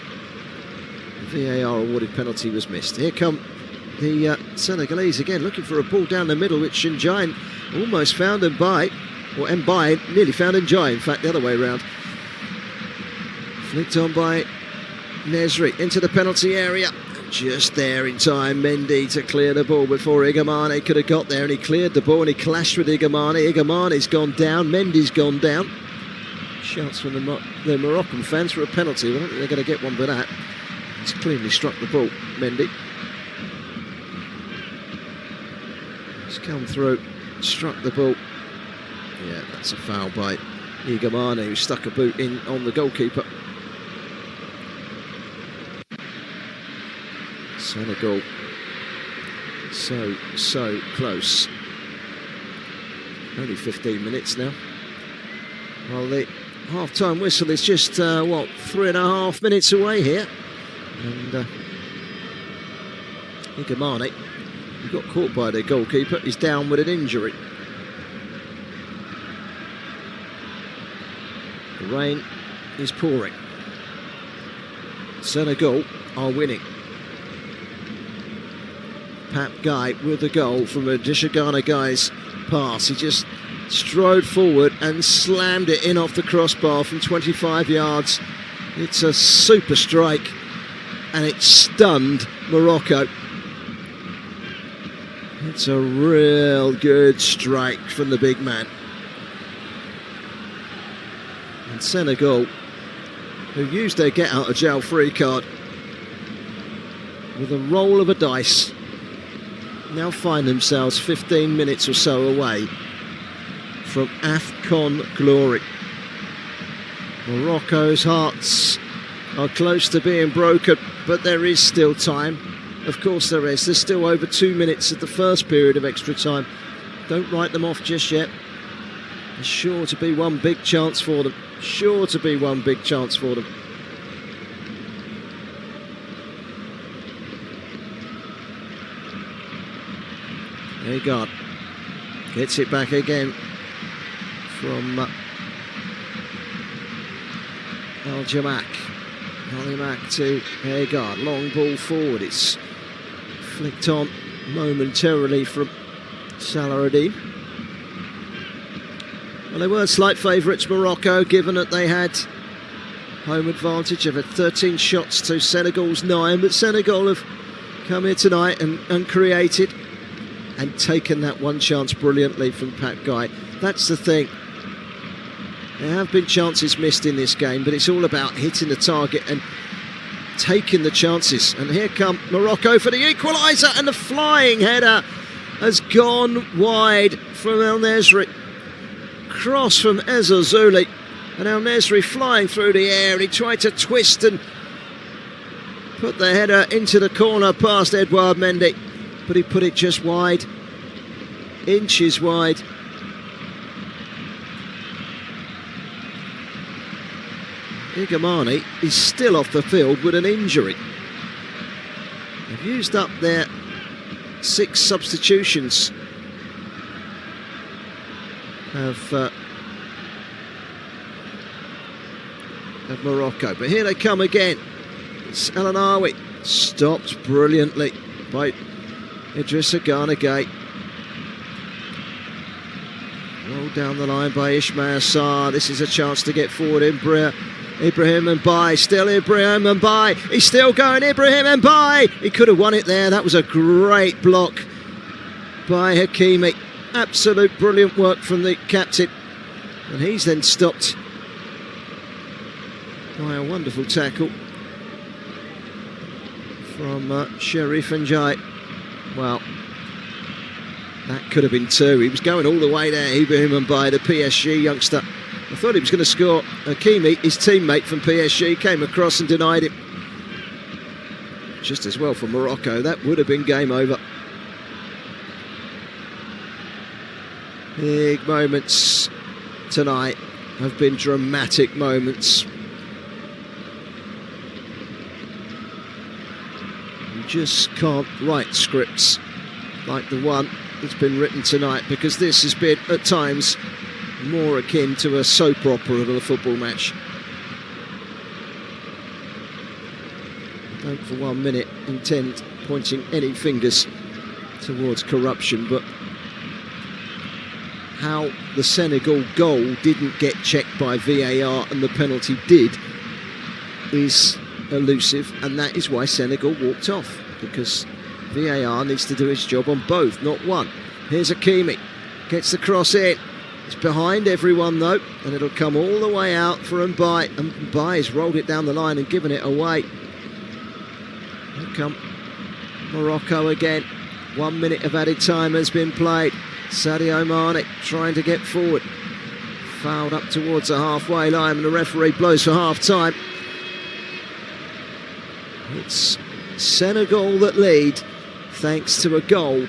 Speaker 4: the VAR awarded penalty was missed. Here come the Senegalese again, looking for a ball down the middle, which Ndiaye almost found Mbaye, or Mbaye nearly found Ndiaye, in fact the other way around. Flicked on by Nejri into the penalty area. Just there in time, Mendy to clear the ball before Igamane could have got there, and he cleared the ball and he clashed with Igamane. Igamane's gone down, Mendy's gone down. Shouts from the Moroccan fans for a penalty. I don't think they're going to get one for that. He's cleanly struck the ball, Mendy. He's come through, struck the ball. Yeah, that's a foul by Igamane, who stuck a boot in on the goalkeeper. Senegal so close. Only 15 minutes now. Well, the half-time whistle is just 3.5 minutes away here, and Igamane, who got caught by the goalkeeper, is down with an injury. The rain is pouring. Senegal are winning. Pap Guy with the goal from a Dishagana guy's pass. He just strode forward and slammed it in off the crossbar from 25 yards. It's a super strike, and it stunned Morocco. It's a real good strike from the big man. And Senegal, who used their get out of jail free card with a roll of a dice, now find themselves 15 minutes or so away from AFCON glory. Morocco's hearts are close to being broken, but there is still time. Of course there is. There's still over 2 minutes of the first period of extra time. Don't write them off just yet. There's sure to be one big chance for them. Sure to be one big chance for them. Agard gets it back again from Al-Jamak. Al-Jamak to Agard. Long ball forward. It's flicked on momentarily from Salah-Ad-Din. Well, they were slight favourites, Morocco, given that they had home advantage. They've had 13 shots to Senegal's 9, but Senegal have come here tonight and created and taken that one chance brilliantly from Pat Guy. That's the thing. There have been chances missed in this game, but it's all about hitting the target and taking the chances. And here come Morocco for the equaliser, and the flying header has gone wide from El Nejri. Cross from Ezzazzouli, And El Nesri flying through the air, and he tried to twist and put the header into the corner past Edouard Mendy, but he put it just wide, inches wide. Igamani is still off the field with an injury. They've used up their 6 substitutions of Morocco, but here they come again. It's El Anawi, stopped brilliantly by Idrissa Gana Gay. Rolled down the line by Ismail Sarr. This is a chance to get forward. Ibrahim Mbaye, still Ibrahim Mbaye. He's still going, Ibrahim Mbaye. He could have won it there. That was a great block by Hakimi. Absolute brilliant work from the captain. And he's then stopped by a wonderful tackle from Sherif Njai. Well, that could have been 2. He was going all the way there, Ibrahim Mbaye, the PSG youngster. I thought he was going to score. Hakimi, his teammate from PSG, came across and denied him. Just as well for Morocco, that would have been game over. Big moments tonight have been dramatic moments. You just can't write scripts like the one that's been written tonight, because this has been at times more akin to a soap opera than a football match. I don't for 1 minute intend pointing any fingers towards corruption, but how the Senegal goal didn't get checked by VAR and the penalty did is elusive, and that is why Senegal walked off, because VAR needs to do its job on both, not one. Here's Hakimi, gets the cross in. It's behind everyone though, and it'll come all the way out for Mbaye, and Mbaye's rolled it down the line and given it away. Here come Morocco again. 1 minute of added time has been played. Sadio Mane trying to get forward. Fouled up towards the halfway line, and the referee blows for half time. It's Senegal that lead thanks to a goal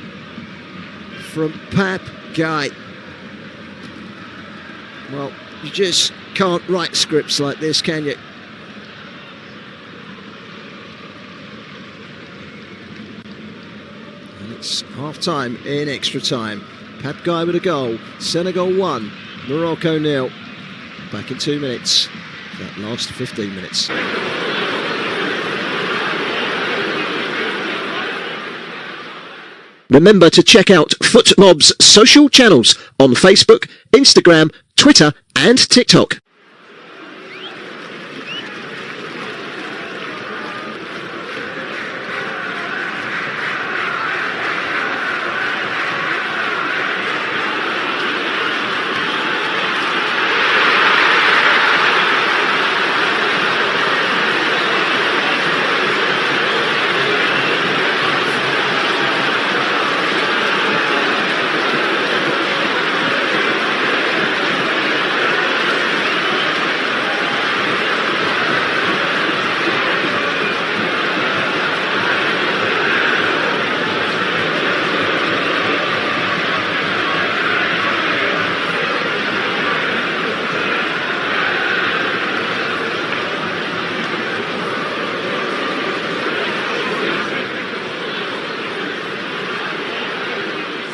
Speaker 4: from Pape Gueye. Well, you just can't write scripts like this, can you? And it's half-time in extra time. Pape Gueye with a goal. Senegal 1, Morocco 0. Back in 2 minutes. That last 15 minutes. Remember to check out FootMob's social channels on Facebook, Instagram, Twitter and TikTok.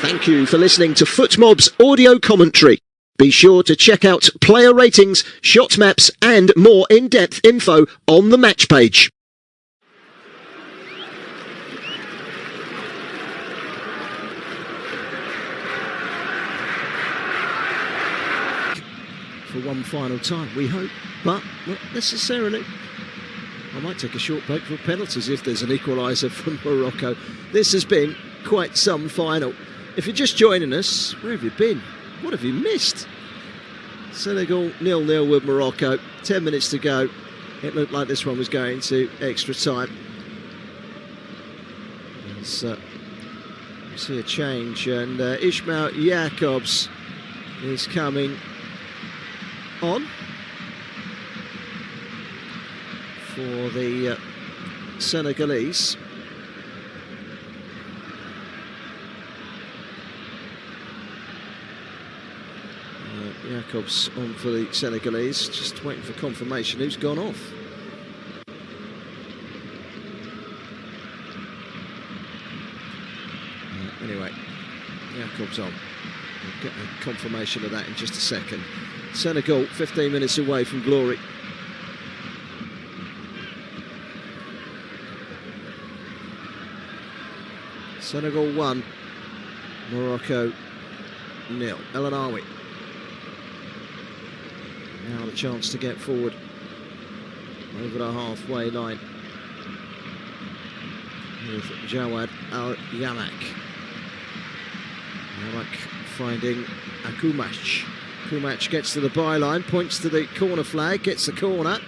Speaker 4: Thank you for listening to FootMob's audio commentary. Be sure to check out player ratings, shot maps and more in-depth info on the match page. For one final time, we hope, but not necessarily. I might take a short break for penalties if there's an equaliser from Morocco. This has been quite some final. If you're just joining us, where have you been? What have you missed? Senegal 0-0 with Morocco. 10 minutes to go. It looked like this one was going to extra time. So, we see a change, and Ismail Jakobs is coming on. for the Senegalese. Jacobs on for the Senegalese, just waiting for confirmation who's gone off. Anyway, Jacobs on. We'll get a confirmation of that in just a second. Senegal 15 minutes away from glory. Senegal 1, Morocco 0. El Anawi. Now the chance to get forward over the halfway line with Jawad Al-Yamak. Yamak finding Akumash. Akumash gets to the byline, points to the corner flag, gets the corner.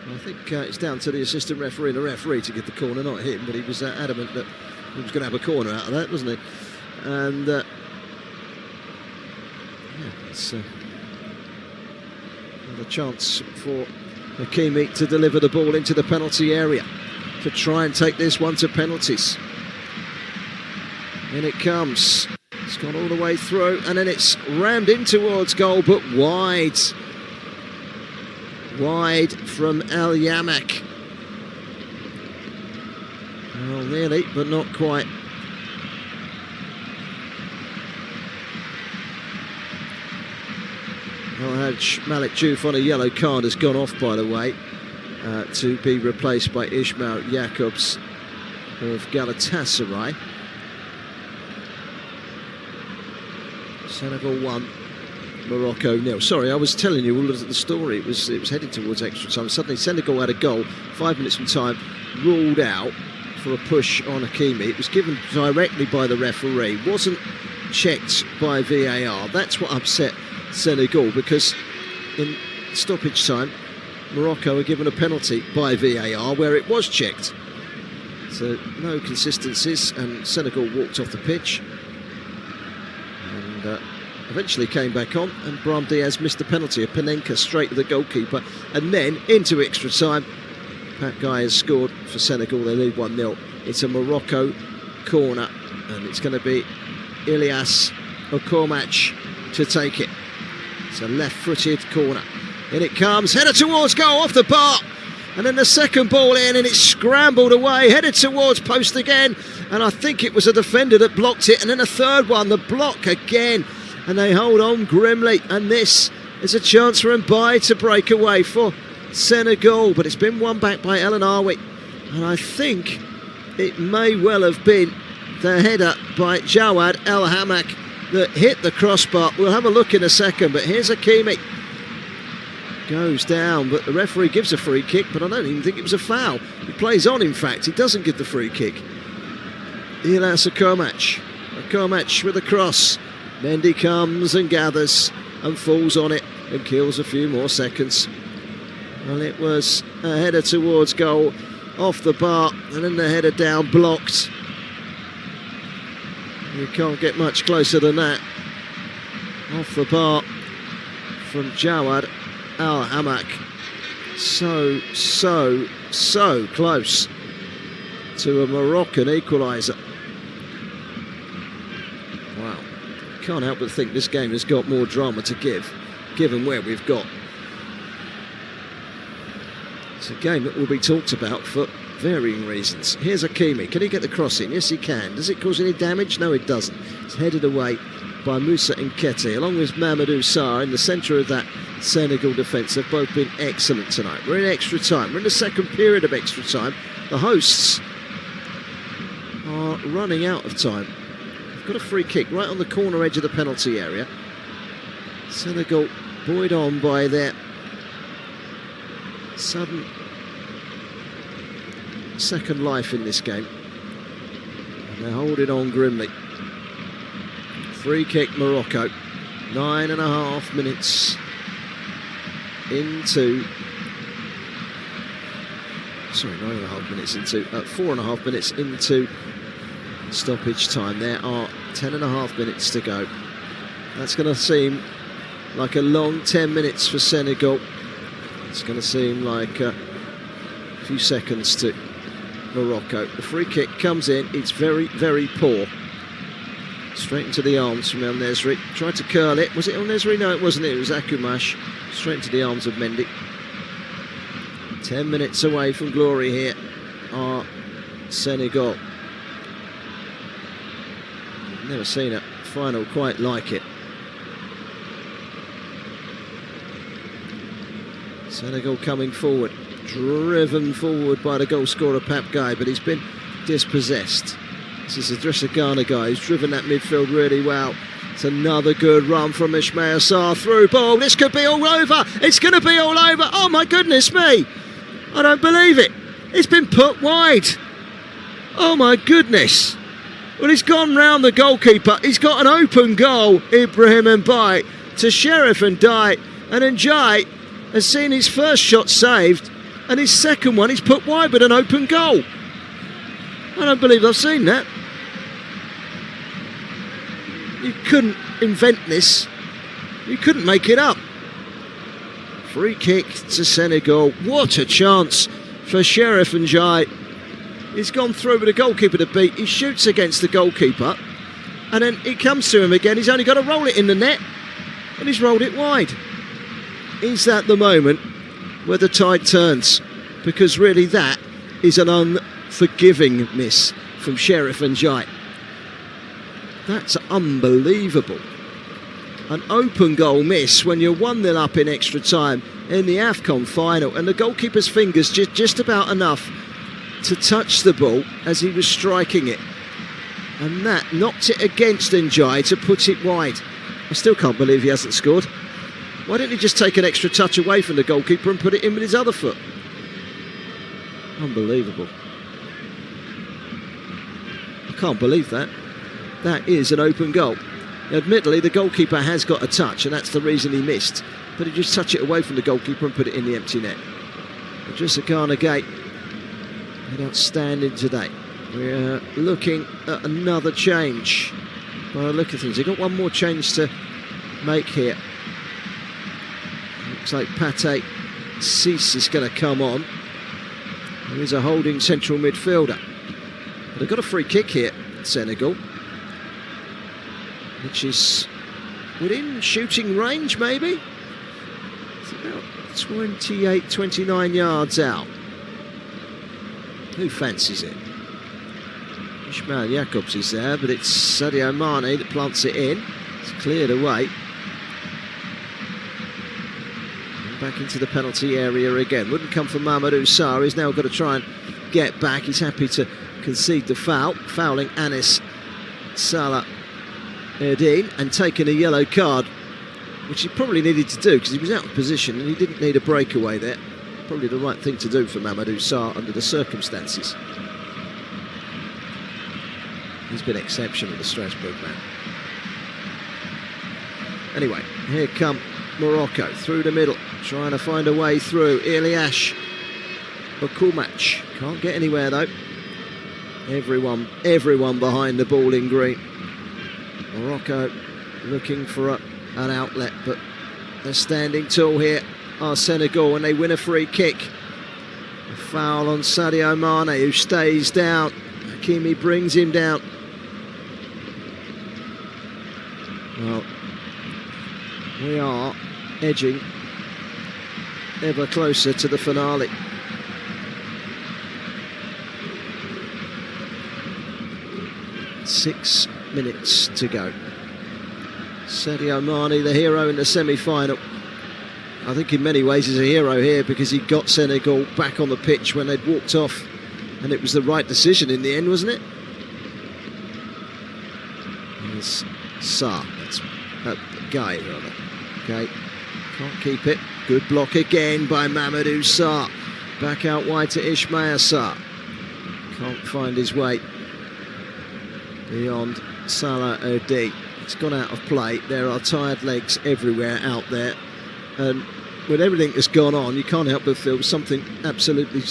Speaker 4: I think it's down to the assistant referee and the referee to get the corner, not him, but he was adamant that he was going to have a corner out of that, wasn't he? And yeah, it's a chance for Hakimi to deliver the ball into the penalty area to try and take this one to penalties. In it comes. It's gone all the way through and then it's rammed in towards goal, but wide. Wide from Al Yamak. Well, nearly, but not quite. Malik Diouf on a yellow card has gone off, by the way, to be replaced by Ismail Jacobs of Galatasaray. Senegal 1, Morocco 0. Sorry, I was telling you all of the story. It was heading towards extra time. Suddenly Senegal had a goal, 5 minutes from time, ruled out for a push on Hakimi. It was given directly by the referee, wasn't checked by VAR. That's what upset Senegal, because in stoppage time Morocco were given a penalty by VAR where it was checked. So no consistencies, and Senegal walked off the pitch and eventually came back on, and Brahim Diaz missed the penalty. A Panenka straight to the goalkeeper, and then into extra time. Pat Guy has scored for Senegal. They lead 1-0. It's a Morocco corner, and it's going to be Ilyas Okomach to take it. It's a left-footed corner. In it comes, header towards goal, off the bar. And then the second ball in, and it's scrambled away, headed towards post again. And I think it was a defender that blocked it. And then a third one, the block again. And they hold on grimly. And this is a chance for Mbaye to break away for Senegal. But it's been won back by El Anawi. And I think it may well have been the header by Jawad Al-Yamak that hit the crossbar. We'll have a look in a second, but here's Hakimi. Goes down, but the referee gives a free kick, but I don't even think it was a foul. He plays on, in fact. He doesn't give the free kick. Ilyas Okomach. Okomach with a cross. Mendy comes and gathers and falls on it and kills a few more seconds. Well, it was a header towards goal, off the bar, and then the header down, blocked. You can't get much closer than that. Off the bar from Jawad Al-Yamak. So close to a Moroccan equaliser. Wow. Can't help but think this game has got more drama to give, given where we've got. It's a game that will be talked about for varying reasons. Here's Hakimi. Can he get the cross in? Yes, he can. Does it cause any damage? No, it doesn't. It's headed away by Moussa Nketiah, along with Mamadou Sarr in the centre of that Senegal defence. They've both been excellent tonight. We're in extra time. We're in the second period of extra time. The hosts are running out of time. They've got a free kick right on the corner edge of the penalty area. Senegal buoyed on by their sudden second life in this game, and they're holding on grimly. Free kick Morocco. 9.5 minutes into 4.5 minutes into stoppage time. There are 10.5 minutes to go. That's going to seem like a long 10 minutes for Senegal. It's going to seem like few seconds to Morocco. The free kick comes in, it's very, very poor. Straight into the arms from El Nesri. Tried to curl it. Was it El Nesri? No, it wasn't. It was Akumash. Straight into the arms of Mendy. 10 minutes away from glory here are Senegal. Never seen a final quite like it. Senegal coming forward, driven forward by the goal scorer Pap Guy, but he's been dispossessed. This is the Dressa Ghana guy who's driven that midfield really well. It's another good run from Ismail Sarr, through ball. This could be all over. It's going to be all over. Oh my goodness me. I don't believe it. It's been put wide. Oh my goodness. Well, he's gone round the goalkeeper. He's got an open goal, Ibrahim Mbaye, to Sheriff and Ndiaye. And Ndiaye has seen his first shot saved, and his second one he's put wide with an open goal. I don't believe I've seen that. You couldn't invent this. You couldn't make it up. Free kick to Senegal. What a chance for Sheriff and Ndiaye. He's gone through with the goalkeeper to beat. He shoots against the goalkeeper, and then it comes to him again. He's only got to roll it in the net, and he's rolled it wide. Is that the moment where the tide turns? Because really that is an unforgiving miss from Sheriff and Ndiaye. That's unbelievable. An open goal miss when you're 1-0 up in extra time in the AFCON final, and the goalkeeper's fingers just about enough to touch the ball as he was striking it. And that knocked it against Ndiaye to put it wide. I still can't believe he hasn't scored. Why didn't he just take an extra touch away from the goalkeeper and put it in with his other foot? Unbelievable. I can't believe that. That is an open goal. Admittedly, the goalkeeper has got a touch, and that's the reason he missed. But he just touched it away from the goalkeeper and put it in the empty net. Dressa Ghana Gate, outstanding today. We're looking at another change. By the look of things, they've got one more change to make here. Looks like Pate Cease is going to come on. There is a holding central midfielder. But they've got a free kick here, Senegal, which is within shooting range, maybe. It's about 28, 29 yards out. Who fancies it? Ismail Jacobs is there, but it's Sadio Mane that plants it in. It's cleared away. And back into the penalty area again. Wouldn't come from Mamadou Sarr. He's now got to try and get back. He's happy to concede the foul, fouling Anis Salah Erdine and taking a yellow card, which he probably needed to do because he was out of position and he didn't need a breakaway there. Probably the right thing to do for Mamadou Sarr under the circumstances. He's been exceptional, the Strasbourg man. Anyway, here come Morocco through the middle, trying to find a way through. Iliash Bakumach can't get anywhere though. Everyone behind the ball in green. Morocco looking for an outlet, but they're standing tall here are Senegal, and they win a free kick. A foul on Sadio Mane, who stays down. Hakimi brings him down. Well, we are edging ever closer to the finale. Six minutes to go. Sadio Mane, the hero in the semi-final. I think in many ways he's a hero here because he got Senegal back on the pitch when they'd walked off, and it was the right decision in the end, wasn't it? It's Sarr, that's Guy rather. Okay, can't keep it. Good block again by Mamadou Sarr. Back out wide to Ismail Sarr. Can't find his way beyond Salah Erdine. It's gone out of play. There are tired legs everywhere out there, and with everything that's gone on, you can't help but feel something absolutely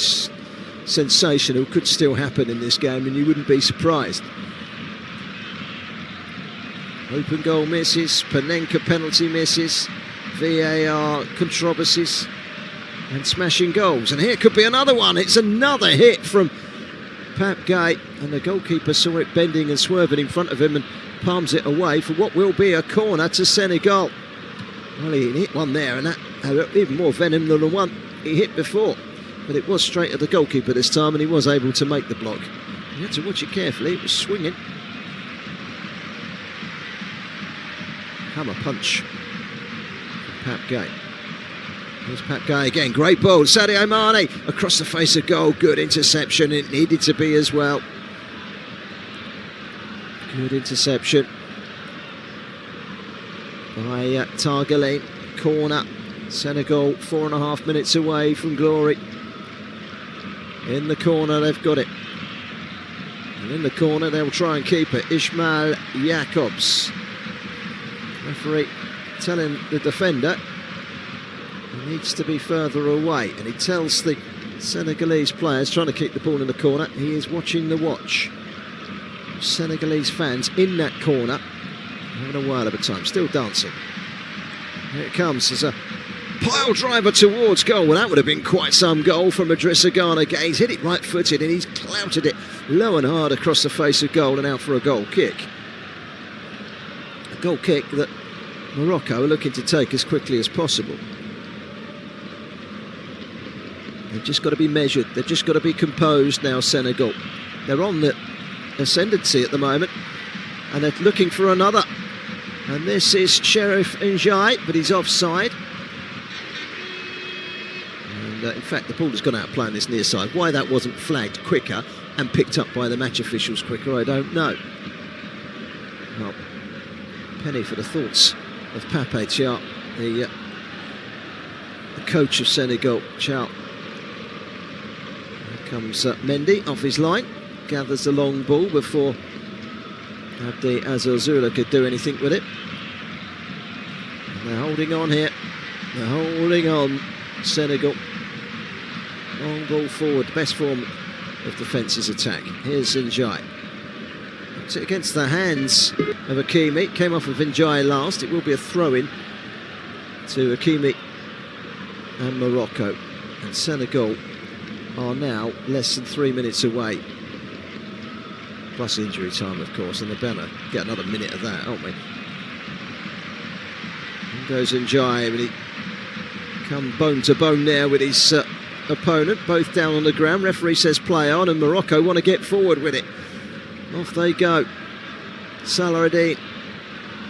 Speaker 4: sensational could still happen in this game, and you wouldn't be surprised. Open goal misses, Panenka penalty misses, VAR controversies. and smashing goals. And here could be another one. It's another hit from Pape Gueye, and the goalkeeper saw it bending and swerving in front of him and palms it away for what will be a corner to Senegal. Well, he hit one there, and that had even more venom than the one he hit before. But it was straight at the goalkeeper this time, and he was able to make the block. You had to watch it carefully. It was swinging. Hammer punch from Pape Gueye. Here's Pape Gueye again. Great ball. Sadio Mane across the face of goal. Good interception. It needed to be as well. Good interception by Targeline. Corner. Senegal 4.5 minutes away from glory. In the corner, they've got it. And in the corner, they'll try and keep it. Ismail Jacobs. Referee telling the defender he needs to be further away. And he tells the Senegalese players trying to keep the ball in the corner, he is watching the watch. Senegalese fans in that corner, having a while of a time, still dancing. Here it comes as a pile driver towards goal. Well, that would have been quite some goal from Idrissa Gana. He's hit it right-footed and he's clouted it low and hard across the face of goal and out for a goal kick. A goal kick that Morocco are looking to take as quickly as possible. They've just got to be measured. They've just got to be composed now, Senegal. They're on the ascendancy at the moment and they're looking for another. And this is Sheriff Ndiaye, but he's offside. And in fact, the ball has gone out of play on this near side. Why that wasn't flagged quicker and picked up by the match officials quicker, I don't know. Well, penny for the thoughts of Pape Thiaw, the coach of Senegal. Thiaw. Here comes Mendy off his line, gathers the long ball before Abdi Azazula could do anything with it. And they're holding on here. They're holding on, Senegal. Long ball forward, the best form of defence's attack. Here's Ndiaye. Puts it against the hands of Hakimi. Came off of Ndiaye last. It will be a throw-in to Hakimi and Morocco. And Senegal are now less than 3 minutes away. Plus injury time, of course, and they better get another minute of that, aren't we? In goes Ndiaye, and he come bone to bone there with his opponent, both down on the ground. Referee says play on, and Morocco want to get forward with it. Off they go. Salaradine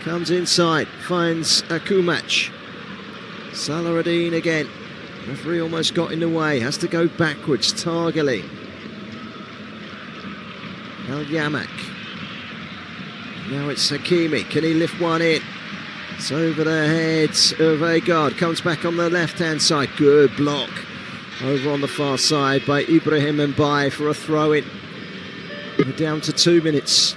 Speaker 4: comes inside, finds Akumach. Salaradine again. Referee almost got in the way, has to go backwards. Targeline. El Yamak. Now it's Hakimi. Can he lift one in? It's over the heads of Agard. Comes back on the left-hand side. Good block. Over on the far side by Ibrahim Mbaye for a throw-in. We're down to 2 minutes.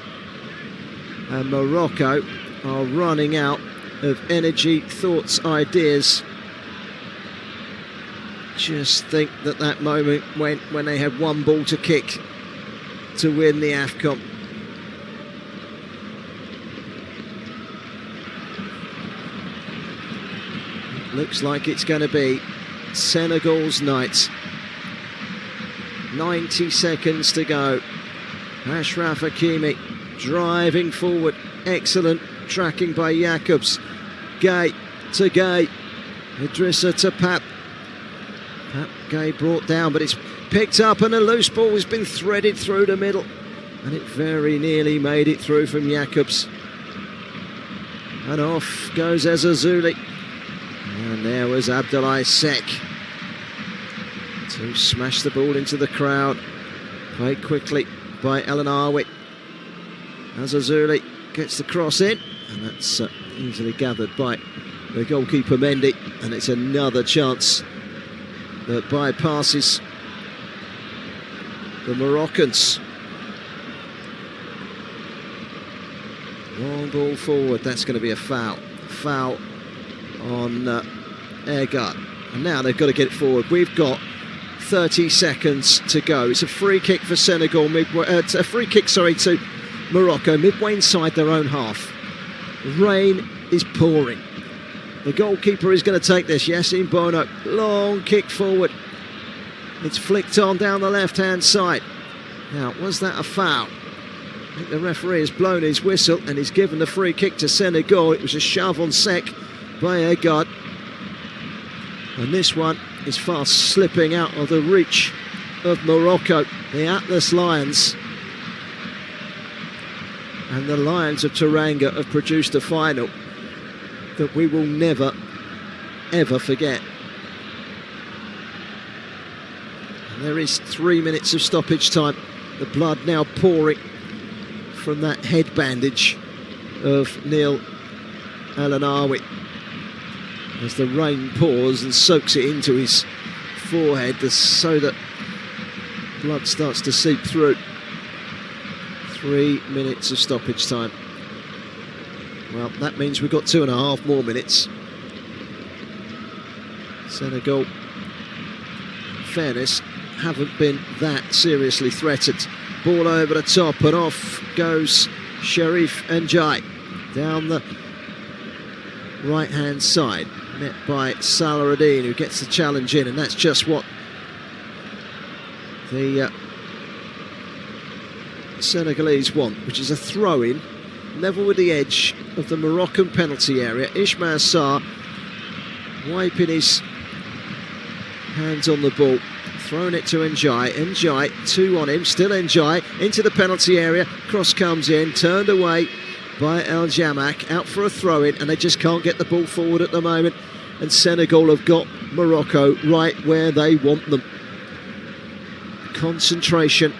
Speaker 4: And Morocco are running out of energy, thoughts, ideas. Just think that moment went when they had one ball to kick to win the AFCON. Looks like it's going to be Senegal's night. 90 seconds to go. Achraf Hakimi driving forward. Excellent tracking by Jacobs. Gueye to Gueye. Idrissa to Pape. Pape Gueye brought down, but it's picked up and a loose ball has been threaded through the middle. And it very nearly made it through from Jacobs. And off goes Azazuli. And there was Abdoulaye Seck to smash the ball into the crowd. Played quickly by El Ainaoui. Azazuli gets the cross in, and that's easily gathered by the goalkeeper Mendy. And it's another chance that bypasses the Moroccans. Long ball forward, that's going to be a foul. Foul on Agard. And now they've got to get it forward. We've got 30 seconds to go. It's a free kick for Senegal, a free kick, to Morocco, midway inside their own half. Rain is pouring. The goalkeeper is going to take this. Yassine Bono, long kick forward. It's flicked on down the left-hand side. Now, was that a foul? I think the referee has blown his whistle and he's given the free kick to Senegal. It was a shove on sec by Egard. And this one is fast slipping out of the reach of Morocco. The Atlas Lions. And the Lions of Teranga have produced a final that we will never, ever forget. And there is 3 minutes of stoppage time. The blood now pouring from that head bandage of Neil Al-Anawi as the rain pours and soaks it into his forehead so that blood starts to seep through. 3 minutes of stoppage time. Well, that means we've got 2.5 more minutes. Senegal, in fairness, haven't been that seriously threatened. Ball over the top and off goes Sherif Ndiaye down the right-hand side, met by Salahuddin, who gets the challenge in, and that's just what the Senegalese want, which is a throw-in level with the edge of the Moroccan penalty area. Ismail Sarr wiping his hands on the ball, throwing it to Ndiaye. Ndiaye, 2 on him, still Ndiaye into the penalty area. Cross comes in, turned away by El Jamak, out for a throw-in, and they just can't get the ball forward at the moment. And Senegal have got Morocco right where they want them. Concentration,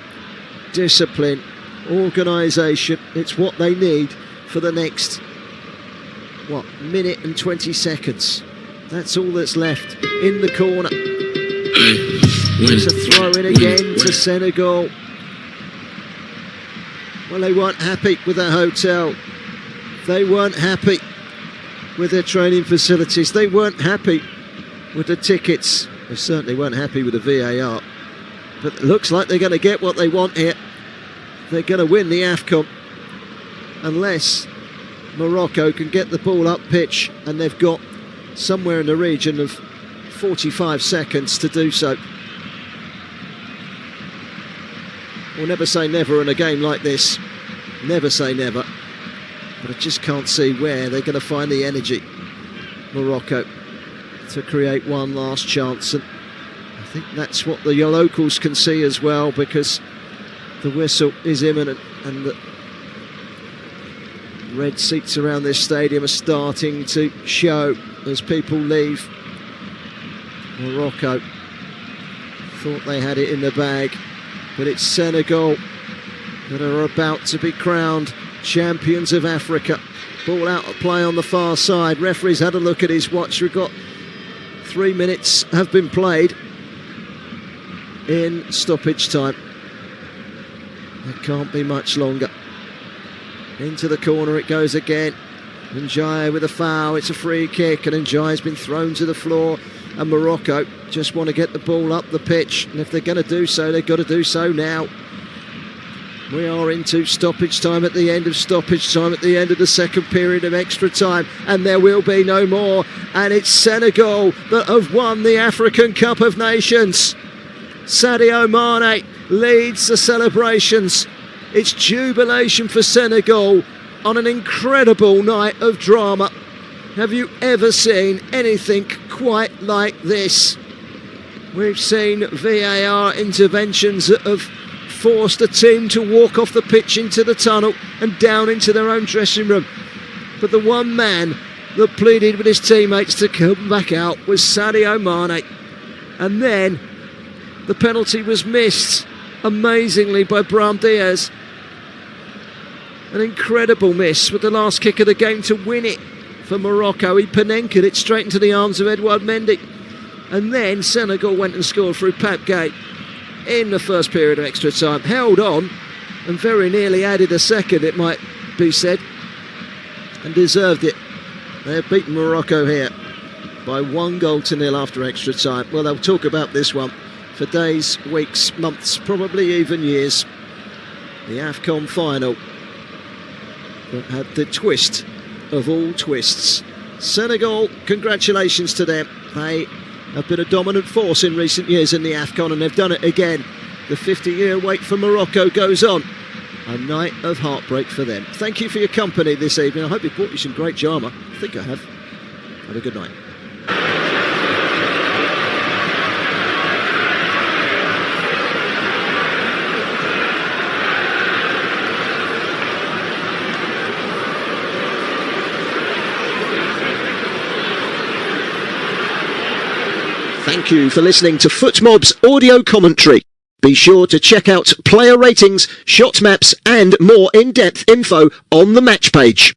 Speaker 4: discipline, organisation, it's what they need for the next, minute and 20 seconds. That's all that's left in the corner. It's a throw-in again to Senegal. Well, they weren't happy with their hotel. They weren't happy with their training facilities. They weren't happy with the tickets. They certainly weren't happy with the VAR. But it looks like they're going to get what they want here. They're going to win the AFCON unless Morocco can get the ball up pitch, and they've got somewhere in the region of 45 seconds to do so. We'll never say never in a game like this. Never say never. But I just can't see where they're going to find the energy, Morocco, to create one last chance. And I think that's what the locals can see as well, because the whistle is imminent and the red seats around this stadium are starting to show as people leave. Morocco thought they had it in the bag, but it's Senegal that are about to be crowned champions of Africa. Ball out of play on the far side. Referee's had a look at his watch. We've got 3 minutes have been played in stoppage time. It can't be much longer. Into the corner it goes again. Ndiaye with a foul. It's a free kick, and Ndiaye's been thrown to the floor. And Morocco just want to get the ball up the pitch, and if they're going to do so, they've got to do so now. We are into stoppage time at the end of stoppage time, at the end of the second period of extra time, and there will be no more. And it's Senegal that have won the African Cup of Nations. Sadio Mane leads the celebrations. It's jubilation for Senegal on an incredible night of drama. Have you ever seen anything quite like this? We've seen VAR interventions that have forced a team to walk off the pitch into the tunnel and down into their own dressing room. But the one man that pleaded with his teammates to come back out was Sadio Mane. And then the penalty was missed amazingly by Brahim Diaz. An incredible miss with the last kick of the game to win it for Morocco. He Panenka'd it straight into the arms of Edouard Mendy. And then Senegal went and scored through Pape Gueye in the first period of extra time. Held on and very nearly added a second, it might be said, and deserved it. They have beaten Morocco here by 1-0 after extra time. Well, they'll talk about this one for days, weeks, months, probably even years. The AFCON final that had the twist of all twists. Senegal, congratulations to them. They have been a dominant force in recent years in the AFCON, and they've done it again. The 50-year wait for Morocco goes on. A night of heartbreak for them. Thank you for your company this evening. I hope it brought you some great drama. I think I have. Have a good night. Thank you for listening to FootMob's audio commentary. Be sure to check out player ratings, shot maps and more in-depth info on the match page.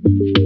Speaker 1: you.